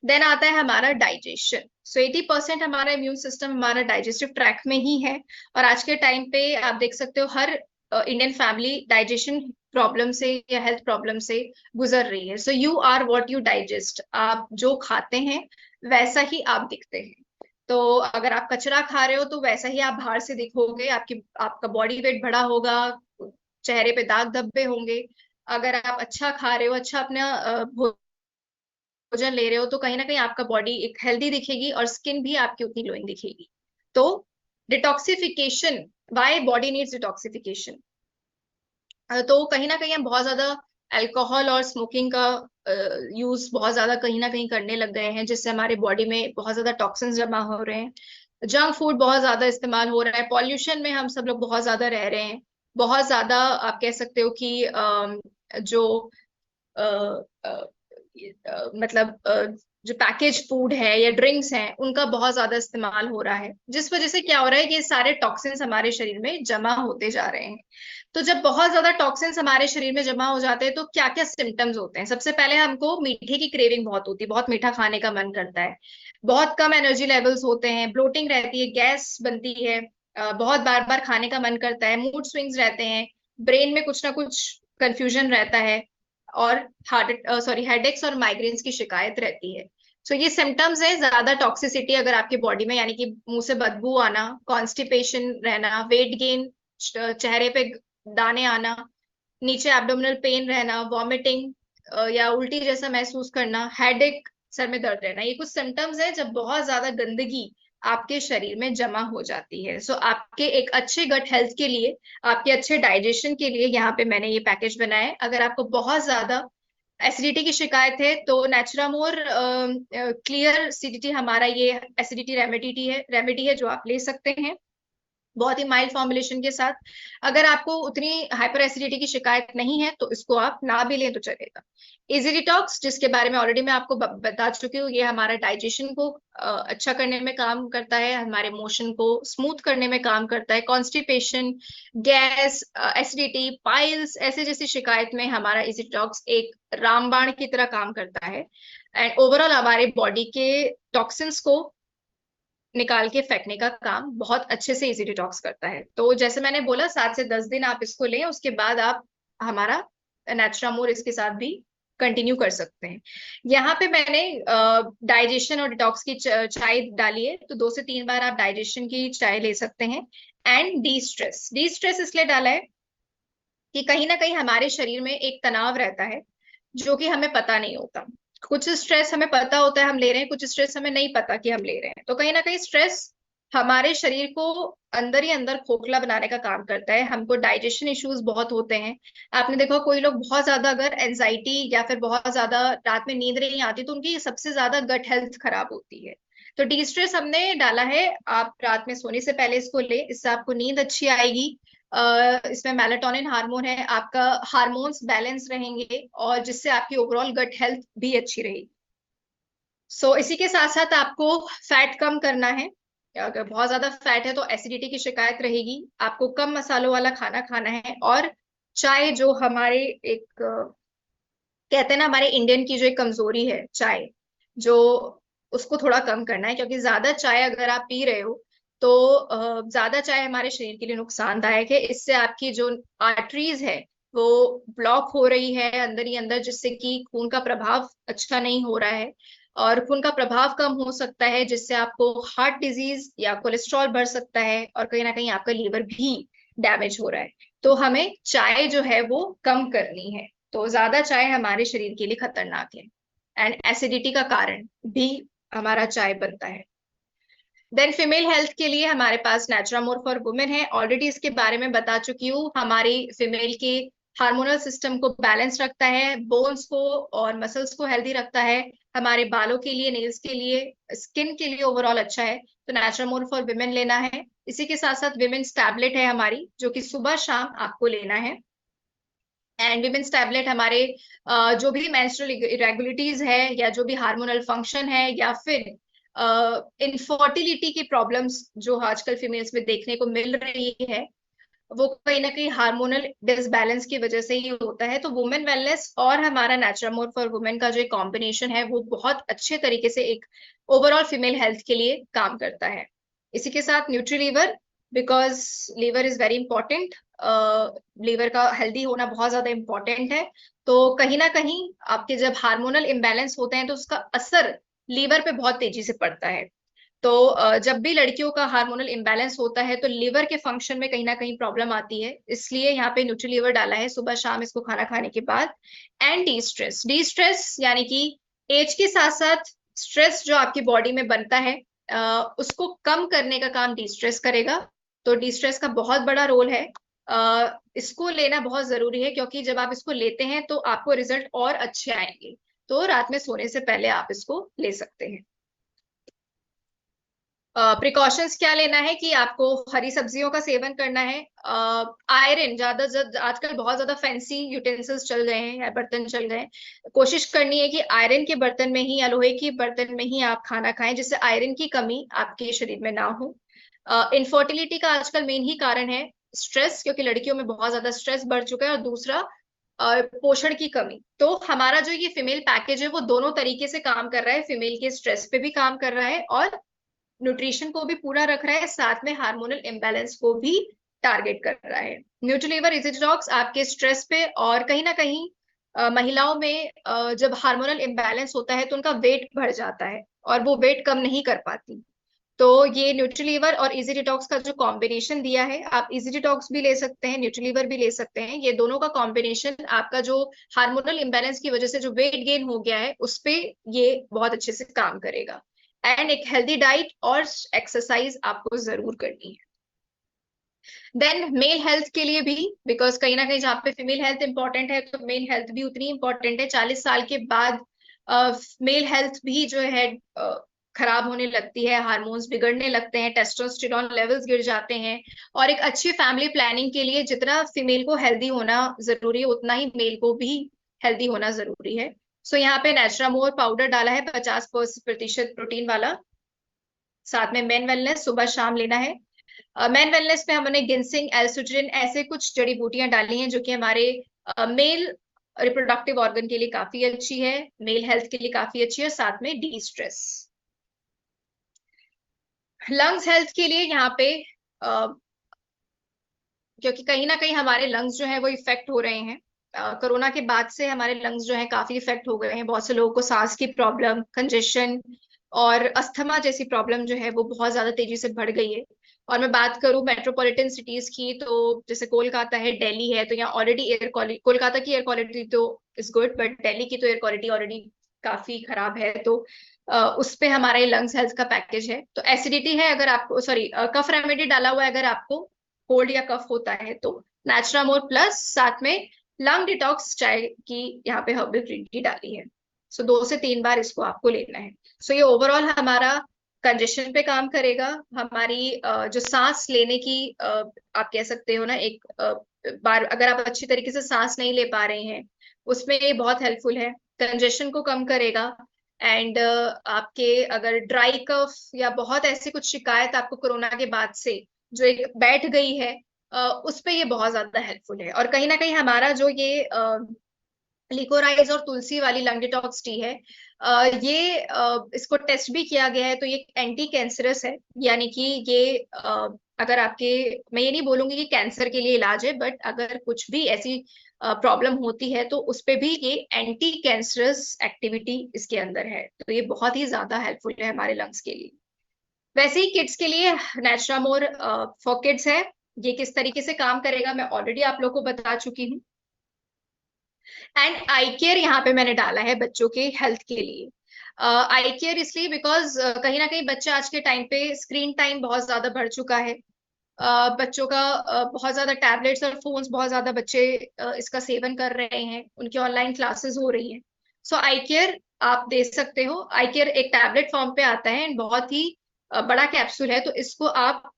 देन आता है हमारा डाइजेशन। सो 80% हमारा इम्यून सिस्टम हमारा डाइजेस्टिव ट्रैक में ही है, और आज के टाइम पे आप देख सकते हो हर इंडियन फैमिली डाइजेशन प्रॉब्लम से या हेल्थ प्रॉब्लम से गुजर रही है। So you are what you digest, आप जो खाते हैं वैसा ही आप दिखते हैं। तो अगर आप कचरा खा रहे हो तो वैसा ही आप बाहर से दिखोगे, आपका बॉडी वेट बढ़ा होगा, चेहरे पे दाग धब्बे होंगे। अगर आप अच्छा खा रहे हो, अच्छा अपना भोजन ले रहे हो, तो कहीं ना कहीं आपका बॉडी एक हेल्दी दिखेगी और स्किन भी आपकी उतनी ग्लोइंग दिखेगी। तो detoxification, why body needs detoxification, तो कहीं ना कहीं हम बहुत ज्यादा अल्कोहल और स्मोकिंग का यूज बहुत ज्यादा कहीं ना कहीं करने लग गए हैं, जिससे हमारे बॉडी में बहुत ज्यादा टॉक्सिन्स जमा हो रहे हैं। जंक फूड बहुत ज्यादा इस्तेमाल हो रहा है, पॉल्यूशन में हम सब लोग बहुत ज्यादा रह रहे हैं, बहुत ज्यादा आप कह सकते हो कि जो अ, अ, मतलब जो पैकेज फूड है या ड्रिंक्स हैं उनका बहुत ज्यादा इस्तेमाल हो रहा है, जिस वजह से क्या हो रहा है कि सारे टॉक्सिन्स हमारे शरीर में जमा होते जा रहे हैं। तो जब बहुत ज्यादा टॉक्सिन्स हमारे शरीर में जमा हो जाते हैं तो क्या क्या सिम्टम्स होते हैं, सबसे पहले हमको मीठे की क्रेविंग बहुत होती है, बहुत मीठा खाने का मन करता है, बहुत कम एनर्जी लेवल्स होते हैं, ब्लोटिंग रहती है, गैस बनती है, बहुत बार बार खाने का मन करता है, मूड स्विंग्स रहते हैं, ब्रेन में कुछ ना कुछ कंफ्यूजन रहता है, और हेडेक्स और माइग्रेन्स की शिकायत रहती है। सो ये सिम्टम्स है ज्यादा टॉक्सिसिटी अगर आपके बॉडी में, यानी कि मुंह से बदबू आना, कॉन्स्टिपेशन रहना, वेट गेन, चेहरे पे दाने आना, नीचे एब्डोमिनल पेन रहना, वॉमिटिंग या उल्टी जैसा महसूस करना, हेडेक, सर में दर्द रहना, ये कुछ सिम्टम्स है जब बहुत ज्यादा गंदगी आपके शरीर में जमा हो जाती है। सो आपके एक अच्छे गट हेल्थ के लिए, आपके अच्छे डाइजेशन के लिए यहाँ पे मैंने ये पैकेज बनाया है। अगर आपको बहुत ज्यादा एसिडिटी की शिकायत है तो नेचुरामोर क्लियर सीडीटी हमारा ये एसिडिटी रेमेडी है जो आप ले सकते हैं, बहुत ही माइल्ड फॉर्मुलेशन के साथ। अगर आपको उतनी हाइपर एसिडिटी की शिकायत नहीं है तो इसको आप ना भी लें तो चलेगा। इजी डिटॉक्स, जिसके बारे में ऑलरेडी मैं आपको बता चुकी हूँ, ये हमारा डाइजेशन को अच्छा करने में काम करता है, हमारे मोशन को स्मूथ करने में काम करता है, कॉन्स्टिपेशन, गैस, एसिडिटी, पाइल्स ऐसे जैसी शिकायत में हमारा इजी डिटॉक्स एक रामबाण की तरह काम करता है। एंड ओवरऑल हमारे बॉडी के टॉक्सिन्स को निकाल के फेंकने का काम बहुत अच्छे से इजी डिटॉक्स करता है। तो जैसे मैंने बोला 7 से 10 दिन आप इसको लें, उसके बाद आप हमारा नेचुरामोर इसके साथ भी कंटिन्यू कर सकते हैं। यहाँ पे मैंने डाइजेशन और डिटॉक्स की चाय डाली है, तो 2 से 3 बार आप डाइजेशन की चाय ले सकते हैं। एंड डी स्ट्रेस इसलिए डाला है कि कहीं ना कहीं हमारे शरीर में एक तनाव रहता है जो कि हमें पता नहीं होता। कुछ स्ट्रेस हमें पता होता है हम ले रहे हैं, कुछ स्ट्रेस हमें नहीं पता कि हम ले रहे हैं। तो कहीं ना कहीं स्ट्रेस हमारे शरीर को अंदर ही अंदर खोखला बनाने का काम करता है। हमको डाइजेशन इश्यूज बहुत होते हैं। आपने देखा कोई लोग बहुत ज्यादा अगर एंजाइटी या फिर बहुत ज्यादा रात में नींद नहीं आती तो उनकी सबसे ज्यादा गट हेल्थ खराब होती है। तो डी स्ट्रेस हमने डाला है, आप रात में सोने से पहले इसको ले, इससे आपको नींद अच्छी आएगी। इसमें मेलाटोनिन हार्मोन है, आपका हार्मोन्स बैलेंस रहेंगे और जिससे आपकी ओवरऑल गट हेल्थ भी अच्छी रहेगी। इसी के साथ साथ आपको फैट कम करना है। अगर बहुत ज्यादा फैट है तो एसिडिटी की शिकायत रहेगी। आपको कम मसालों वाला खाना खाना है, और चाय जो हमारे एक कहते हैं ना, हमारे इंडियन की जो एक कमजोरी है चाय, जो उसको थोड़ा कम करना है, क्योंकि ज्यादा चाय अगर आप पी रहे हो तो ज्यादा चाय हमारे शरीर के लिए नुकसानदायक है। इससे आपकी जो आर्टरीज है वो ब्लॉक हो रही है अंदर ही अंदर, जिससे कि खून का प्रभाव अच्छा नहीं हो रहा है, और खून का प्रभाव कम हो सकता है, जिससे आपको हार्ट डिजीज या कोलेस्ट्रॉल बढ़ सकता है, और कहीं ना कहीं आपका लीवर भी डैमेज हो रहा है। तो हमें चाय जो है वो कम करनी है। तो ज्यादा चाय हमारे शरीर के लिए खतरनाक है, एंड एसिडिटी का कारण भी हमारा चाय बनता है। देन फीमेल हेल्थ के लिए हमारे पास नेचुरामोर फॉर वुमेन है। ऑलरेडी इसके बारे में बता चुकी हूँ। हमारी फीमेल के हार्मोनल सिस्टम को बैलेंस रखता है, बोन्स को और मसल्स को हेल्दी रखता है, हमारे बालों के लिए, नेल्स के लिए, स्किन के लिए ओवरऑल अच्छा है। तो नेचुरामोर फॉर वुमेन लेना है। इसी के साथ साथ विमेन्स टैबलेट है हमारी, जो कि सुबह शाम आपको लेना है। एंड विमेन्स टैबलेट हमारे जो भी मेंस्ट्रुअल इरेगुलरिटीज है, या जो भी हार्मोनल फंक्शन है, या फिर इनफर्टिलिटी की प्रॉब्लम्स जो आजकल फीमेल्स में देखने को मिल रही है, वो कहीं ना कहीं हार्मोनल डिसबैलेंस की वजह से ही होता है। तो वुमेन वेलनेस और हमारा नेचुरामोर फॉर वुमेन का जो एक कॉम्बिनेशन है वो बहुत अच्छे तरीके से एक ओवरऑल फीमेल हेल्थ के लिए काम करता है। इसी के साथ Nutriliver, because liver is very important. Liver का हेल्दी होना बहुत ज्यादा इंपॉर्टेंट है। तो कहीं ना कहीं आपके जब हार्मोनल इम्बैलेंस होते हैं तो उसका असर लीवर पे बहुत तेजी से पड़ता है। तो जब भी लड़कियों का हार्मोनल इम्बैलेंस होता है तो लिवर के फंक्शन में कहीं ना कहीं प्रॉब्लम आती है। इसलिए यहाँ पे न्यूट्रीलीवर डाला है सुबह शाम इसको खाना खाने के बाद। एंड डी स्ट्रेस यानी कि एज के साथ साथ स्ट्रेस जो आपकी बॉडी में बनता है उसको कम करने का काम डी स्ट्रेस करेगा। तो डी स्ट्रेस का बहुत बड़ा रोल है। इसको लेना बहुत जरूरी है, क्योंकि जब आप इसको लेते हैं तो आपको रिजल्ट और अच्छे आएंगे। तो रात में सोने से पहले आप इसको ले सकते हैं। प्रिकॉशंस क्या लेना है कि आपको हरी सब्जियों का सेवन करना है। आयरन ज्यादा आजकल बहुत ज्यादा फैंसी यूटेंसिल्स चल गए हैं या बर्तन चल गए हैं। कोशिश करनी है कि आयरन के बर्तन में ही या लोहे के बर्तन में ही आप खाना खाएं, जिससे आयरन की कमी आपके शरीर में ना हो। इनफर्टिलिटी का आजकल मेन ही कारण है स्ट्रेस, क्योंकि लड़कियों में बहुत ज्यादा स्ट्रेस बढ़ चुका है। और दूसरा पोषण की कमी। तो हमारा जो ये फीमेल पैकेज है वो दोनों तरीके से काम कर रहा है, फीमेल के स्ट्रेस पे भी काम कर रहा है और न्यूट्रिशन को भी पूरा रख रहा है, साथ में हार्मोनल इम्बैलेंस को भी टारगेट कर रहा है। न्यूट्रीलीवर इजी डिटॉक्स आपके स्ट्रेस पे, और कहीं ना कहीं महिलाओं में जब हार्मोनल इम्बैलेंस होता है तो उनका वेट बढ़ जाता है और वो वेट कम नहीं कर पाती। तो ये न्यूट्रीलीवर और इजी डिटॉक्स का जो कॉम्बिनेशन दिया है, आप इजी डिटॉक्स भी ले सकते हैं, न्यूट्रीलीवर भी ले सकते हैं। ये दोनों का कॉम्बिनेशन आपका जो हार्मोनल इम्बैलेंस की वजह से जो वेट गेन हो गया है उस पे ये बहुत अच्छे से काम करेगा। एंड एक हेल्दी डाइट और एक्सरसाइज आपको जरूर करनी है। देन मेल हेल्थ के लिए भी, बिकॉज कहीं ना कहीं जहाँ पे फीमेल हेल्थ इंपॉर्टेंट है तो मेल हेल्थ भी उतनी इंपॉर्टेंट है। 40 साल के बाद मेल हेल्थ भी जो है खराब होने लगती है, हार्मोन्स बिगड़ने लगते हैं, टेस्टोस्टेरॉन लेवल्स गिर जाते हैं। और एक अच्छी फैमिली प्लानिंग के लिए जितना फीमेल को हेल्दी होना जरूरी है उतना ही मेल को भी हेल्दी होना जरूरी है। यहाँ पे नेचुरामोर पाउडर डाला है 50% प्रोटीन वाला। साथ में मेन वेलनेस सुबह शाम लेना है। मेन वेलनेस में हमने गिंसिंग, एल्सुट्रिन ऐसे कुछ जड़ी बूटियां डाली हैं जो कि हमारे मेल रिप्रोडक्टिव ऑर्गन के लिए काफी अच्छी है, मेल हेल्थ के लिए काफी अच्छी है, साथ में डी स्ट्रेस। लंग्स हेल्थ के लिए यहाँ पे क्योंकि कहीं ना कहीं हमारे लंग्स जो है वो इफेक्ट हो रहे हैं। कोरोना के बाद से हमारे लंग्स जो है काफी इफेक्ट हो गए हैं। बहुत से लोगों को सांस की प्रॉब्लम, कंजेशन और अस्थमा जैसी प्रॉब्लम जो है वो बहुत ज्यादा तेजी से बढ़ गई है। और मैं बात करूं मेट्रोपॉलिटन सिटीज की, तो जैसे कोलकाता है, दिल्ली है, तो यहाँ ऑलरेडी एयर क्वालिटी, कोलकाता की एयर क्वालिटी तो इज गुड, बट दिल्ली की तो एयर क्वालिटी ऑलरेडी काफी खराब है, तो उस पे हमारा ये लंग्स हेल्थ का पैकेज है। तो एसिडिटी है अगर आपको, सॉरी, कफ रेमेडी डाला हुआ है अगर आपको कोल्ड या कफ होता है तो नेचुरामोर प्लस साथ में लंग डिटॉक्स चाय की यहाँ पे हर्बल ग्रीन टी डाली है। सो 2 से 3 बार इसको आपको लेना है। सो ये ओवरऑल हमारा कंजेशन पे काम करेगा। हमारी जो सांस लेने की आप कह सकते हो ना, एक बार अगर आप अच्छी तरीके से सांस नहीं ले पा रहे हैं उसमें ये बहुत हेल्पफुल है। कंजेशन को कम करेगा। एंड आपके अगर ड्राई कफ या बहुत ऐसी कुछ शिकायत आपको कोरोना के बाद से जो एक बैठ गई है, उस पे ये बहुत ज्यादा हेल्पफुल है। और कहीं ना कहीं हमारा जो ये लिकोराइज और तुलसी वाली लंग डिटॉक्स टी है, ये इसको टेस्ट भी किया गया है तो ये एंटी कैंसरस है। यानी कि ये अगर आपके, मैं ये नहीं बोलूंगी कि कैंसर के लिए इलाज है, बट अगर कुछ भी ऐसी प्रॉब्लम होती है तो उस पे भी ये एंटी कैंसरस एक्टिविटी इसके अंदर है। तो ये बहुत ही ज्यादा हेल्पफुल है हमारे लंग्स के लिए। वैसे ही किड्स के लिए नेचुरामोर फॉर किड्स है। ये किस तरीके से काम करेगा मैं ऑलरेडी आप लोग को बता चुकी हूँ। एंड आई केयर यहाँ पे मैंने डाला है बच्चों के हेल्थ के लिए। आई केयर इसलिए बिकॉज कहीं ना कहीं बच्चे आज के टाइम पे स्क्रीन टाइम बहुत ज्यादा बढ़ चुका है। बच्चों का बहुत ज्यादा टैबलेट्स और फोन्स, बहुत ज्यादा बच्चे इसका सेवन कर रहे हैं, उनकी ऑनलाइन क्लासेस हो रही हैं। सो आई केयर आप दे सकते हो। आई केयर एक टैबलेट फॉर्म पे आता है एंड बहुत ही बड़ा कैप्सूल है। तो इसको आप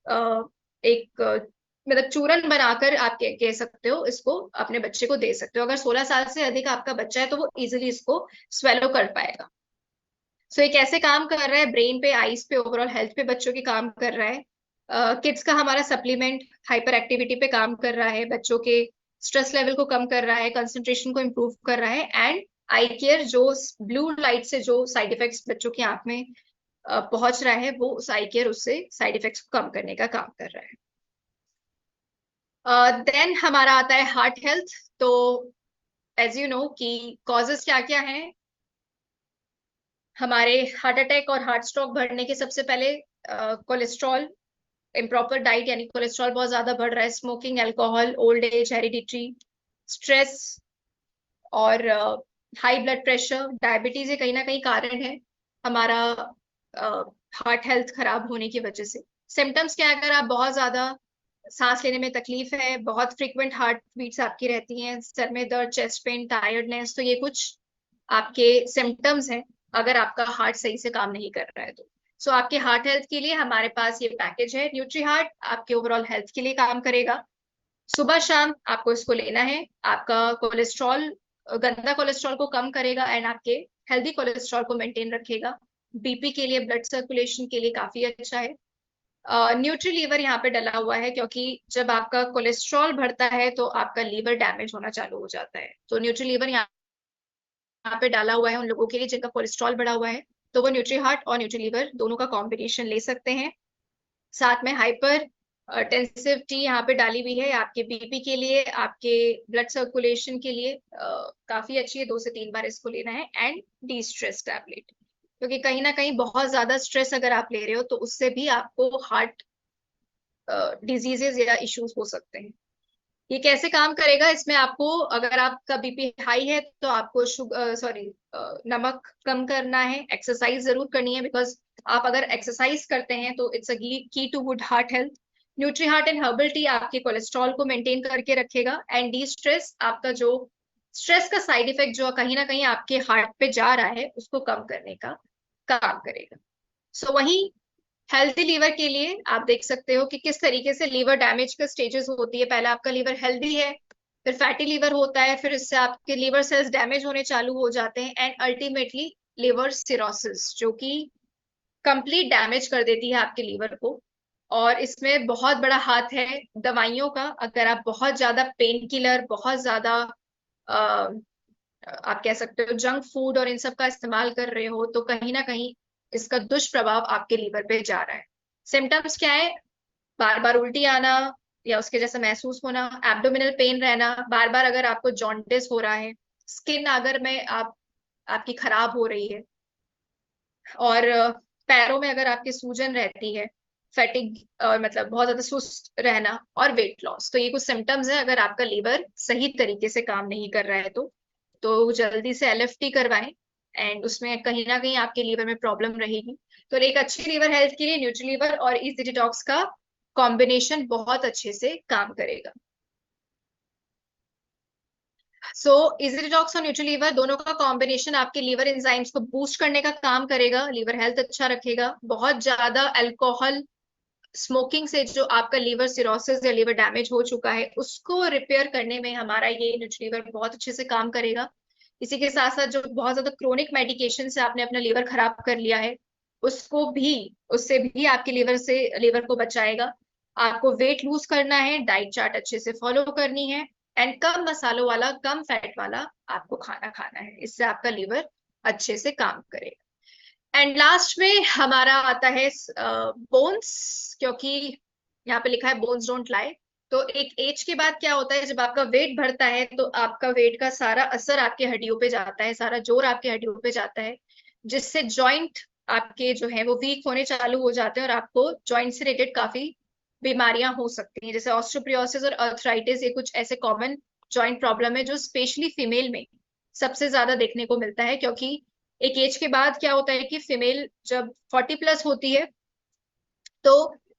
एक मतलब चूरन बनाकर आप कह सकते हो, इसको अपने बच्चे को दे सकते हो। अगर 16 साल से अधिक आपका बच्चा है तो वो इजिली इसको स्वेलो कर पाएगा। सो ये कैसे काम कर रहा है, ब्रेन पे, आईज पे, ओवरऑल हेल्थ पे बच्चों की काम कर रहा है। किड्स का हमारा सप्लीमेंट हाइपर एक्टिविटी पे काम कर रहा है, बच्चों के स्ट्रेस लेवल को कम कर रहा है, कंसंट्रेशन को इम्प्रूव कर रहा है। एंड आई केयर जो ब्लू लाइट से जो साइड इफेक्ट्स बच्चों की आंख में पहुंच रहा है, वो उस आई केयर उससे साइड इफेक्ट्स को कम करने का काम कर रहा है। देन हमारा आता है हार्ट हेल्थ। तो एज यू नो कि कॉजेस क्या क्या हैं हमारे हार्ट अटैक और हार्ट स्ट्रोक बढ़ने के। सबसे पहले कोलेस्ट्रॉल, इम्प्रॉपर डाइट, यानी कोलेस्ट्रॉल बहुत ज्यादा बढ़ रहा है, smoking, alcohol, old age, heredity, stress और हाई ब्लड प्रेशर, डायबिटीज, ये कहीं ना कहीं कारण है हमारा हार्ट हेल्थ खराब होने की वजह से। सिम्टम्स क्या है, अगर आप बहुत ज्यादा सांस लेने में तकलीफ है, बहुत फ्रीक्वेंट हार्ट बीट्स आपकी रहती हैं, सर में दर्द, चेस्ट पेन, टायर्डनेस, तो ये कुछ आपके सिम्टम्स हैं अगर आपका हार्ट सही से काम नहीं कर रहा है तो। सो आपके हार्ट हेल्थ के लिए हमारे पास ये पैकेज है। न्यूट्री हार्ट आपके ओवरऑल हेल्थ के लिए काम करेगा। सुबह शाम आपको इसको लेना है। आपका कोलेस्ट्रॉल, गंदा कोलेस्ट्रॉल को कम करेगा एंड आपके हेल्दी कोलेस्ट्रॉल को मेंटेन रखेगा। बीपी के लिए, ब्लड सर्कुलेशन के लिए काफी अच्छा है। न्यूट्री लीवर यहाँ पे डला हुआ है क्योंकि जब आपका कोलेस्ट्रॉल बढ़ता है तो आपका लीवर डैमेज होना चालू हो जाता है। तो न्यूट्री लीवर यहाँ पे डाला हुआ है उन लोगों के लिए जिनका कोलेस्ट्रॉल बढ़ा हुआ है, तो वो न्यूट्री हार्ट और न्यूट्री लीवर दोनों का कॉम्बिनेशन ले सकते हैं। साथ में हाइपर टेंसिव टी यहाँ पे डाली हुई है आपके बीपी के लिए, आपके ब्लड सर्कुलेशन के लिए काफी अच्छी है। 2 से 3 बार इसको लेना है। एंड डी स्ट्रेस टैबलेट, क्योंकि कहीं ना कहीं बहुत ज्यादा स्ट्रेस अगर आप ले रहे हो तो उससे भी आपको हार्ट डिजीजेस या इश्यूज हो सकते हैं। ये कैसे काम करेगा, इसमें आपको, अगर आपका बीपी हाई है तो आपको नमक कम करना है, एक्सरसाइज जरूर करनी है, बिकॉज आप अगर एक्सरसाइज करते हैं तो it's a key to good heart health. Nutri heart and herbal tea आपके कोलेस्ट्रॉल को मेंटेन करके रखेगा। एंड डी स्ट्रेस आपका जो स्ट्रेस का साइड इफेक्ट जो कहीं ना कहीं आपके हार्ट पे जा रहा है उसको कम करने का काम करेगा। सो वही हेल्थी लीवर के लिए आप देख सकते हो कि किस तरीके से लीवर डैमेज का स्टेजेस होती है। पहले आपका लीवर हेल्दी है, फिर फैटी लीवर होता है, फिर इससे आपके लीवर सेल्स डैमेज होने चालू हो जाते हैं एंड अल्टीमेटली लिवर सिरोसिस, जो कि कंप्लीट डैमेज कर देती है आपके लीवर को। और इसमें बहुत बड़ा हाथ है दवाइयों का। अगर आप बहुत ज्यादा पेन किलर, बहुत ज्यादा आप कह सकते हो जंक फूड और इन सब का इस्तेमाल कर रहे हो तो कहीं ना कहीं इसका दुष्प्रभाव आपके लीवर पे जा रहा है। सिम्टम्स क्या है, बार बार उल्टी आना या उसके जैसा महसूस होना, एब्डोमिनल पेन रहना, बार बार अगर आपको जॉन्डिस हो रहा है, स्किन अगर में आपकी खराब हो रही है, और पैरों में अगर आपकी सूजन रहती है, फैटिग मतलब बहुत ज्यादा सुस्त रहना, और वेट लॉस, तो ये कुछ सिम्टम्स है अगर आपका लीवर सही तरीके से काम नहीं कर रहा है तो जल्दी से एलएफटी करवाएं। एंड उसमें कहीं ना कहीं आपके लीवर में प्रॉब्लम रहेगी। तो एक अच्छी लीवर हेल्थ के लिए न्यूट्रीलीवर और इजी डिटॉक्स का कॉम्बिनेशन बहुत अच्छे से काम करेगा। सो इजी डिटॉक्स और न्यूट्रीलीवर दोनों का कॉम्बिनेशन आपके लीवर एंजाइम्स को बूस्ट करने का काम करेगा, लीवर हेल्थ अच्छा रखेगा। बहुत ज्यादा अल्कोहल स्मोकिंग से जो आपका लीवर सिरोसिस या लीवर डैमेज हो चुका है उसको रिपेयर करने में हमारा ये न्यूट्रीलीवर बहुत अच्छे से काम करेगा। इसी के साथ साथ जो बहुत ज्यादा क्रोनिक मेडिकेशन से आपने अपना लीवर खराब कर लिया है उसको भी, उससे भी आपके लीवर को बचाएगा। आपको वेट लूज करना है, डाइट चार्ट अच्छे से फॉलो करनी है एंड कम मसालों वाला कम फैट वाला आपको खाना खाना है, इससे आपका लीवर अच्छे से काम करेगा। एंड लास्ट में हमारा आता है बोन्स, क्योंकि यहाँ पे लिखा है बोन्स डोंट लाई। तो एक एज के बाद क्या होता है, जब आपका वेट बढ़ता है तो आपका वेट का सारा असर आपके हड्डियों पे जाता है, सारा जोर आपके हड्डियों पे जाता है, जिससे जॉइंट आपके जो है वो वीक होने चालू हो जाते हैं और आपको जॉइंट से रिलेटेड काफी बीमारियां हो सकती हैं, जैसे ऑस्टियोपोरोसिस और अर्थराइटिस। ये कुछ ऐसे कॉमन जॉइंट प्रॉब्लम है जो स्पेशली फीमेल में सबसे ज्यादा देखने को मिलता है, क्योंकि एक एज के बाद क्या होता है कि फीमेल जब 40 प्लस होती है तो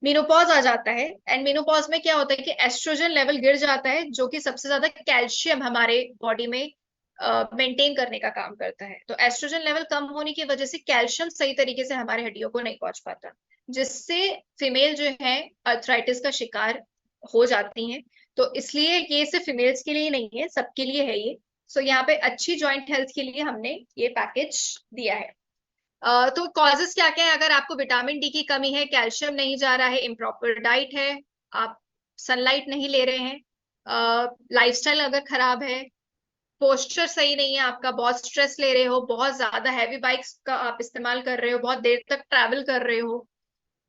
मेनोपॉज आ जाता है एंड मेनोपॉज में क्या होता है कि एस्ट्रोजन लेवल गिर जाता है, जो कि सबसे ज्यादा कैल्शियम हमारे बॉडी में मेंटेन करने का काम करता है। तो एस्ट्रोजन लेवल कम होने की वजह से कैल्शियम सही तरीके से हमारे हड्डियों को नहीं पहुंच पाता, जिससे फीमेल जो है अर्थराइटिस का शिकार हो जाती हैं। तो इसलिए ये सिर्फ फीमेल्स के लिए नहीं है, सबके लिए है ये। सो यहाँ पे अच्छी जॉइंट हेल्थ के लिए हमने ये पैकेज दिया है। तो कॉजेस क्या क्या है, अगर आपको विटामिन डी की कमी है, कैल्शियम नहीं जा रहा है, इम्प्रॉपर डाइट है, आप सनलाइट नहीं ले रहे हैं, लाइफस्टाइल अगर खराब है, पोस्चर सही नहीं है आपका, बहुत स्ट्रेस ले रहे हो, बहुत ज्यादा हैवी बाइक्स का आप इस्तेमाल कर रहे हो, बहुत देर तक ट्रैवल कर रहे हो,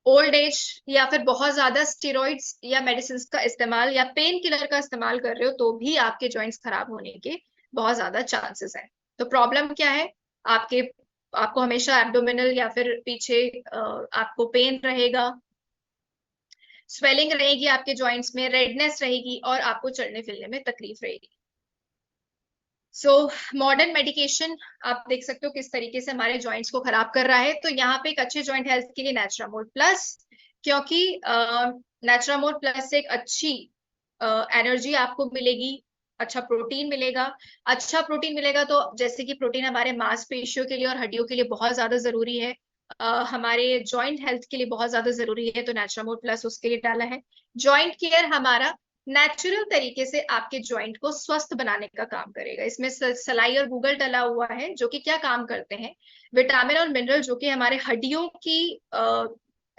ओल्ड एज, या फिर बहुत ज्यादा स्टेरॉइड्स या मेडिसिन का इस्तेमाल या पेन किलर का इस्तेमाल कर रहे हो, तो भी आपके जॉइंट्स खराब होने के बहुत ज्यादा चांसेस हैं। तो प्रॉब्लम क्या है, आपके आपको हमेशा एब्डोमिनल या फिर पीछे आपको पेन रहेगा, स्वेलिंग रहेगी आपके जॉइंट्स में, रेडनेस रहेगी और आपको चलने फिरने में तकलीफ रहेगी। सो मॉडर्न मेडिकेशन आप देख सकते हो किस तरीके से हमारे जॉइंट्स को खराब कर रहा है। तो यहाँ पे एक अच्छे जॉइंट हेल्थ के लिए नेचुरामोल प्लस, क्योंकि नेचुरामोल प्लस से एक अच्छी एनर्जी आपको मिलेगी, अच्छा प्रोटीन मिलेगा। अच्छा प्रोटीन मिलेगा तो जैसे कि प्रोटीन हमारे मांसपेशियों के लिए और हड्डियों के लिए बहुत ज्यादा जरूरी है, हमारे जॉइंट हेल्थ के लिए बहुत ज्यादा जरूरी है, तो नेचुरामोल प्लस उसके लिए डाला है। जॉइंट केयर हमारा नेचुरल तरीके से आपके जॉइंट को स्वस्थ बनाने का काम करेगा। इसमें सलाई और गूगल डला हुआ है, जो कि क्या काम करते हैं, विटामिन और मिनरल जो कि हमारे हड्डियों की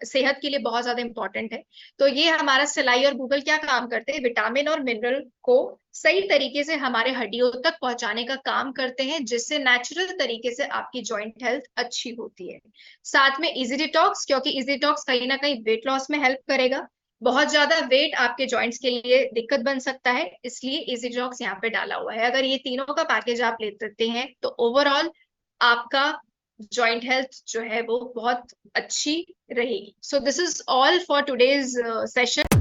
सेहत के लिए बहुत ज्यादा इंपॉर्टेंट है। तो ये हमारा सलाई और गूगल क्या काम करते हैं, विटामिन और मिनरल को सही तरीके से हमारे हड्डियों तक पहुंचाने का काम करते हैं, जिससे नेचुरल तरीके से आपकी जॉइंट हेल्थ अच्छी होती है। साथ में इजी डिटॉक्स, क्योंकि इजी डिटॉक्स कहीं ना कहीं वेट लॉस में हेल्प करेगा। बहुत ज्यादा वेट आपके जॉइंट्स के लिए दिक्कत बन सकता है, इसलिए इजी डिटॉक्स यहाँ पे डाला हुआ है। अगर ये तीनों का पैकेज आप लेते हैं तो ओवरऑल आपका जॉइंट हेल्थ जो है वो बहुत अच्छी रहेगी। So this is all for today's session.